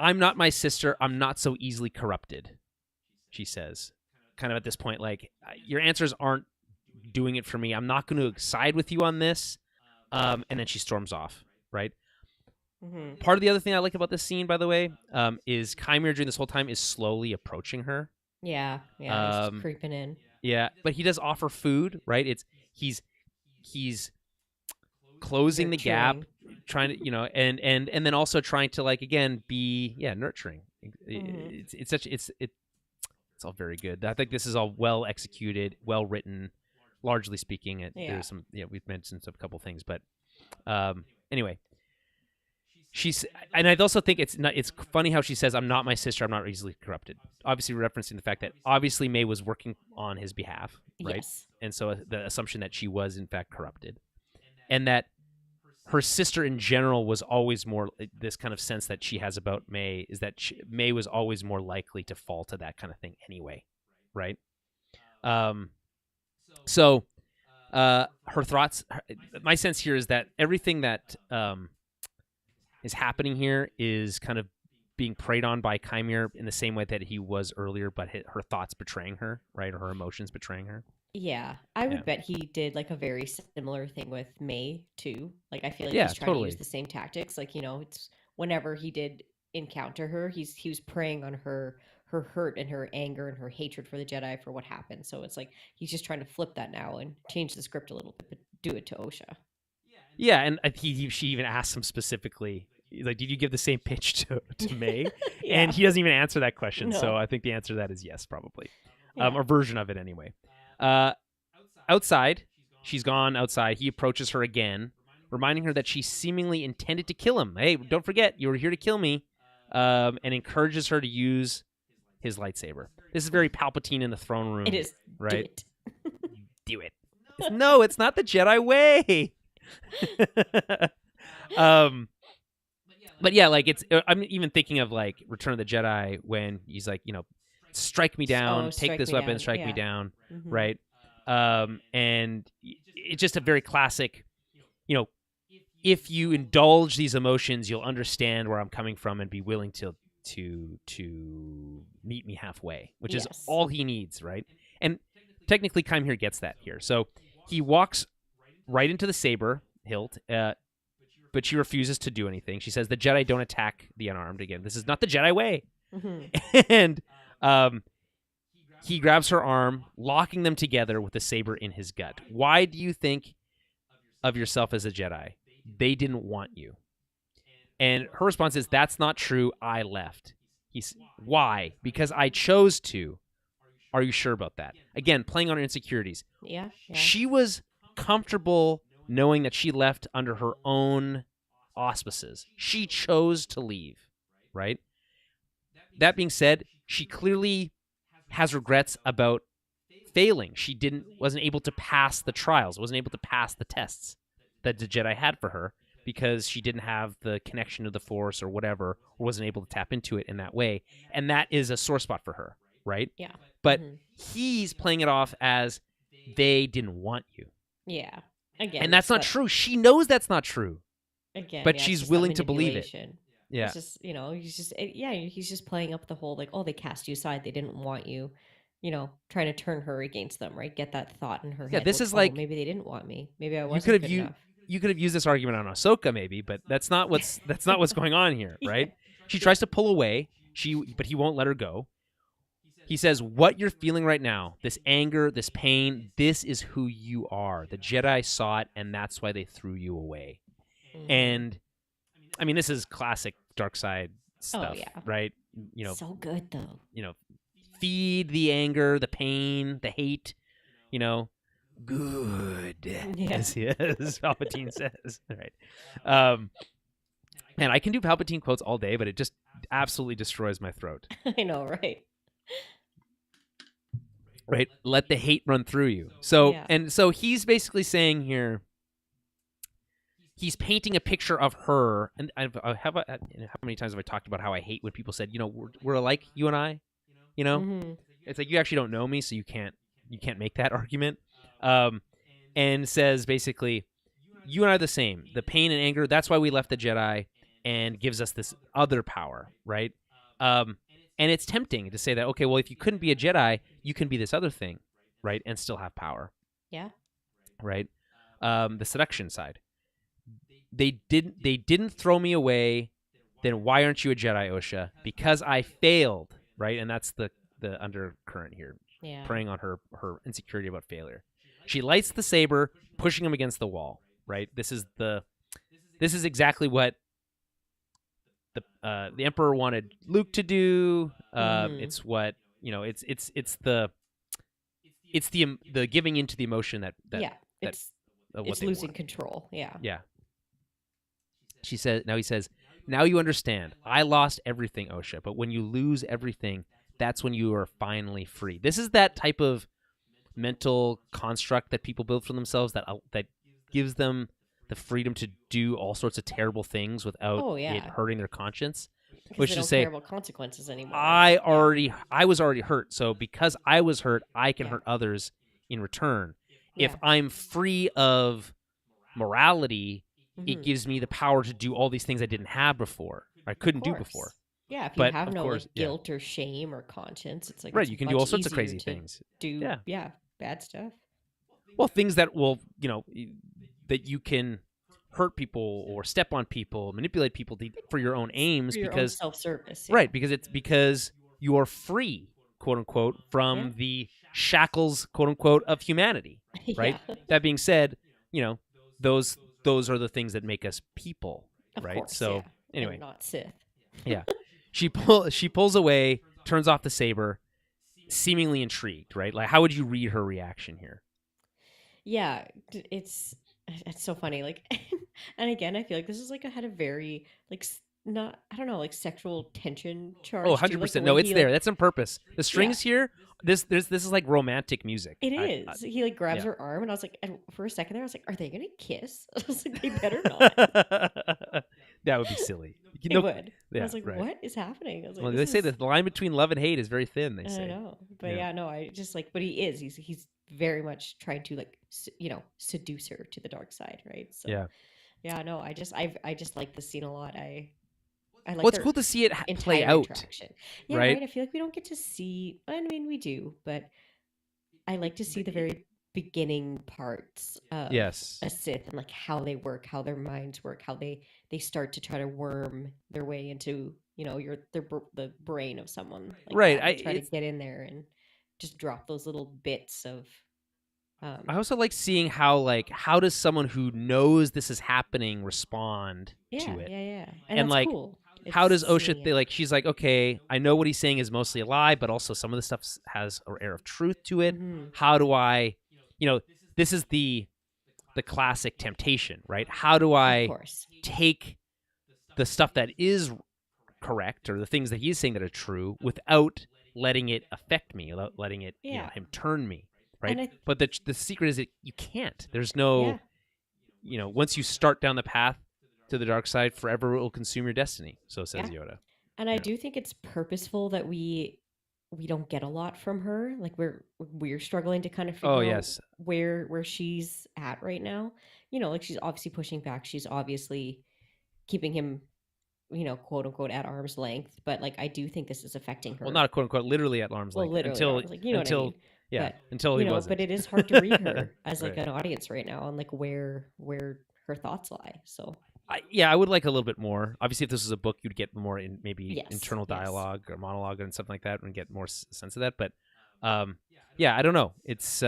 I'm not my sister. I'm not so easily corrupted, she says. Kind of at this point, like, your answers aren't doing it for me. I'm not going to side with you on this. And then she storms off, right? Mm-hmm. Part of the other thing I like about this scene, by the way, is Kymir during this whole time is slowly approaching her. Yeah, he's just creeping in. Yeah, but he does offer food, right? He's closing the gap, trying to, and then also trying to, like, again, be nurturing. Mm-hmm. It's all very good. I think this is all well executed, well written, largely speaking. There's some, we've mentioned a couple things, but anyway, and I also think it's funny how she says, "I'm not my sister. I'm not easily corrupted." Obviously, referencing the fact that obviously May was working on his behalf, right? Yes. And so the assumption that she was in fact corrupted, and that her sister in general was always more, this kind of sense that she has about May is that May was always more likely to fall to that kind of thing anyway, right? So her thoughts, my sense here is that everything that is happening here is kind of being preyed on by Kymir in the same way that he was earlier, but her thoughts betraying her, right? Or her emotions betraying her. Yeah, I would bet he did like a very similar thing with May too. Like I feel like Yeah, he's trying totally. to use the same tactics. Like it's whenever he did encounter her, he was preying on her hurt and her anger and her hatred for the Jedi for what happened. So it's like he's just trying to flip that now and change the script a little bit, but do it to Osha. Yeah, and she even asked him specifically, like, did you give the same pitch to May? Yeah. And he doesn't even answer that question. No. So I think the answer to that is yes, probably. Yeah. A version of it anyway. Outside, she's gone outside. He approaches her again, reminding her that she seemingly intended to kill him. Hey, don't forget, you were here to kill me. And encourages her to use his lightsaber. This is very Palpatine in the throne room. It is. Right? Do it. No, it's not the Jedi way. But yeah, like I'm even thinking of like Return of the Jedi when he's like, strike me down, take this weapon, strike me down, Mm-hmm. right? And it's just a very classic, if you indulge these emotions, you'll understand where I'm coming from and be willing to meet me halfway, which is all he needs, right? And technically, Kymir gets that here. So he walks right into the saber hilt, but she refuses to do anything. She says the Jedi don't attack the unarmed. Again, this is not the Jedi way. Mm-hmm. And he grabs her arm, locking them together with the saber in his gut. Why do you think of yourself as a Jedi? They didn't want you. And her response is, that's not true. I left. Why? Because I chose to. Are you sure about that? Again, playing on her insecurities. Yeah. She was comfortable knowing that she left under her own auspices. She chose to leave, right? That being said, she clearly has regrets about failing. She wasn't able to pass the trials, wasn't able to pass the tests that the Jedi had for her because she didn't have the connection to the Force or whatever, or wasn't able to tap into it in that way. And that is a sore spot for her, right? Yeah. But he's playing it off as they didn't want you. Yeah. Again. And that's not true. She knows that's not true. Again. But yeah, she's willing to believe it. Yeah. It's just, he's just playing up the whole, like, oh, they cast you aside. They didn't want you, trying to turn her against them, right? Get that thought in her head. This like, is like, maybe they didn't want me. Maybe I wasn't good enough. You could have used this argument on Ahsoka, maybe, but that's not what's going on here, right? She tries to pull away, but he won't let her go. He says, "What you're feeling right now, this anger, this pain, this is who you are. The Jedi saw it, and that's why they threw you away." And I mean, this is classic dark side stuff, right? So good though. Feed the anger, the pain, the hate. Good, as Palpatine says. Right. Man, I can do Palpatine quotes all day, but it just absolutely destroys my throat. I know, right? Right. Let the hate run through you. So, and so he's basically saying here, he's painting a picture of her. And how many times have I talked about how I hate when people said, we're alike, you and I, It's like, you actually don't know me, so you can't make that argument. And says basically, you and I are the same. The pain and anger, that's why we left the Jedi, and gives us this other power, right? And it's tempting to say that, okay, well, if you couldn't be a Jedi, you can be this other thing, right? And still have power. Yeah. Right? The seduction side. They didn't throw me away. Then why aren't you a Jedi, Osha? Because I failed, right? And that's the undercurrent here. Yeah. Preying on her insecurity about failure. She lights the saber, pushing him against the wall, right? This is exactly what the Emperor wanted Luke to do. It's what it's the giving into the emotion that it's losing control. Yeah. He says, now you understand. I lost everything, Osha, but when you lose everything, that's when you are finally free. This is that type of mental construct that people build for themselves that gives them the freedom to do all sorts of terrible things without it hurting their conscience. Which is say, care about consequences anymore. I was already hurt, so because I was hurt, I can hurt others in return. If I'm free of morality, it gives me the power to do all these things I didn't have before. I couldn't do before. Yeah, if you have no guilt or shame or conscience, it's like right. You can do all sorts of crazy things. Bad stuff. Well, things that will that you can hurt people or step on people, manipulate people for your own aims because self-service. Yeah. Right, because you are free, quote unquote, from the shackles, quote unquote, of humanity. Right. That being said, those are the things that make us people. Of right. Course, so anyway, and not Sith. Yeah. She pulls away, turns off the saber, seemingly intrigued, right? Like, how would you read her reaction here? Yeah, it's so funny. Like, and again, I feel like this is like had a very sexual tension charge. Oh, 100%. No, it's there. That's on purpose. The strings here. This is like romantic music. It is. He like grabs her arm, and I was like, and for a second there, I was like, are they gonna kiss? I was like, they better not. That would be silly. It would. Yeah, I was like, what is happening? I was like, well, they say the line between love and hate is very thin. They say. I know, but I just like, but he is. He's very much trying to seduce her to the dark side, right? So yeah. No, I just like this scene a lot. I like. Well, it's cool to see it play out. Yeah, right. I feel like we don't get to see. I mean, we do, but I like to see the very beginning parts of a Sith and like how they work, how their minds work, how they start to try to worm their way into the brain of someone. Like right. I try to get in there and just drop those little bits of. I also like seeing how does someone who knows this is happening respond to it? Yeah. And that's cool. How does Osha she's like, okay, I know what he's saying is mostly a lie, but also some of the stuff has an air of truth to it. Mm-hmm. How do I, this is the classic temptation, right? How do I take the stuff that is correct or the things that he's saying that are true without letting it affect me, without letting it him turn me, right? But the secret is that you can't. There's no, once you start down the path to the dark side, forever will consume your destiny. So says Yeah. Yoda. And I do think it's purposeful that we don't get a lot from her. Like we're struggling to kind of Oh, figure out yes. where she's at right now. Like she's obviously pushing back. She's obviously keeping him, quote unquote at arm's length. But like I do think this is affecting Well, her. not quote unquote literally at arm's Well, length literally at arm's length, you know what I mean? until yeah, But until he but wasn't. it is hard to read her as like Right. an audience right now on like where her thoughts lie. So I would like a little bit more. Obviously, if this was a book, you'd get more in maybe yes, internal yes. dialogue or monologue and something like that, and get more sense of that. But yeah, I don't know. It's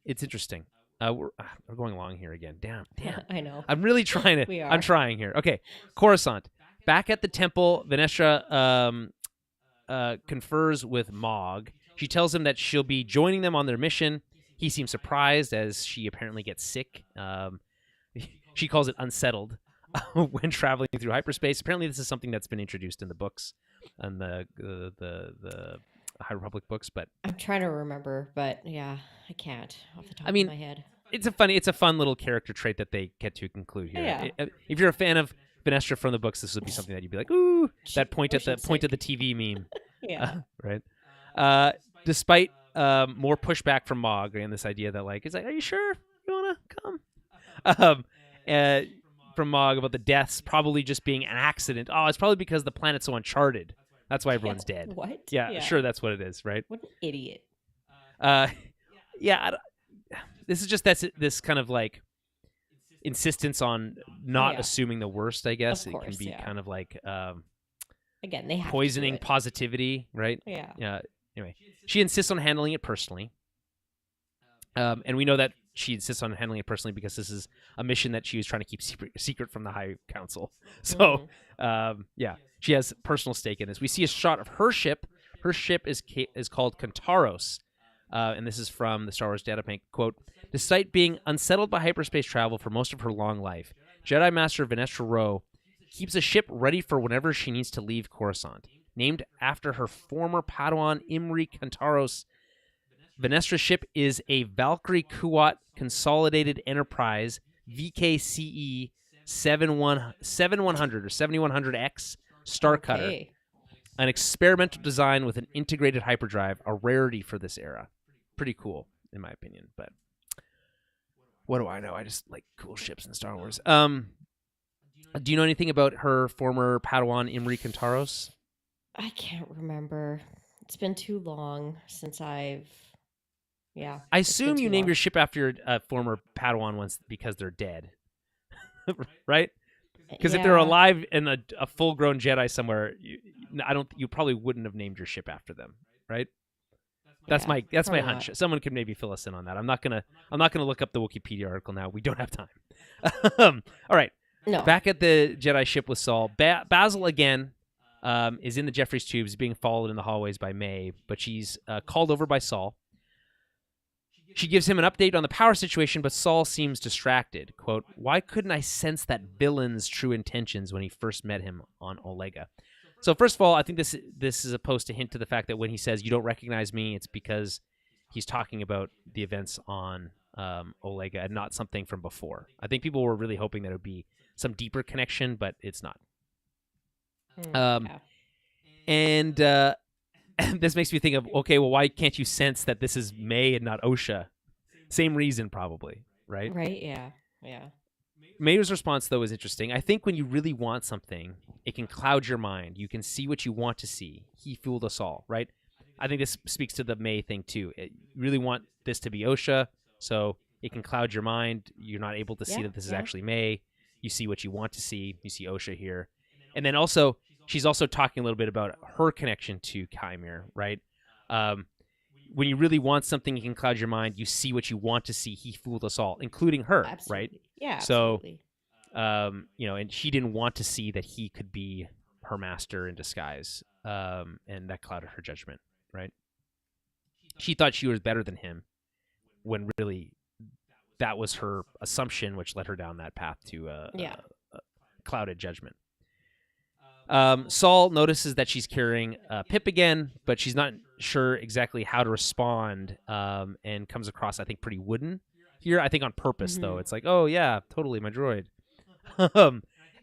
interesting. We're going along here again. Damn. I know. I'm really trying to. We are. I'm trying here. Okay, Coruscant. Back at the temple, Venestra confers with Mog. She tells him that she'll be joining them on their mission. He seems surprised as she apparently gets sick. She calls it unsettled when traveling through hyperspace. Apparently, this is something that's been introduced in the books and the High Republic books. But I'm trying to remember, but yeah, I can't off the top I mean, of my head. it's a fun little character trait that they get to conclude here. Yeah. If you're a fan of Venestra from the books, this would be something that you'd be like, ooh, that point at the point of the TV meme. Yeah. Right. Despite more pushback from Mog and this idea that like it's like, are you sure you wanna come? From Mog about the deaths probably just being an accident. Oh, it's probably because the planet's so uncharted. That's why everyone's dead. What? Yeah, sure, that's what it is, right? What an idiot. Yeah. This is just this kind of like insistence on not assuming the worst. I guess Of course, it can be kind of like again, they have poisoning to do it. positivity, right? Yeah. Anyway, she insists on handling it personally, and we know that she insists on handling it personally because this is a mission that she was trying to keep secret from the High Council. So, yeah, she has personal stake in this. We see a shot of her ship. Her ship is called Kantaros, and this is from the Star Wars data bank. Quote, despite being unsettled by hyperspace travel for most of her long life, Jedi Master Venestra Rose keeps a ship ready for whenever she needs to leave Coruscant. Named after her former Padawan Imri Kantaros, Venestra's ship is a Valkyrie Kuat Consolidated Enterprise VKCE 7100 or 7100X Star Cutter. An experimental design with an integrated hyperdrive, a rarity for this era. Pretty cool, in my opinion, but what do I know? I just like cool ships in Star Wars. Do you know anything about her former Padawan Imri Kantaros? I can't remember. It's been too long since I've... Yeah. I assume you named your ship after a former Padawan once because they're dead. Right? Because if they're alive and a full-grown Jedi somewhere, you probably wouldn't have named your ship after them, right? That's my hunch. Not. Someone could maybe fill us in on that. I'm not gonna look up the Wikipedia article now. We don't have time. All right. No. Back at the Jedi ship with Saul, Basil again is in the Jeffries tubes, being followed in the hallways by May, but she's called over by Saul. She gives him an update on the power situation, but Saul seems distracted. Quote, why couldn't I sense that villain's true intentions when he first met him on Olega? So first of all, I think this is supposed to hint to the fact that when he says, you don't recognize me, it's because he's talking about the events on Olega and not something from before. I think people were really hoping that it would be some deeper connection, but it's not. And this makes me think of, okay, well, why can't you sense that this is May and not Osha? Same reason, probably, right? Right, yeah. May's response, though, is interesting. I think when you really want something, it can cloud your mind. You can see what you want to see. He fooled us all, right? I think this speaks to the May thing, too. You really want this to be Osha, so it can cloud your mind. You're not able to see that this is actually May. You see what you want to see. You see Osha here. And then also, she's also talking a little bit about her connection to Kymir, right? When you really want something, you can cloud your mind. You see what you want to see. He fooled us all, including her, right? Yeah, absolutely. So, and she didn't want to see that he could be her master in disguise, and that clouded her judgment, right? She thought she was better than him, when really that was her assumption, which led her down that path to a clouded judgment. Saul notices that she's carrying Pip again, but she's not sure exactly how to respond, and comes across, I think, pretty wooden here. I think on purpose, though. It's like, oh, yeah, totally, my droid.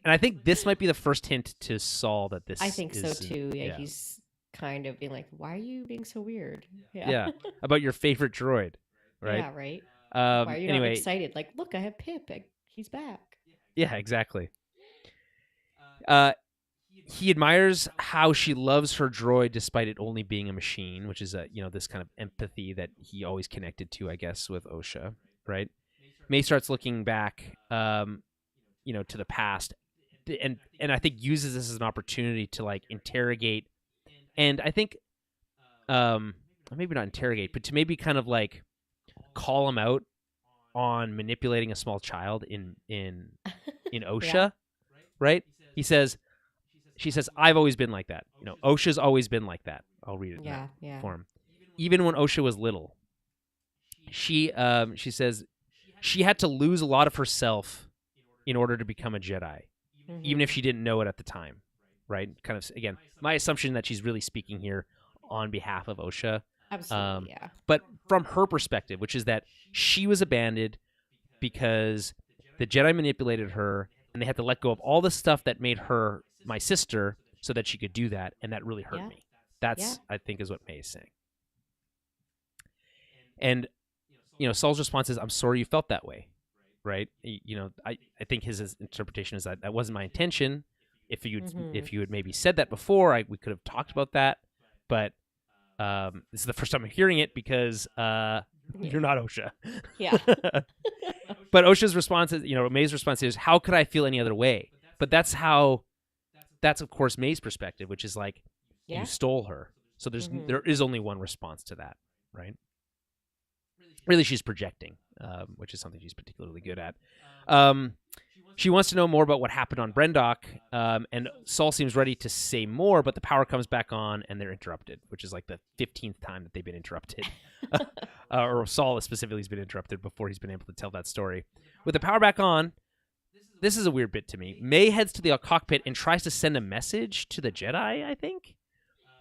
And I think this might be the first hint to Saul that this I think so is too. Yeah, yeah. he's kind of being like, "Why are you being so weird?" Yeah. Yeah, about your favorite droid, right? Yeah, right. Why are you not Anyway, excited? Like, look, I have Pip. He's back. yeah, exactly. Uh, he admires how she loves her droid despite it only being a machine, which is this kind of empathy that he always connected to, I guess, with Osha, right? May starts looking back, to the past, and I think uses this as an opportunity to like interrogate, and I think, maybe not interrogate, but to maybe kind of like call him out on manipulating a small child in Osha, Yeah. right? He says, she says, I've always been like that. Osha's always been like that. I'll read it in that Yeah. Yeah. form. Even when Osha was little, she says she had to lose a lot of herself in order to become a Jedi, even if she didn't know it at the time, right? Kind of, again, my assumption that she's really speaking here on behalf of Osha. Absolutely. Yeah. But from her perspective, which is that she was abandoned because the Jedi manipulated her, and they had to let go of all the stuff that made her my sister so that she could do that, and that really hurt Yeah. me. That's, Yeah. I think, is what May is saying. And, Saul's response is, I'm sorry you felt that way, right? I think his interpretation is that wasn't my intention. If you had maybe said that before, we could have talked about that. But this is the first time I'm hearing it because you're not Osha. Yeah. But Osha's response is, May's response is, how could I feel any other way? But that's of course May's perspective, which is like, Yeah. you stole her. So there is only one response to that, right? Really, she's projecting, which is something she's particularly good at. She wants to know more about what happened on Brendock, and Saul seems ready to say more, but the power comes back on, and they're interrupted, which is like the 15th time that they've been interrupted. Or Saul specifically has been interrupted before he's been able to tell that story. With the power back on, this is a weird bit to me. May heads to the cockpit and tries to send a message to the Jedi, I think,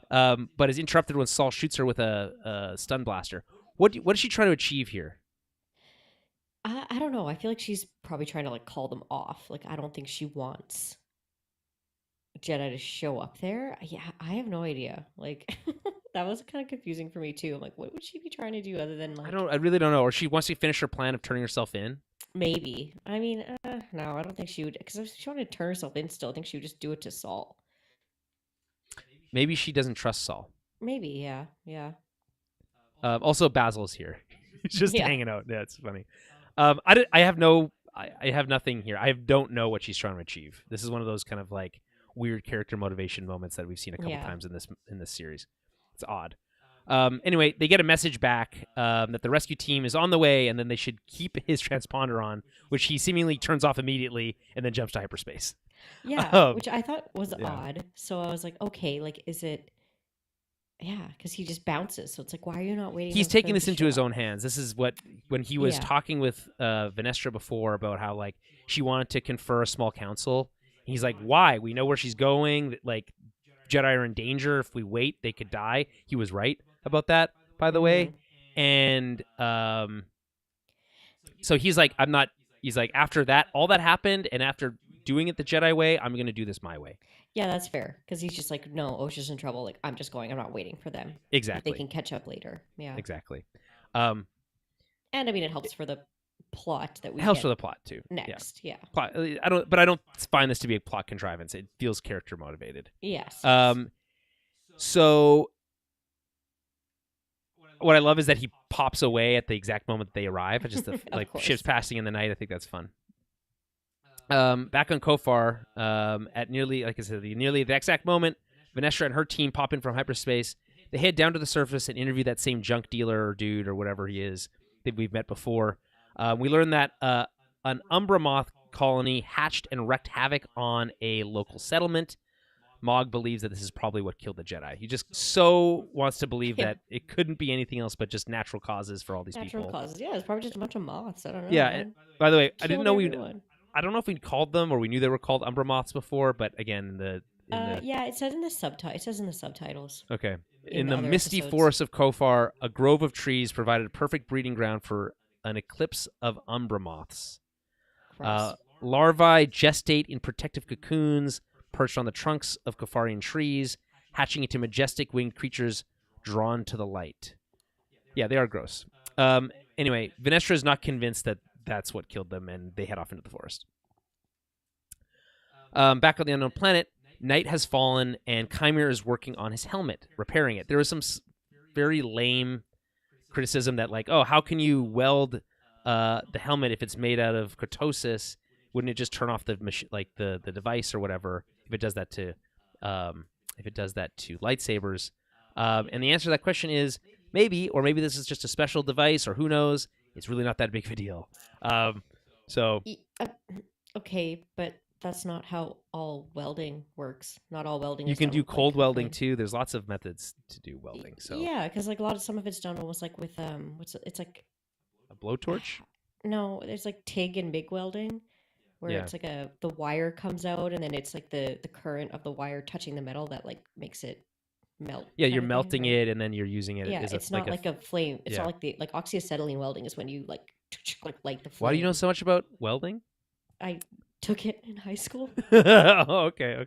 but is interrupted when Saul shoots her with a stun blaster. What does she try to achieve here? I don't know. I feel like she's probably trying to like call them off. Like, I don't think she wants Jedi to show up there. Yeah, I have no idea. Like, that was kind of confusing for me too. I'm like, what would she be trying to do other than like? I really don't know. Or she wants to finish her plan of turning herself in. Maybe. I mean, no, I don't think she would. Because if she wanted to turn herself in, still, I think she would just do it to Saul. Maybe she doesn't trust Saul. Maybe. Yeah. Yeah. Also, Basil's here. He's just hanging out. Yeah, it's funny. I have nothing here. I don't know what she's trying to achieve. This is one of those kind of like weird character motivation moments that we've seen a couple times in this series. It's odd. Anyway, they get a message back that the rescue team is on the way, and then they should keep his transponder on, which he seemingly turns off immediately and then jumps to hyperspace. Yeah, which I thought was odd. So I was like, okay, like, is it? Yeah, because he just bounces. So it's like, why are you not waiting? He's taking this into his own hands. This is when he was talking with Venestra before about how like she wanted to confer a small council. He's like, why? We know where she's going. Like, Jedi are in danger. If we wait, they could die. He was right about that, by the way. And so he's like, I'm not. He's like, after that, all that happened, and after doing it the Jedi way, I'm going to do this my way. Yeah, that's fair. Because he's just like, no, Osha's in trouble. Like, I'm just going. I'm not waiting for them. Exactly. They can catch up later. Yeah. Exactly. And I mean, it helps for the plot that we helps for the plot too. Next, yeah. Plot, I don't find this to be a plot contrivance. It feels character motivated. Yes. So what I love is that he pops away at the exact moment they arrive. Just the like ships passing in the night. I think that's fun. Back on Kofar, at nearly, like I said, nearly the exact moment, Venestra and her team pop in from hyperspace. They head down to the surface and interview that same junk dealer or dude or whatever he is that we've met before. We learn that an Umbra moth colony hatched and wreaked havoc on a local settlement. Mog believes that this is probably what killed the Jedi. He just so wants to believe that it couldn't be anything else but just natural causes for all these people. Natural causes, yeah. It's probably just a bunch of moths. I don't know. Yeah. By the way, I didn't know I don't know if we called them or we knew they were called Umbra moths before, but again, yeah, it says in the subtitles. Okay. In the misty forest of Kofar, a grove of trees provided a perfect breeding ground for an eclipse of Umbra moths. Larvae gestate in protective cocoons perched on the trunks of Kafarian trees, hatching into majestic winged creatures drawn to the light. Yeah, they are gross. Anyway, Venestra is not convinced that that's what killed them, and they head off into the forest. Back on the unknown planet, night has fallen, and Chimera is working on his helmet, repairing it. There was some very lame criticism that, like, oh, how can you weld the helmet if it's made out of cortosis? Wouldn't it just turn off the the device or whatever if it does that to lightsabers? And the answer to that question is maybe, or maybe this is just a special device, or who knows? It's really not that big of a deal. Okay, but that's not how all welding works. Not all welding. You is can done do with, cold like, welding flame. too. There's lots of methods to do welding. So Yeah, because like some of it's done almost like with it's like a blowtorch. no, there's like TIG and MIG welding, where Yeah. it's like the wire comes out and then it's like the current of the wire touching the metal that like makes it melt. Yeah, kind you're of thing, melting right? it and then you're using it Yeah, as it's not like a flame. It's yeah. not like the like oxyacetylene welding is when you like light the flame. Why do you know so much about welding? I took it in high school. Oh, okay.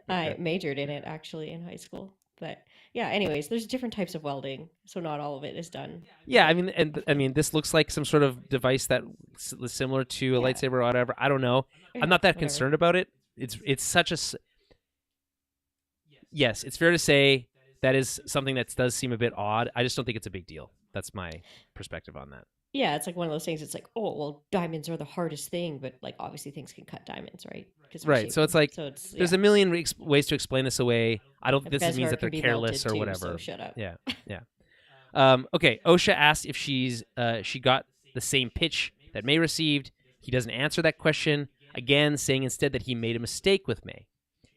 I majored in it actually in high school. But yeah, anyways, there's different types of welding, so not all of it is done. Yeah, with, and with I mean, this looks like some sort of device that is similar to a Yeah. lightsaber or whatever. I don't know. yeah, I'm not that whatever. concerned about it. It's such a yes. It's fair to say that is something that does seem a bit odd. I just don't think it's a big deal. That's my perspective on that. Yeah, it's like one of those things. It's like, oh, well, diamonds are the hardest thing, but like obviously things can cut diamonds, right? Right. So it's like there's a million ways to explain this away. I don't think this means that they're careless or whatever. So shut up. Yeah. Okay. Osha asked if she got the same pitch that May received. He doesn't answer that question, again saying instead that he made a mistake with May.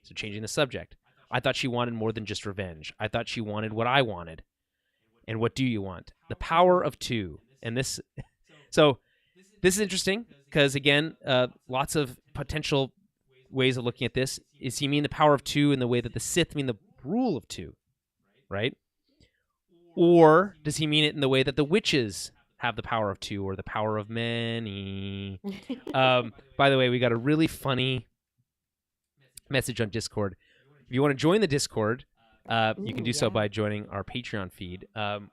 So changing the subject. I thought she wanted more than just revenge. I thought she wanted what I wanted. And what do you want? The power of two. And this is interesting because, again, lots of potential ways of looking at this. Is he mean the power of two in the way that the Sith mean the rule of two, right? Or does he mean it in the way that the witches have the power of two or the power of many? By the way, we got a really funny message on Discord. If you want to join the Discord, you can do so by joining our Patreon feed.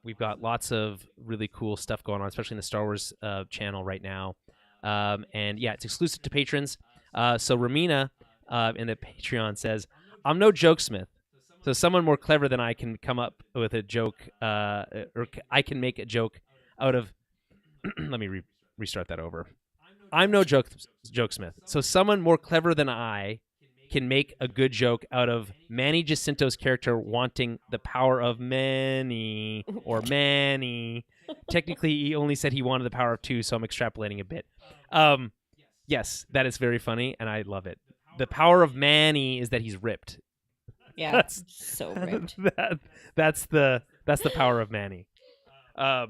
We've got lots of really cool stuff going on, especially in the Star Wars channel right now. And yeah, it's exclusive to patrons. So Ramina in the Patreon says, I'm no jokesmith. So someone more clever than I can come up with a joke, or I can make a joke out of... Let me restart that over. I'm no jokesmith. So someone more clever than I can make a good joke out of Manny Jacinto's character wanting the power of many or Manny. Technically, he only said he wanted the power of two, so I'm extrapolating a bit. Yes, that is very funny, and I love it. The power of Manny is that he's ripped. Yeah, that's so ripped. That's the power of Manny. I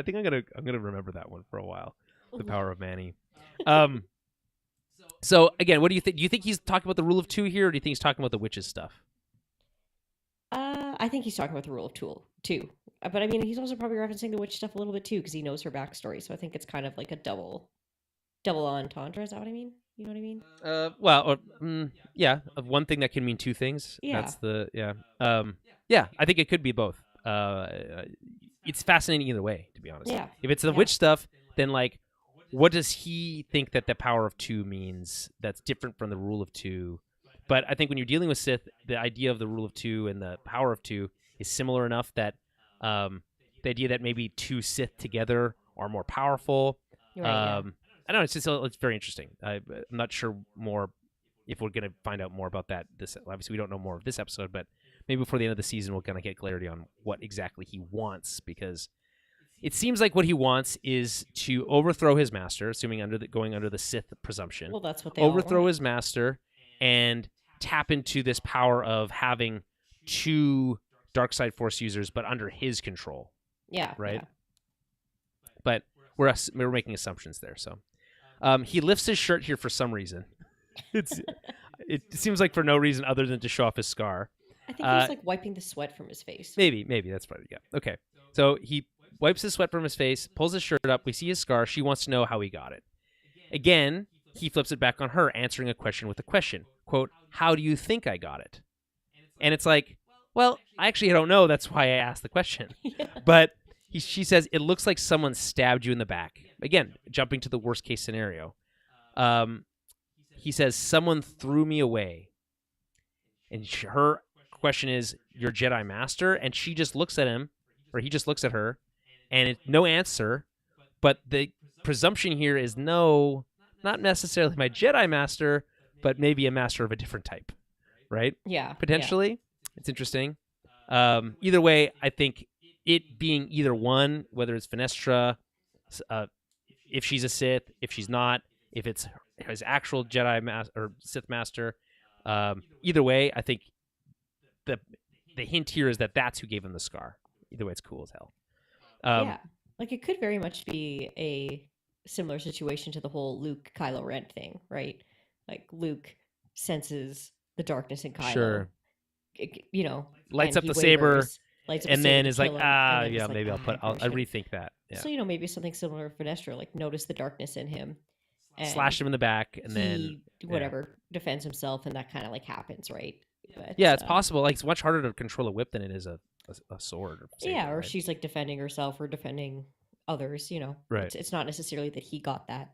think I'm gonna remember that one for a while. The power of Manny. So again, what do you think? Do you think he's talking about the rule of two here, or do you think he's talking about the witches stuff? I think he's talking about the rule of two. But I mean, he's also probably referencing the witch stuff a little bit too, because he knows her backstory. So I think it's kind of like a double entendre. Is that what I mean? You know what I mean? Yeah, of one thing that can mean two things. Yeah. That's the yeah. I think it could be both. It's fascinating either way, to be honest. Yeah. If it's the witch stuff, then like, what does he think that the power of two means that's different from the rule of two? But I think when you're dealing with Sith, the idea of the rule of two and the power of two is similar enough that the idea that maybe two Sith together are more powerful. Right, yeah. I don't know. It's very interesting. I'm not sure more if we're going to find out more about that. Obviously, we don't know more of this episode, but maybe before the end of the season, we'll kind of get clarity on what exactly he wants, because it seems like what he wants is to overthrow his master, assuming going under the Sith presumption. Well, that's what they overthrow all want. his master and tap into this power of having two dark side Force users, but under his control. Yeah. Right. Yeah. But we're making assumptions there. So he lifts his shirt here for some reason. It seems like for no reason other than to show off his scar. I think he was like wiping the sweat from his face. Maybe that's right. Yeah. Okay. So he wipes his sweat from his face, pulls his shirt up. We see his scar. She wants to know how he got it. Again, he flips it back on her, answering a question with a question. Quote, how do you think I got it? And it's like, well, I actually don't know. That's why I asked the question. Yeah. But she says, it looks like someone stabbed you in the back. Again, jumping to the worst case scenario. He says, someone threw me away. And her question is, you're Jedi Master? And she just looks at him, or he just looks at her, and no answer. But the presumption here is no, not necessarily my Jedi Master, but maybe a master of a different type, right? Yeah. Potentially. Yeah. It's interesting. Either way, I think it being either one, whether it's Fenestra, if she's a Sith, if she's not, if it's his actual Jedi or Sith Master, either way, I think the hint here is that that's who gave him the scar. Either way, it's cool as hell. Yeah, like it could very much be a similar situation to the whole Luke Kylo Ren thing, right? Like Luke senses the darkness in Kylo, sure. You know, lights up the saber, and then is like, yeah, maybe I'll rethink that. Yeah. So maybe something similar for Fenestra, like notice the darkness in him, and slash him in the back, and then defends himself, and that kind of like happens, right? But, yeah, it's possible. Like it's much harder to control a whip than it is a sword. Or saber, yeah, or right? she's like defending herself or defending others. Right? It's not necessarily that he got that,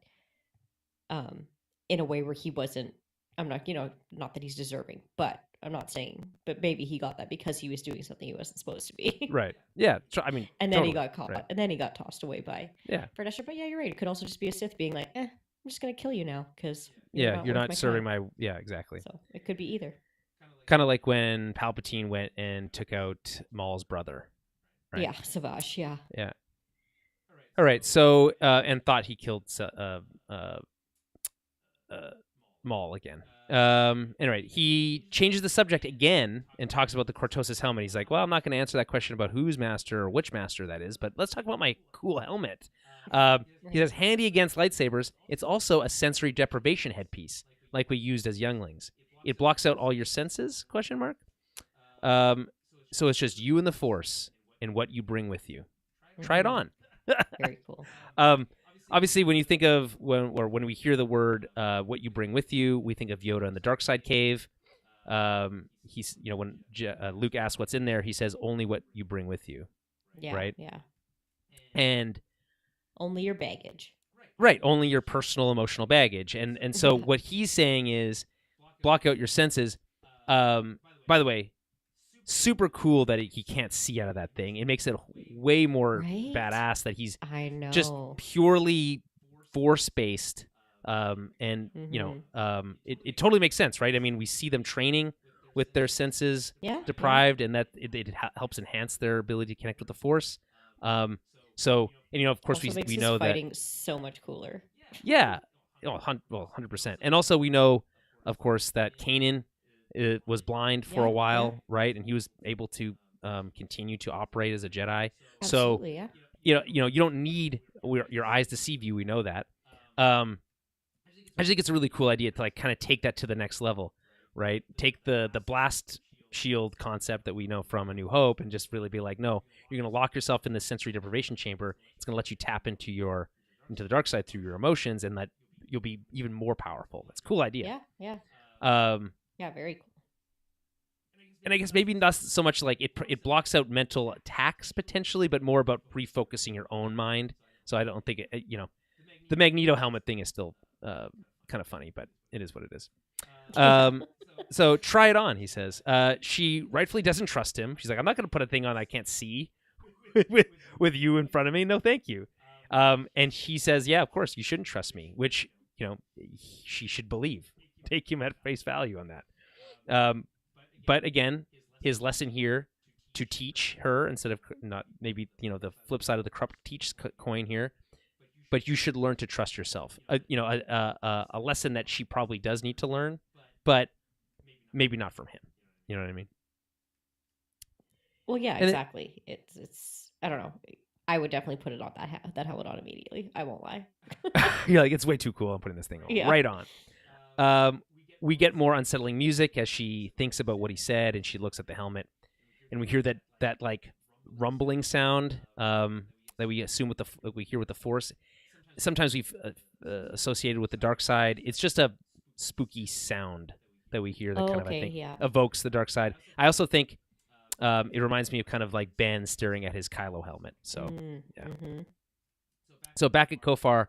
in a way where he wasn't. I'm not, not that he's deserving, but I'm not saying, but maybe he got that because he was doing something he wasn't supposed to be. Right. Yeah. I mean, and then he got caught, right. And then he got tossed away by Fenestra. But yeah, you're right. It could also just be a Sith being like, I'm just gonna kill you now because you're not serving my. Yeah, exactly. So it could be either. Kind of like when Palpatine went and took out Maul's brother. Right? Yeah, Savage. Yeah. Yeah. All right. So and thought he killed Maul again. Anyway, he changes the subject again and talks about the Cortosis helmet. He's like, well, I'm not going to answer that question about whose master or which master that is, but let's talk about my cool helmet. He says, handy against lightsabers, it's also a sensory deprivation headpiece, like we used as younglings. It blocks out all your senses, ? So it's just you and the Force and what you bring with you. Try it on. Very cool. Obviously, when you think of when we hear the word "what you bring with you," we think of Yoda in the dark side cave. He's when Luke asks what's in there, he says only what you bring with you. Yeah. Right. Yeah. And only your baggage. Right. Only your personal emotional baggage. And so what he's saying is block out your senses. By the way, super cool that he can't see out of that thing. It makes it way more badass that he's just purely force-based. It totally makes sense, right? I mean, we see them training with their senses deprived, and that it helps enhance their ability to connect with the Force. So, of course, also we know that fighting so much cooler. Yeah, 100%. And also we know, of course, that Kanan was blind for a while, right? And he was able to continue to operate as a Jedi. Absolutely, so, you don't need your eyes to see you. We know that. I just think it's a really cool idea to like kind of take that to the next level, right? Take the blast shield concept that we know from A New Hope and just really be like, no, you're going to lock yourself in this sensory deprivation chamber. It's going to let you tap into the dark side through your emotions, and that you'll be even more powerful. That's a cool idea. Yeah. Yeah, very cool. And I guess maybe not so much like it blocks out mental attacks potentially, but more about refocusing your own mind. So I don't think the Magneto helmet thing is still kind of funny, but it is what it is. So try it on, he says. She rightfully doesn't trust him. She's like, I'm not going to put a thing on I can't see with you in front of me. No, thank you. And he says, yeah, of course, you shouldn't trust me, which, she should believe. Take him at face value on that. But again, his lesson here to teach her instead of not maybe, the flip side of the corrupt teach coin here. But you should learn to trust yourself. A lesson that she probably does need to learn, but maybe not from him. You know what I mean? Well, yeah, exactly. It's I don't know. I would definitely put it on that helmet on immediately. I won't lie. You're like, it's way too cool. I'm putting this thing right on. We get more unsettling music as she thinks about what he said, and she looks at the helmet, and we hear that like rumbling sound. that we assume with we hear with the Force. Sometimes we've associated with the dark side. It's just a spooky sound that we hear that Oh, kind of, I okay, think, yeah. evokes the dark side. I also think it reminds me of kind of like Ben staring at his Kylo helmet. So, yeah. Mm-hmm. So back at Kofar,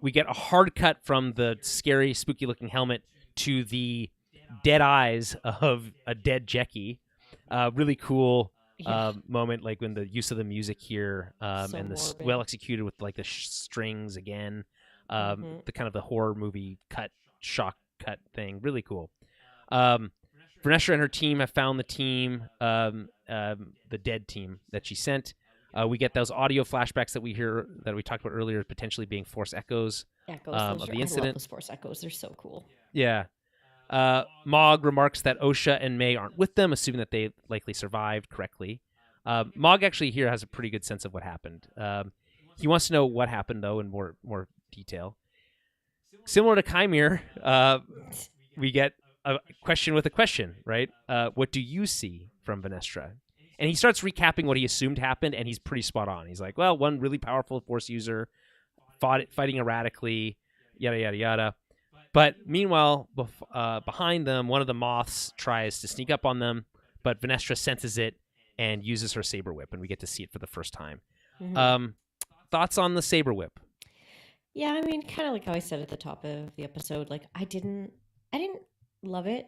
we get a hard cut from the scary, spooky-looking helmet to the dead eyes of a dead Jekki. Really cool Yeah. moment, like when the use of the music here, So and the morbid. well executed with like the strings again, the kind of the horror movie shock cut thing. Really cool. Vanessa and her team have found the team, the dead team that she sent. We get those audio flashbacks that we talked about earlier, potentially being Force echoes Echoes. of the I love incident. those Force echoes. They're so cool. Yeah. Mog remarks that Osha and May aren't with them, assuming that they likely survived correctly. Mog actually here has a pretty good sense of what happened. He wants to know what happened, though, in more detail. Similar to Chimere, we get a question with a question, right? What do you see from Venestra? And he starts recapping what he assumed happened, and he's pretty spot on. He's like, well, one really powerful Force user fighting erratically, yada, yada, yada. But meanwhile, behind them, one of the moths tries to sneak up on them, but Venestra senses it and uses her saber whip, and we get to see it for the first time. Mm-hmm. Thoughts on the saber whip? Yeah, I mean, kind of like how I said at the top of the episode, like I didn't love it.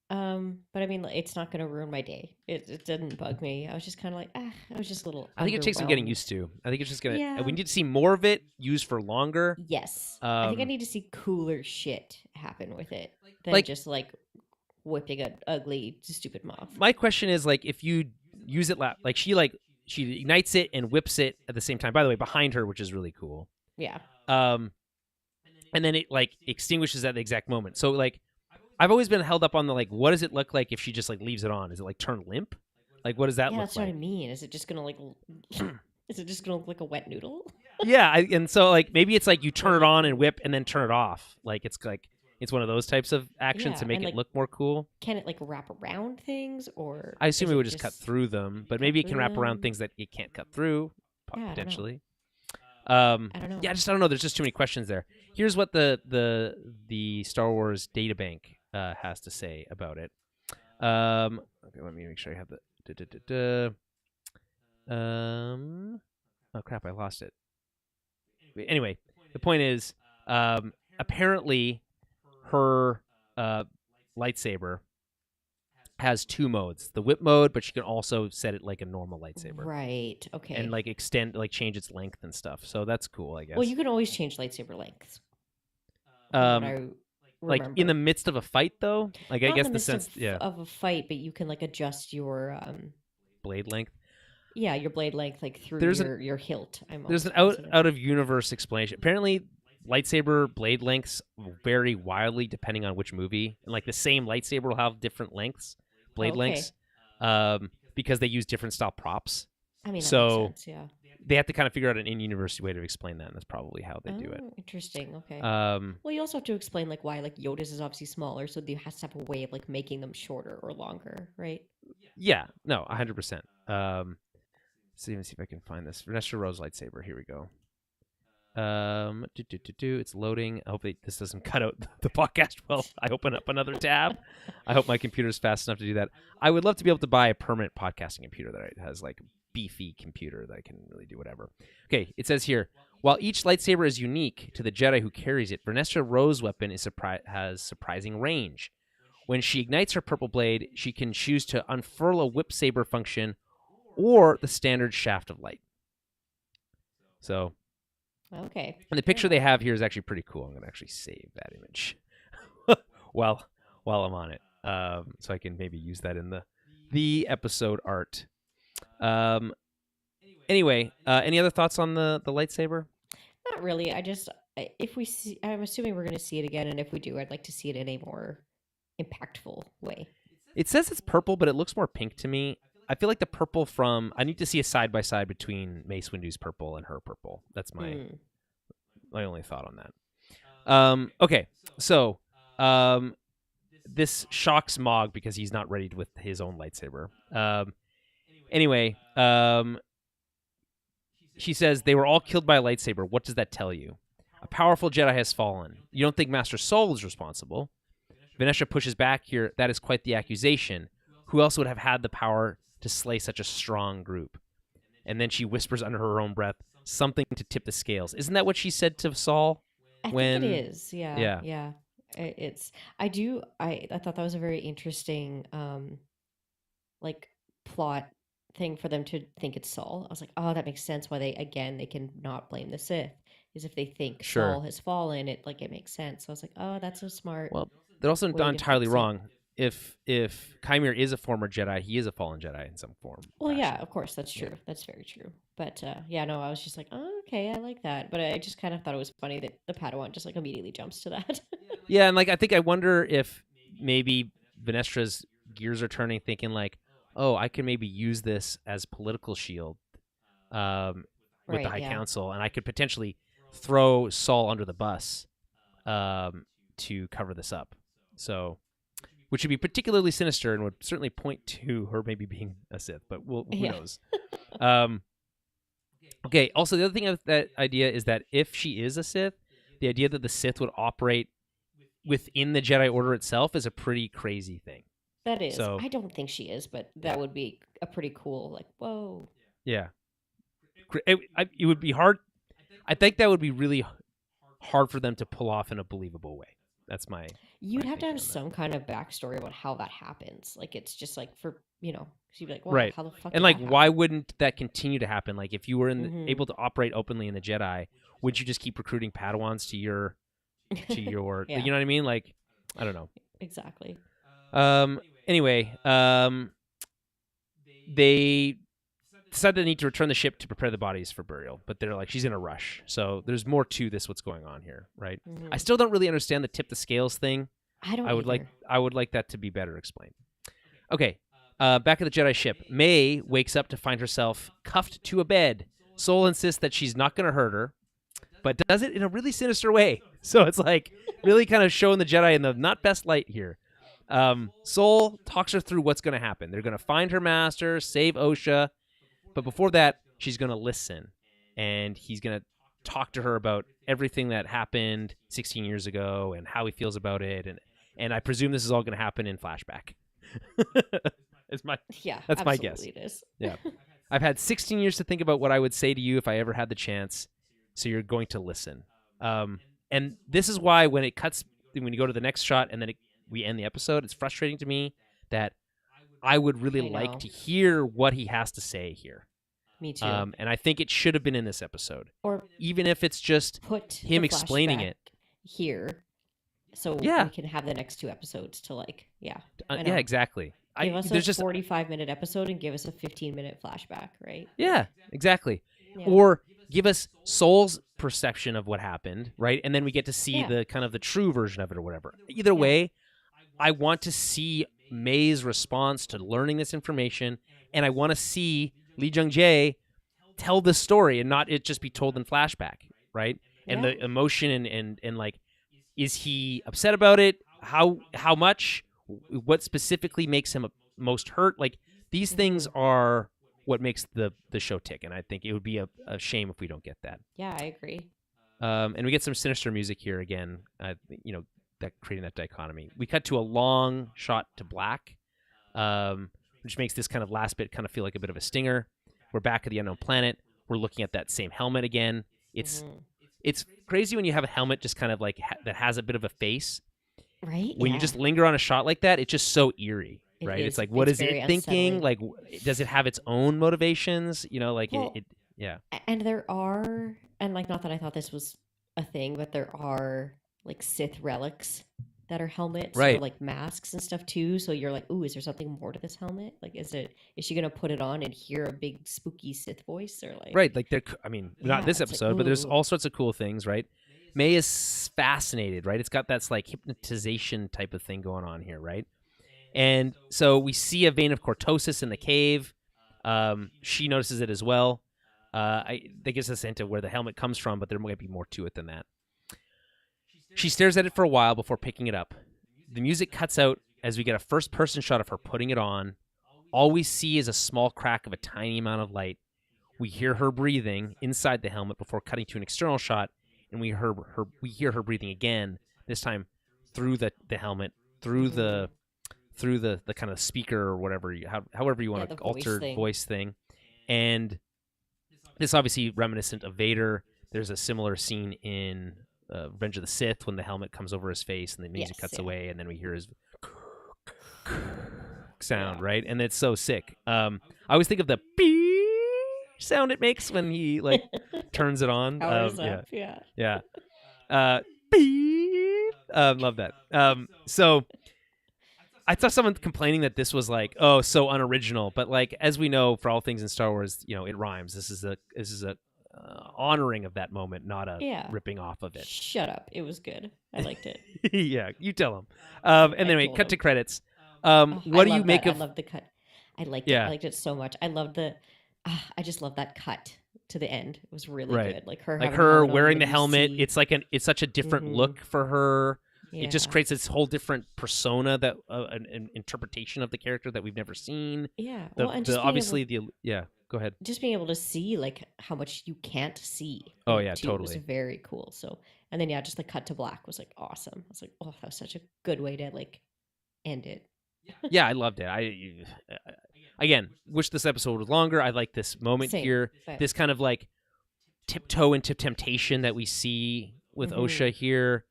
But I mean, it's not going to ruin my day. It didn't bug me. I was just kind of like, I was just a little. I think it takes some getting underwhelmed. used to. I think it's just gonna. Yeah. We need to see more of it used for longer. Yes, I think I need to see cooler shit happen with it than Like- just like whipping an ugly, stupid moth. My question is like, if you use it like she ignites it and whips it at the same time. By the way, behind her, which is really cool. Yeah. And then it like extinguishes at the exact moment. So like, I've always been held up on the like, what does it look like if she just like leaves it on? Is it like turn limp? Like, what does that Yeah, look that's what I like? mean. Is it just gonna like? Is it just gonna look like a wet noodle? Yeah, and so like maybe it's like you turn it on and whip and then turn it off. Like it's one of those types of actions Yeah, to make and, it like, look more cool. Can it like wrap around things, or I assume is it would just cut through them, but maybe it can through wrap around them? things that it can't cut through Yeah, I don't know. potentially. I don't know. Yeah, I don't know. There's just too many questions there. Here's what the Star Wars databank has to say about it. Okay, let me make sure I have the. Oh crap! I lost it. Anyway, the point is, apparently, her lightsaber has two modes: the whip mode, but she can also set it like a normal lightsaber. Right. Okay. And like change its length and stuff. So that's cool, I guess. Well, you can always change lightsaber lengths. From what I remember. like in the midst of a fight, though. Like Not I guess in the midst sense, of a fight, but you can like adjust your blade length. yeah, your blade length like through There's your hilt. There's an out of universe explanation. Apparently, lightsaber blade lengths vary wildly depending on which movie, and like the same lightsaber will have different blade lengths, because they use different style props. I mean, that so makes sense, yeah. They have to kind of figure out an in-universe way to explain that, and that's probably how they do it. Interesting. Okay. Well, you also have to explain like why like Yoda's is obviously smaller, so there has to have a way of like making them shorter or longer, right? Yeah, no, 100%. See if I can find this. Vanessa Rose lightsaber. Here we go. It's loading. I hope this doesn't cut out the podcast while I open up another tab. I hope my computer's fast enough to do that. I would love to be able to buy a permanent podcasting computer that has like beefy computer that I can really do whatever. Okay, it says here, while each lightsaber is unique to the Jedi who carries it, Vanessa Rose's weapon has surprising range. When she ignites her purple blade, she can choose to unfurl a whip saber function or the standard shaft of light. So, okay. And the picture they have here is actually pretty cool. I'm going to actually save that image while I'm on it, so I can maybe use that in the episode art. Anyway, any other thoughts on the lightsaber? Not really. If we see, I'm assuming we're going to see it again, and if we do, I'd like to see it in a more impactful way. It says it's purple, but it looks more pink to me. I feel like the purple I need to see a side by side between Mace Windu's purple and her purple. That's my only thought on that. Okay, so this shocks Mog because he's not ready with his own lightsaber. Anyway, she says, they were all killed by a lightsaber. What does that tell you? A powerful Jedi has fallen. You don't think Master Soul is responsible? Venestra pushes back here. That is quite the accusation. Who else would have had the power to slay such a strong group? And then she whispers under her own breath, something to tip the scales. Isn't that what she said to Saul? I think it is. Yeah. It's I thought that was a very interesting like plot thing for them to think it's Saul. I was like, oh, that makes sense why they can not blame the Sith. Is if they think Sure. Saul has fallen, it makes sense. So I was like, oh, that's a smart Well, they're also way not to entirely fix it. wrong. If Chimere is a former Jedi, he is a fallen Jedi in some form. Well, fashion. yeah, of course, that's true. That's very true. But yeah, no, I was just like, oh, okay, I like that. But I just kind of thought it was funny that the Padawan just like immediately jumps to that. Yeah, and like I wonder if maybe Venestra's gears are turning, thinking like, oh, I can maybe use this as political shield with Right, the High yeah. Council, and I could potentially throw Saul under the bus to cover this up. So, which would be particularly sinister and would certainly point to her maybe being a Sith, but who Yeah. knows? Okay. Also, the other thing of that idea is that if she is a Sith, the idea that the Sith would operate within the Jedi Order itself is a pretty crazy thing. That is. So- I don't think she is, but that would be a pretty cool, like, whoa. Yeah. It would be hard. I think that would be really hard for them to pull off in a believable way. That's my. You'd my have to thinking have on that. some kind of backstory about how that happens. Like, it's just like for, because you'd be like, well, Right. how the fuck And did like, that why happen? wouldn't that continue to happen? Like, if you were Mhm. able to operate openly in the Jedi, would you just keep recruiting Padawans to your Yeah. You know what I mean? Like, I don't know. Exactly. Anyway, they decide they need to return the ship to prepare the bodies for burial, but they're like, she's in a rush. So there's more to this. What's going on here, right? Mhm. I still don't really understand the tip the scales thing. I don't I would either. like that to be better explained. Okay, back at the Jedi ship, May wakes up to find herself cuffed to a bed. Sol insists that she's not going to hurt her, but does it in a really sinister way. So it's like really kind of showing the Jedi in the not best light here. Sol talks her through what's going to happen. They're going to find her master, save Osha, but before that, she's going to listen, and he's going to talk to her about everything that happened 16 years ago and how he feels about it, and I presume this is all going to happen in flashback. That's my guess. It is. Yeah. I've had 16 years to think about what I would say to you if I ever had the chance, so you're going to listen. And this is why when it cuts, when you go to the next shot and then we end the episode, it's frustrating to me that I would really I like know. to hear what he has to say here. Me too. And I think it should have been in this episode, or even if it's just put him the explaining flashback it. here, so Yeah. we can have the next two episodes to like, I Yeah, know. exactly. Give us a There's just 45-minute episode and give us a 15-minute flashback, right? yeah, exactly. Yeah. Or give us Soul's perception of what happened, right? And then we get to see Yeah. the kind of the true version of it or whatever. Either way, I want to see May's response to learning this information, and I want to see Lee Jung-jae tell this story and not it just be told in flashback, right? And Yeah. the emotion and like, is he upset about it? How much? What specifically makes him most hurt? Like, these things are what makes the show tick, and I think it would be a shame if we don't get that. Yeah, I agree. And we get some sinister music here again, that creating that dichotomy. We cut to a long shot to black, which makes this kind of last bit kind of feel like a bit of a stinger. We're back at the unknown planet. We're looking at that same helmet again. It's crazy when you have a helmet just kind of like that has a bit of a face. Right? When you just linger on a shot like that, it's just so eerie, It right? is. It's like, what It's is very it thinking? unsettling. Like, does it have its own motivations? Like Well, yeah. And there are, and like, not that I thought this was a thing, but there are like Sith relics that are helmets or Right. like masks and stuff too. So you're like, ooh, is there something more to this helmet? Like, is she gonna put it on and hear a big spooky Sith voice or like? Right, like not Yeah, this it's like, episode, but there's ooh. all sorts of cool things, right? May is fascinated, right? It's got that like hypnotization type of thing going on here, right? And so we see a vein of cortosis in the cave. She notices it as well. That gives us a hint of where the helmet comes from, but there might be more to it than that. She stares at it for a while before picking it up. The music cuts out as we get a first-person shot of her putting it on. All we see is a small crack of a tiny amount of light. we hear her breathing inside the helmet before cutting to an external shot, and we hear her breathing again, this time through the helmet, through the kind of speaker or whatever however you want the to voice altered thing. voice thing. And this obviously reminiscent of Vader. There's a similar scene in Revenge of the Sith when the helmet comes over his face and the music cuts away, and then we hear his sound, right? And it's so sick. I always think of the beep sound it makes when he like turns it on. Powers Yeah, up, yeah. yeah. Beep. Love that. So I saw someone complaining that this was like, oh, so unoriginal, but like as we know, for all things in Star Wars, you know, it rhymes. This is a honoring of that moment, not a ripping off of it. Shut up! It was good. I liked it. Yeah, you tell him. And then we cut to credits. What do you make of? I love the cut. I liked it. I liked it so much. I loved the. I just love that cut to the end. It was really good. Like her wearing the helmet. It's like it's such a different look for her. Yeah. It just creates this whole different persona, that an interpretation of the character that we've never seen. Yeah. Go ahead. Just being able to see like how much you can't see. Oh yeah, too, totally. was very cool. So, and then just the cut to black was like awesome. I was like, oh, that was such a good way to like end it. Yeah, I loved it. I again wish this episode was longer. I like this moment here. This kind of like tiptoe into temptation that we see with Osha here.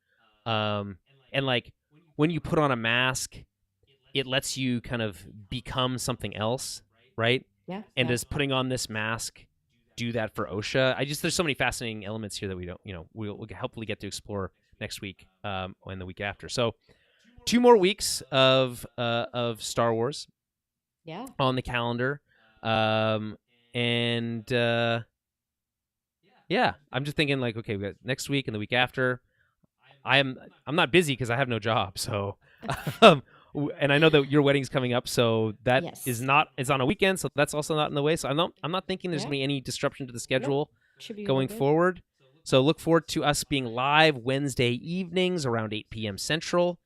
And like when you put on a mask, it lets you kind of become something else, right? Yeah. And does putting on this mask do that for Osha? there's so many fascinating elements here that we don't, we'll hopefully get to explore next week, and the week after. So 2 more weeks of Star Wars, on the calendar, I'm just thinking like, okay, we got next week and the week after. I'm not busy because I have no job, so and I know that your wedding's coming up, so that is on a weekend, so that's also not in the way. So I'm not thinking there's gonna be any disruption to the schedule going forward. So look forward to us being live Wednesday evenings around 8 p.m. Central,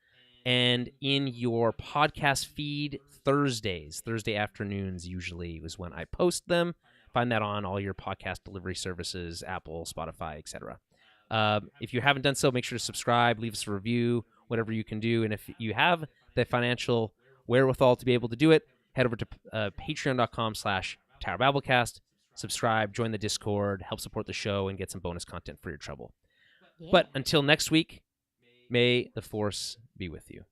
and in your podcast feed Thursday afternoons usually is when I post them. Find that on all your podcast delivery services, Apple, Spotify, etc. If you haven't done so, make sure to subscribe, leave us a review, whatever you can do. And if you have the financial wherewithal to be able to do it, head over to patreon.com/TowerBabbleCast, subscribe, join the Discord, help support the show, and get some bonus content for your trouble. Yeah. But until next week, may the Force be with you.